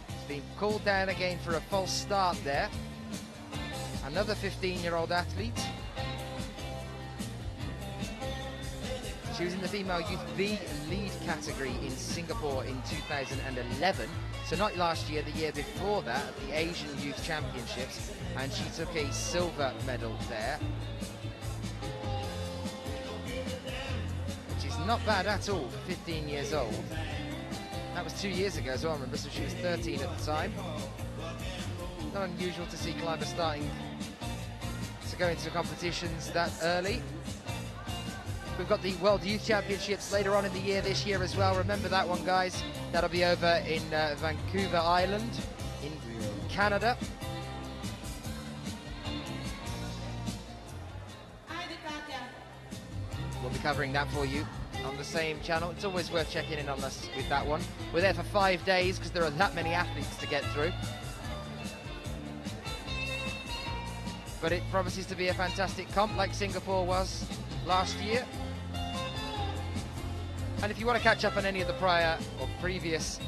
It's been called down again for a false start there. Another 15-year-old athlete. She was in the female youth B lead category in Singapore in 2011. So not last year, the year before that, at the Asian Youth Championships. And she took a silver medal there. Which is not bad at all for 15 years old. That was 2 years ago as well, remember, so she was 13 at the time. Not unusual to see climbers starting to go into competitions that early. We've got the World Youth Championships later on in the year this year as well. Remember that one, guys. That'll be over in Vancouver Island in Canada. We'll be covering that for you on the same channel. It's always worth checking in on us with that one. We're there for 5 days because there are that many athletes to get through. But it promises to be a fantastic comp like Singapore was last year. And if you want to catch up on any of the prior or previous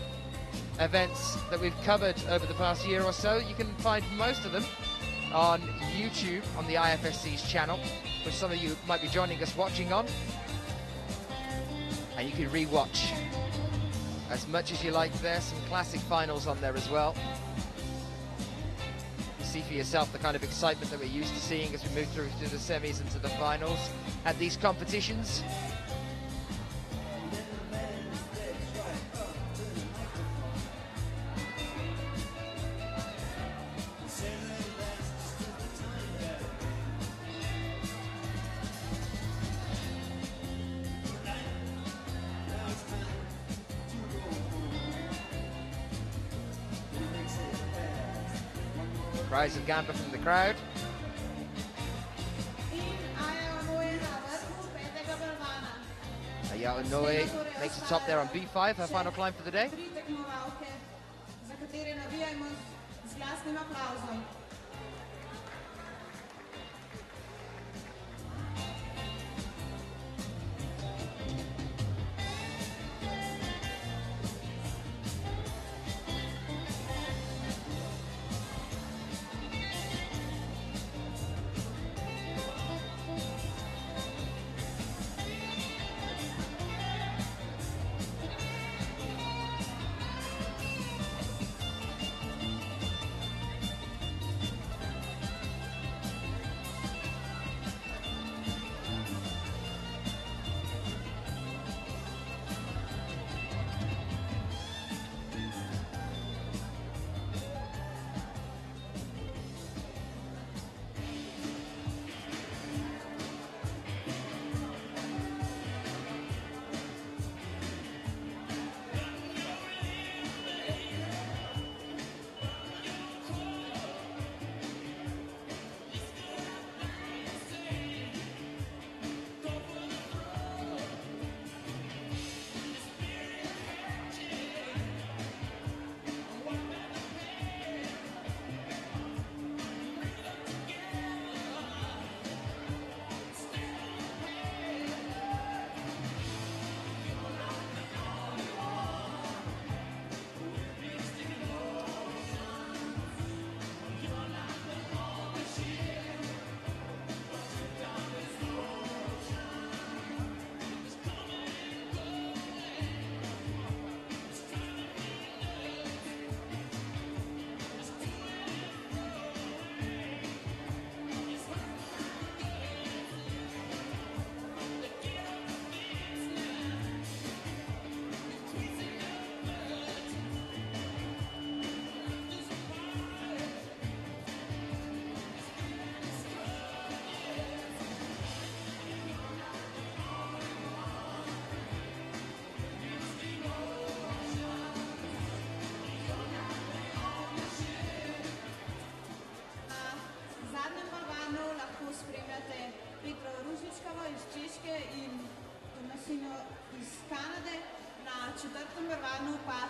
events that we've covered over the past year or so, you can find most of them on YouTube on the IFSC's channel, which some of you might be joining us watching on. And you can re-watch as much as you like. There's some classic finals on there as well. See for yourself the kind of excitement that we're used to seeing as we move through to the semis and to the finals at these competitions. Cries of Gamba from the crowd. Ayaonoe makes the top there on B5, her final climb for the day. Iz Kanade na četrtem vrvanju pa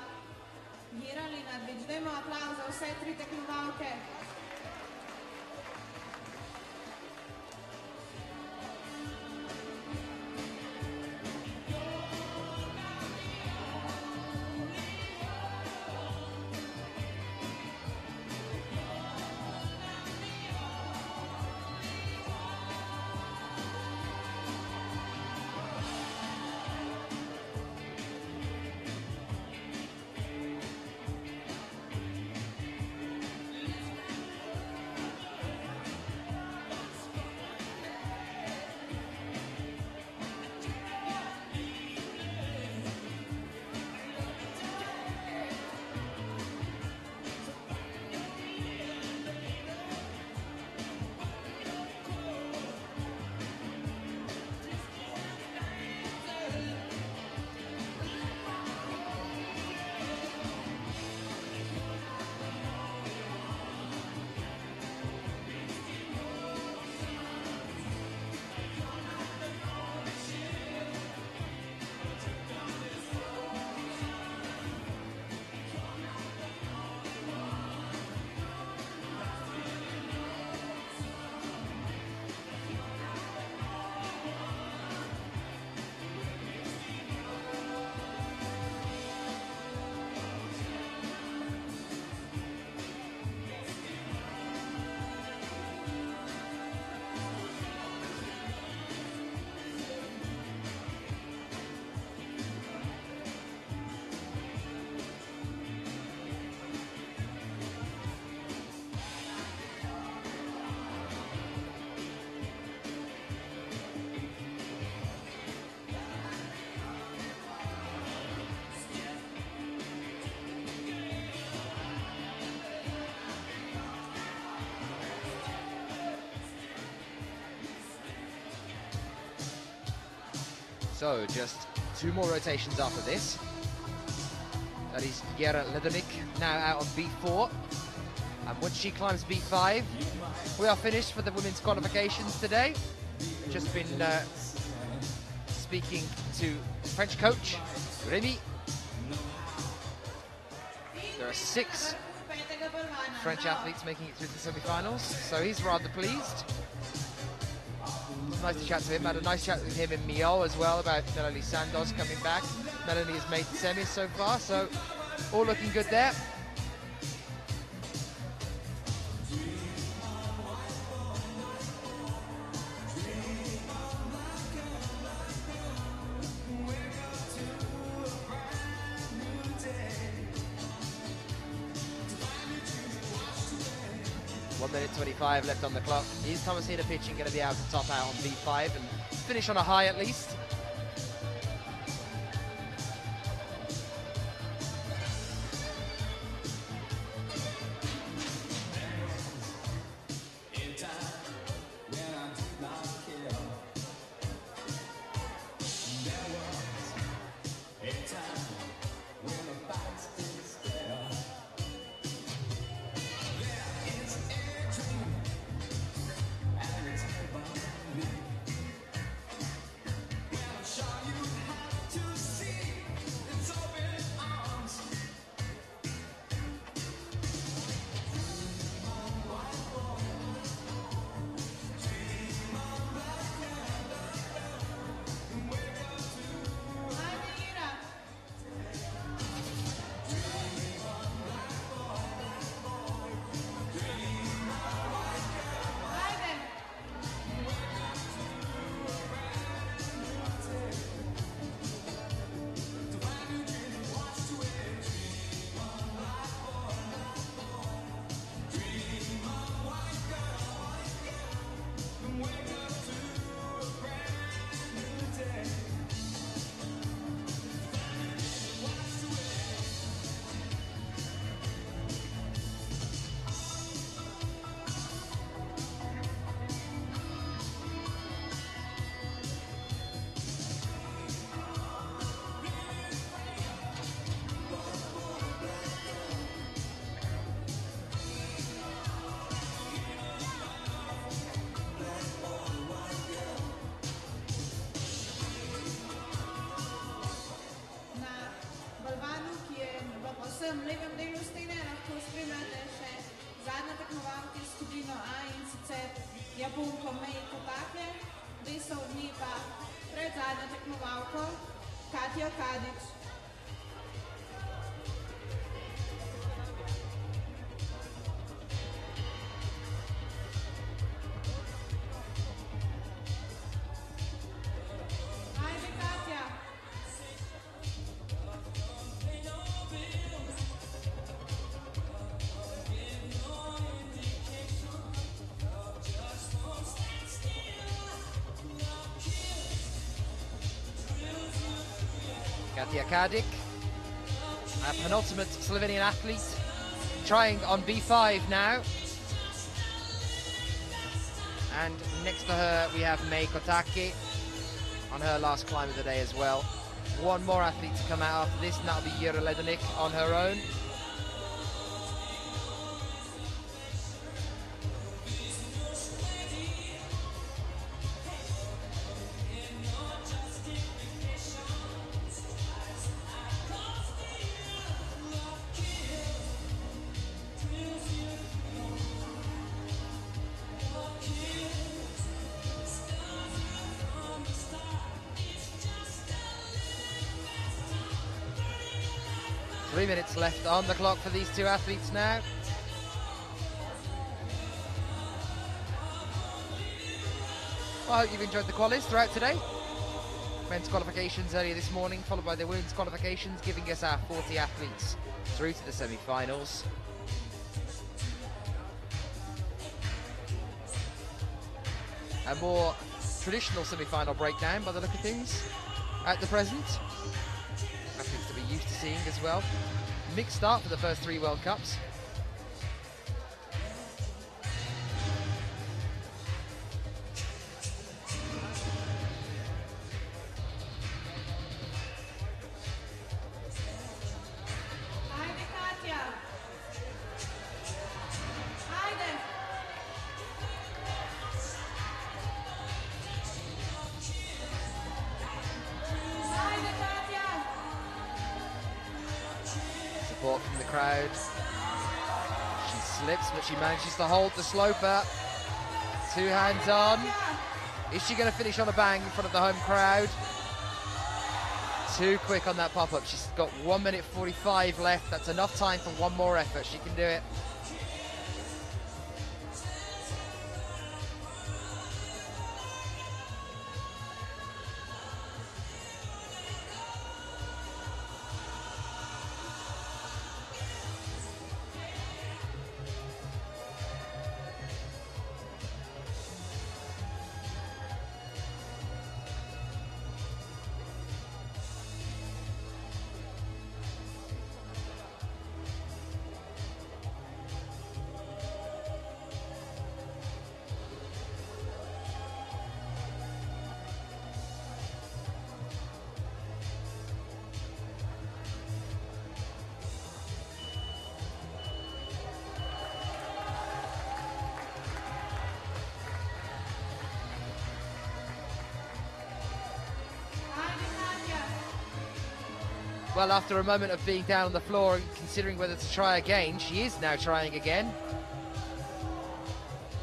Gerali na Dvič. Dajmo aplavz za vse tri tekmovalke. So just 2 more rotations after this. That is Yera Ledonik now out on B4. And once she climbs B5, we are finished for the women's qualifications today. Just been speaking to French coach, Rémi. There are 6 French athletes making it through the semi-finals, so he's rather pleased. It's nice to chat to him. Had a nice chat with him in Millau as well about Melanie Sandos coming back. Melanie has made the semis so far, so all looking good there. Minute 25 left on the clock. Is Thomas Hida pitching going to be able to top out on B5 and finish on a high at least? V levem delu stene lahko spremljate še zadnjo tekmovalko iz skupino A, in sicer Japonko Mei Kotake, 200 od nje pa pred zadnjo tekmovalko Katjo Kadić. Katja Kadić, a penultimate Slovenian athlete, trying on B5 now. And next to her we have Mei Kotake on her last climb of the day as well. One more athlete to come out after this, and that'll be Yera Ledonik on her own. Three minutes left on the clock for these two athletes now. Well, I hope you've enjoyed the qualies throughout today. Men's qualifications earlier this morning, followed by the women's qualifications, giving us our 40 athletes through to the semi-finals. A more traditional semi-final breakdown by the look of things at the present. Athletes to be used to seeing as well. Mixed start for the first 3 World Cups. crowd. She slips, but she manages to hold the sloper. 2 hands on. Is she going to finish on a bang in front of the home crowd? Too quick on that pop-up. She's got 1 minute 45 left. That's enough time for one more effort. She can do it. Well, after a moment of being down on the floor and considering whether to try again, she is now trying again.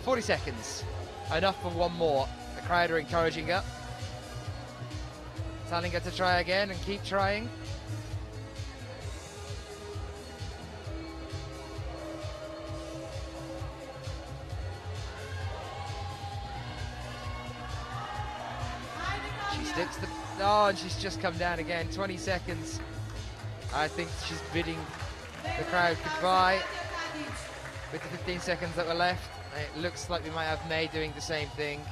40 seconds. Enough for one more. The crowd are encouraging her, telling her to try again and keep trying. She sticks the... Oh, and she's just come down again. 20 seconds. I think she's bidding the crowd goodbye with the 15 seconds that were left. It looks like we might have May doing the same thing.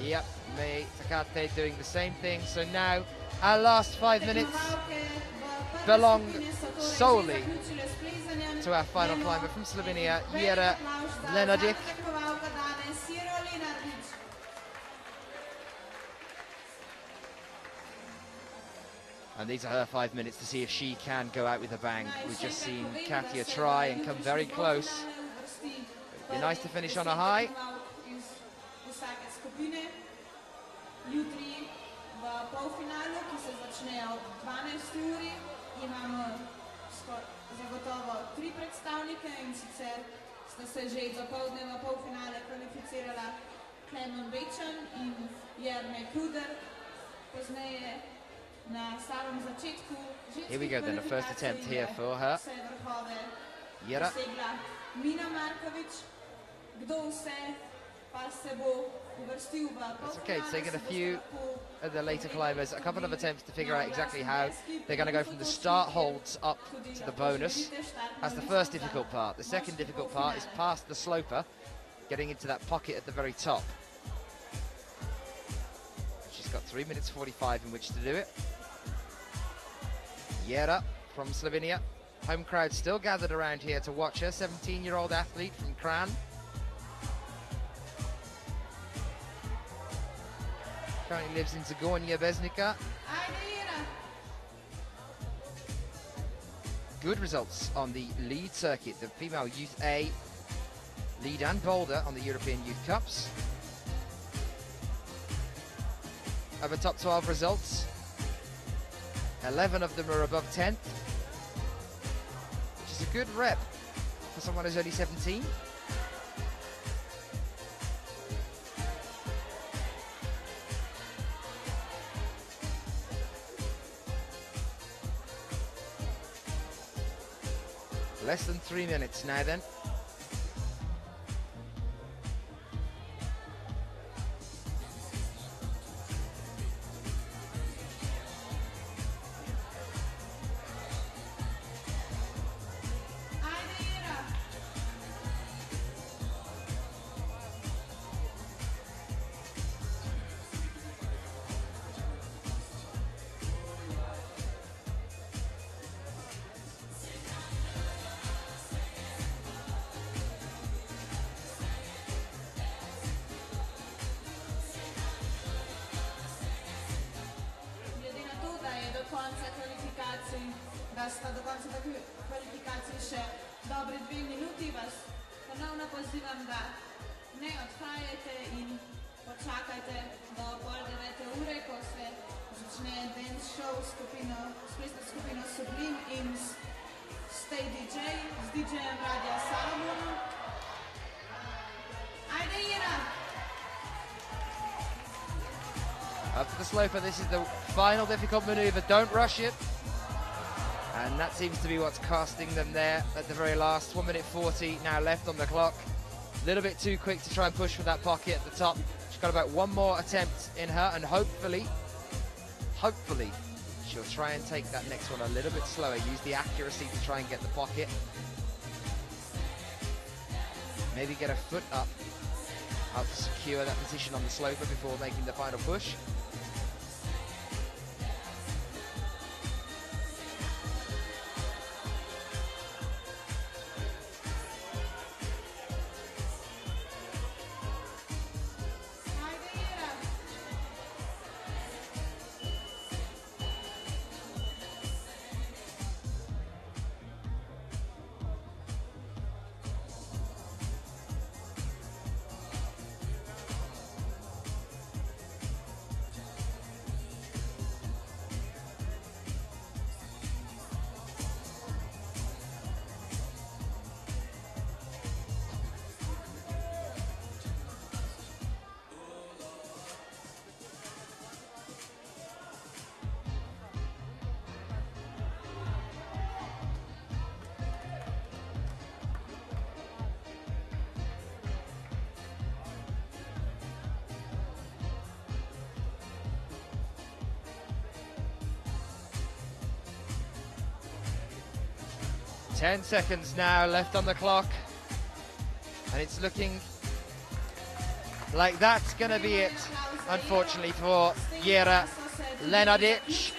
Yep, May Takate doing the same thing. So now our last 5 minutes belong solely to our final climber from Slovenia, Jera Lenardic. And these are her 5 minutes to see if she can go out with a bang. We've just seen Katia try and come very close. It'd be nice to finish on a high. Here we go then, the first attempt here for her. Jera. That's okay, it's taken a few of the later climbers, a couple of attempts to figure out exactly how they're going to go from the start holds up to the bonus. That's the first difficult part. The second difficult part is past the sloper, getting into that pocket at the very top. She's got 3 minutes 45 in which to do it. Jera from Slovenia. Home crowd still gathered around here to watch her. 17-year-old athlete from Kran. Currently lives in Zagornia Beznica. Good results on the lead circuit, the female Youth A lead and boulder on the European Youth Cups. Of her top 12 results, 11 of them are above 10th, which is a good rep for someone who's only 17. Less than 3 minutes now then. Da sta do konca kvalifikacije še dobri 2 minuti, vas ponovno pozivam, da ne odhajate in počakajte do pol 9 ure, ko se Začne dance show spletna skupina Sublime in Stay DJ z DJ-jem Radia Salomona. Ajde Ira! Up to the sloper, this is the final difficult maneuver, don't rush it. And that seems to be what's casting them there at the very last. 1 minute 40 now left on the clock. A little bit too quick to try and push for that pocket at the top. She's got about one more attempt in her, and hopefully, she'll try and take that next one a little bit slower. Use the accuracy to try and get the pocket. Maybe get her foot up to secure that position on the sloper before making the final push. Ajde Ira! 10 seconds now left on the clock, and it's looking like that's going to be it, unfortunately, for Jera Lenardic.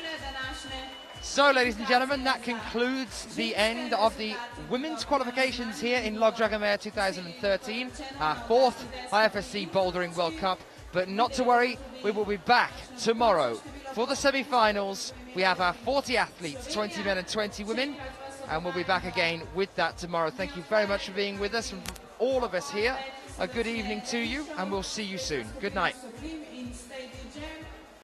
So, ladies and gentlemen, that concludes the end of the women's qualifications here in Log Dragomer 2013, our 4th IFSC Bouldering World Cup. But not to worry, we will be back tomorrow for the semi-finals. We have our 40 athletes, 20 men and 20 women, and we'll be back again with that tomorrow. Thank you very much for being with us, from all of us here. A good evening to you, and we'll see you soon. Good night.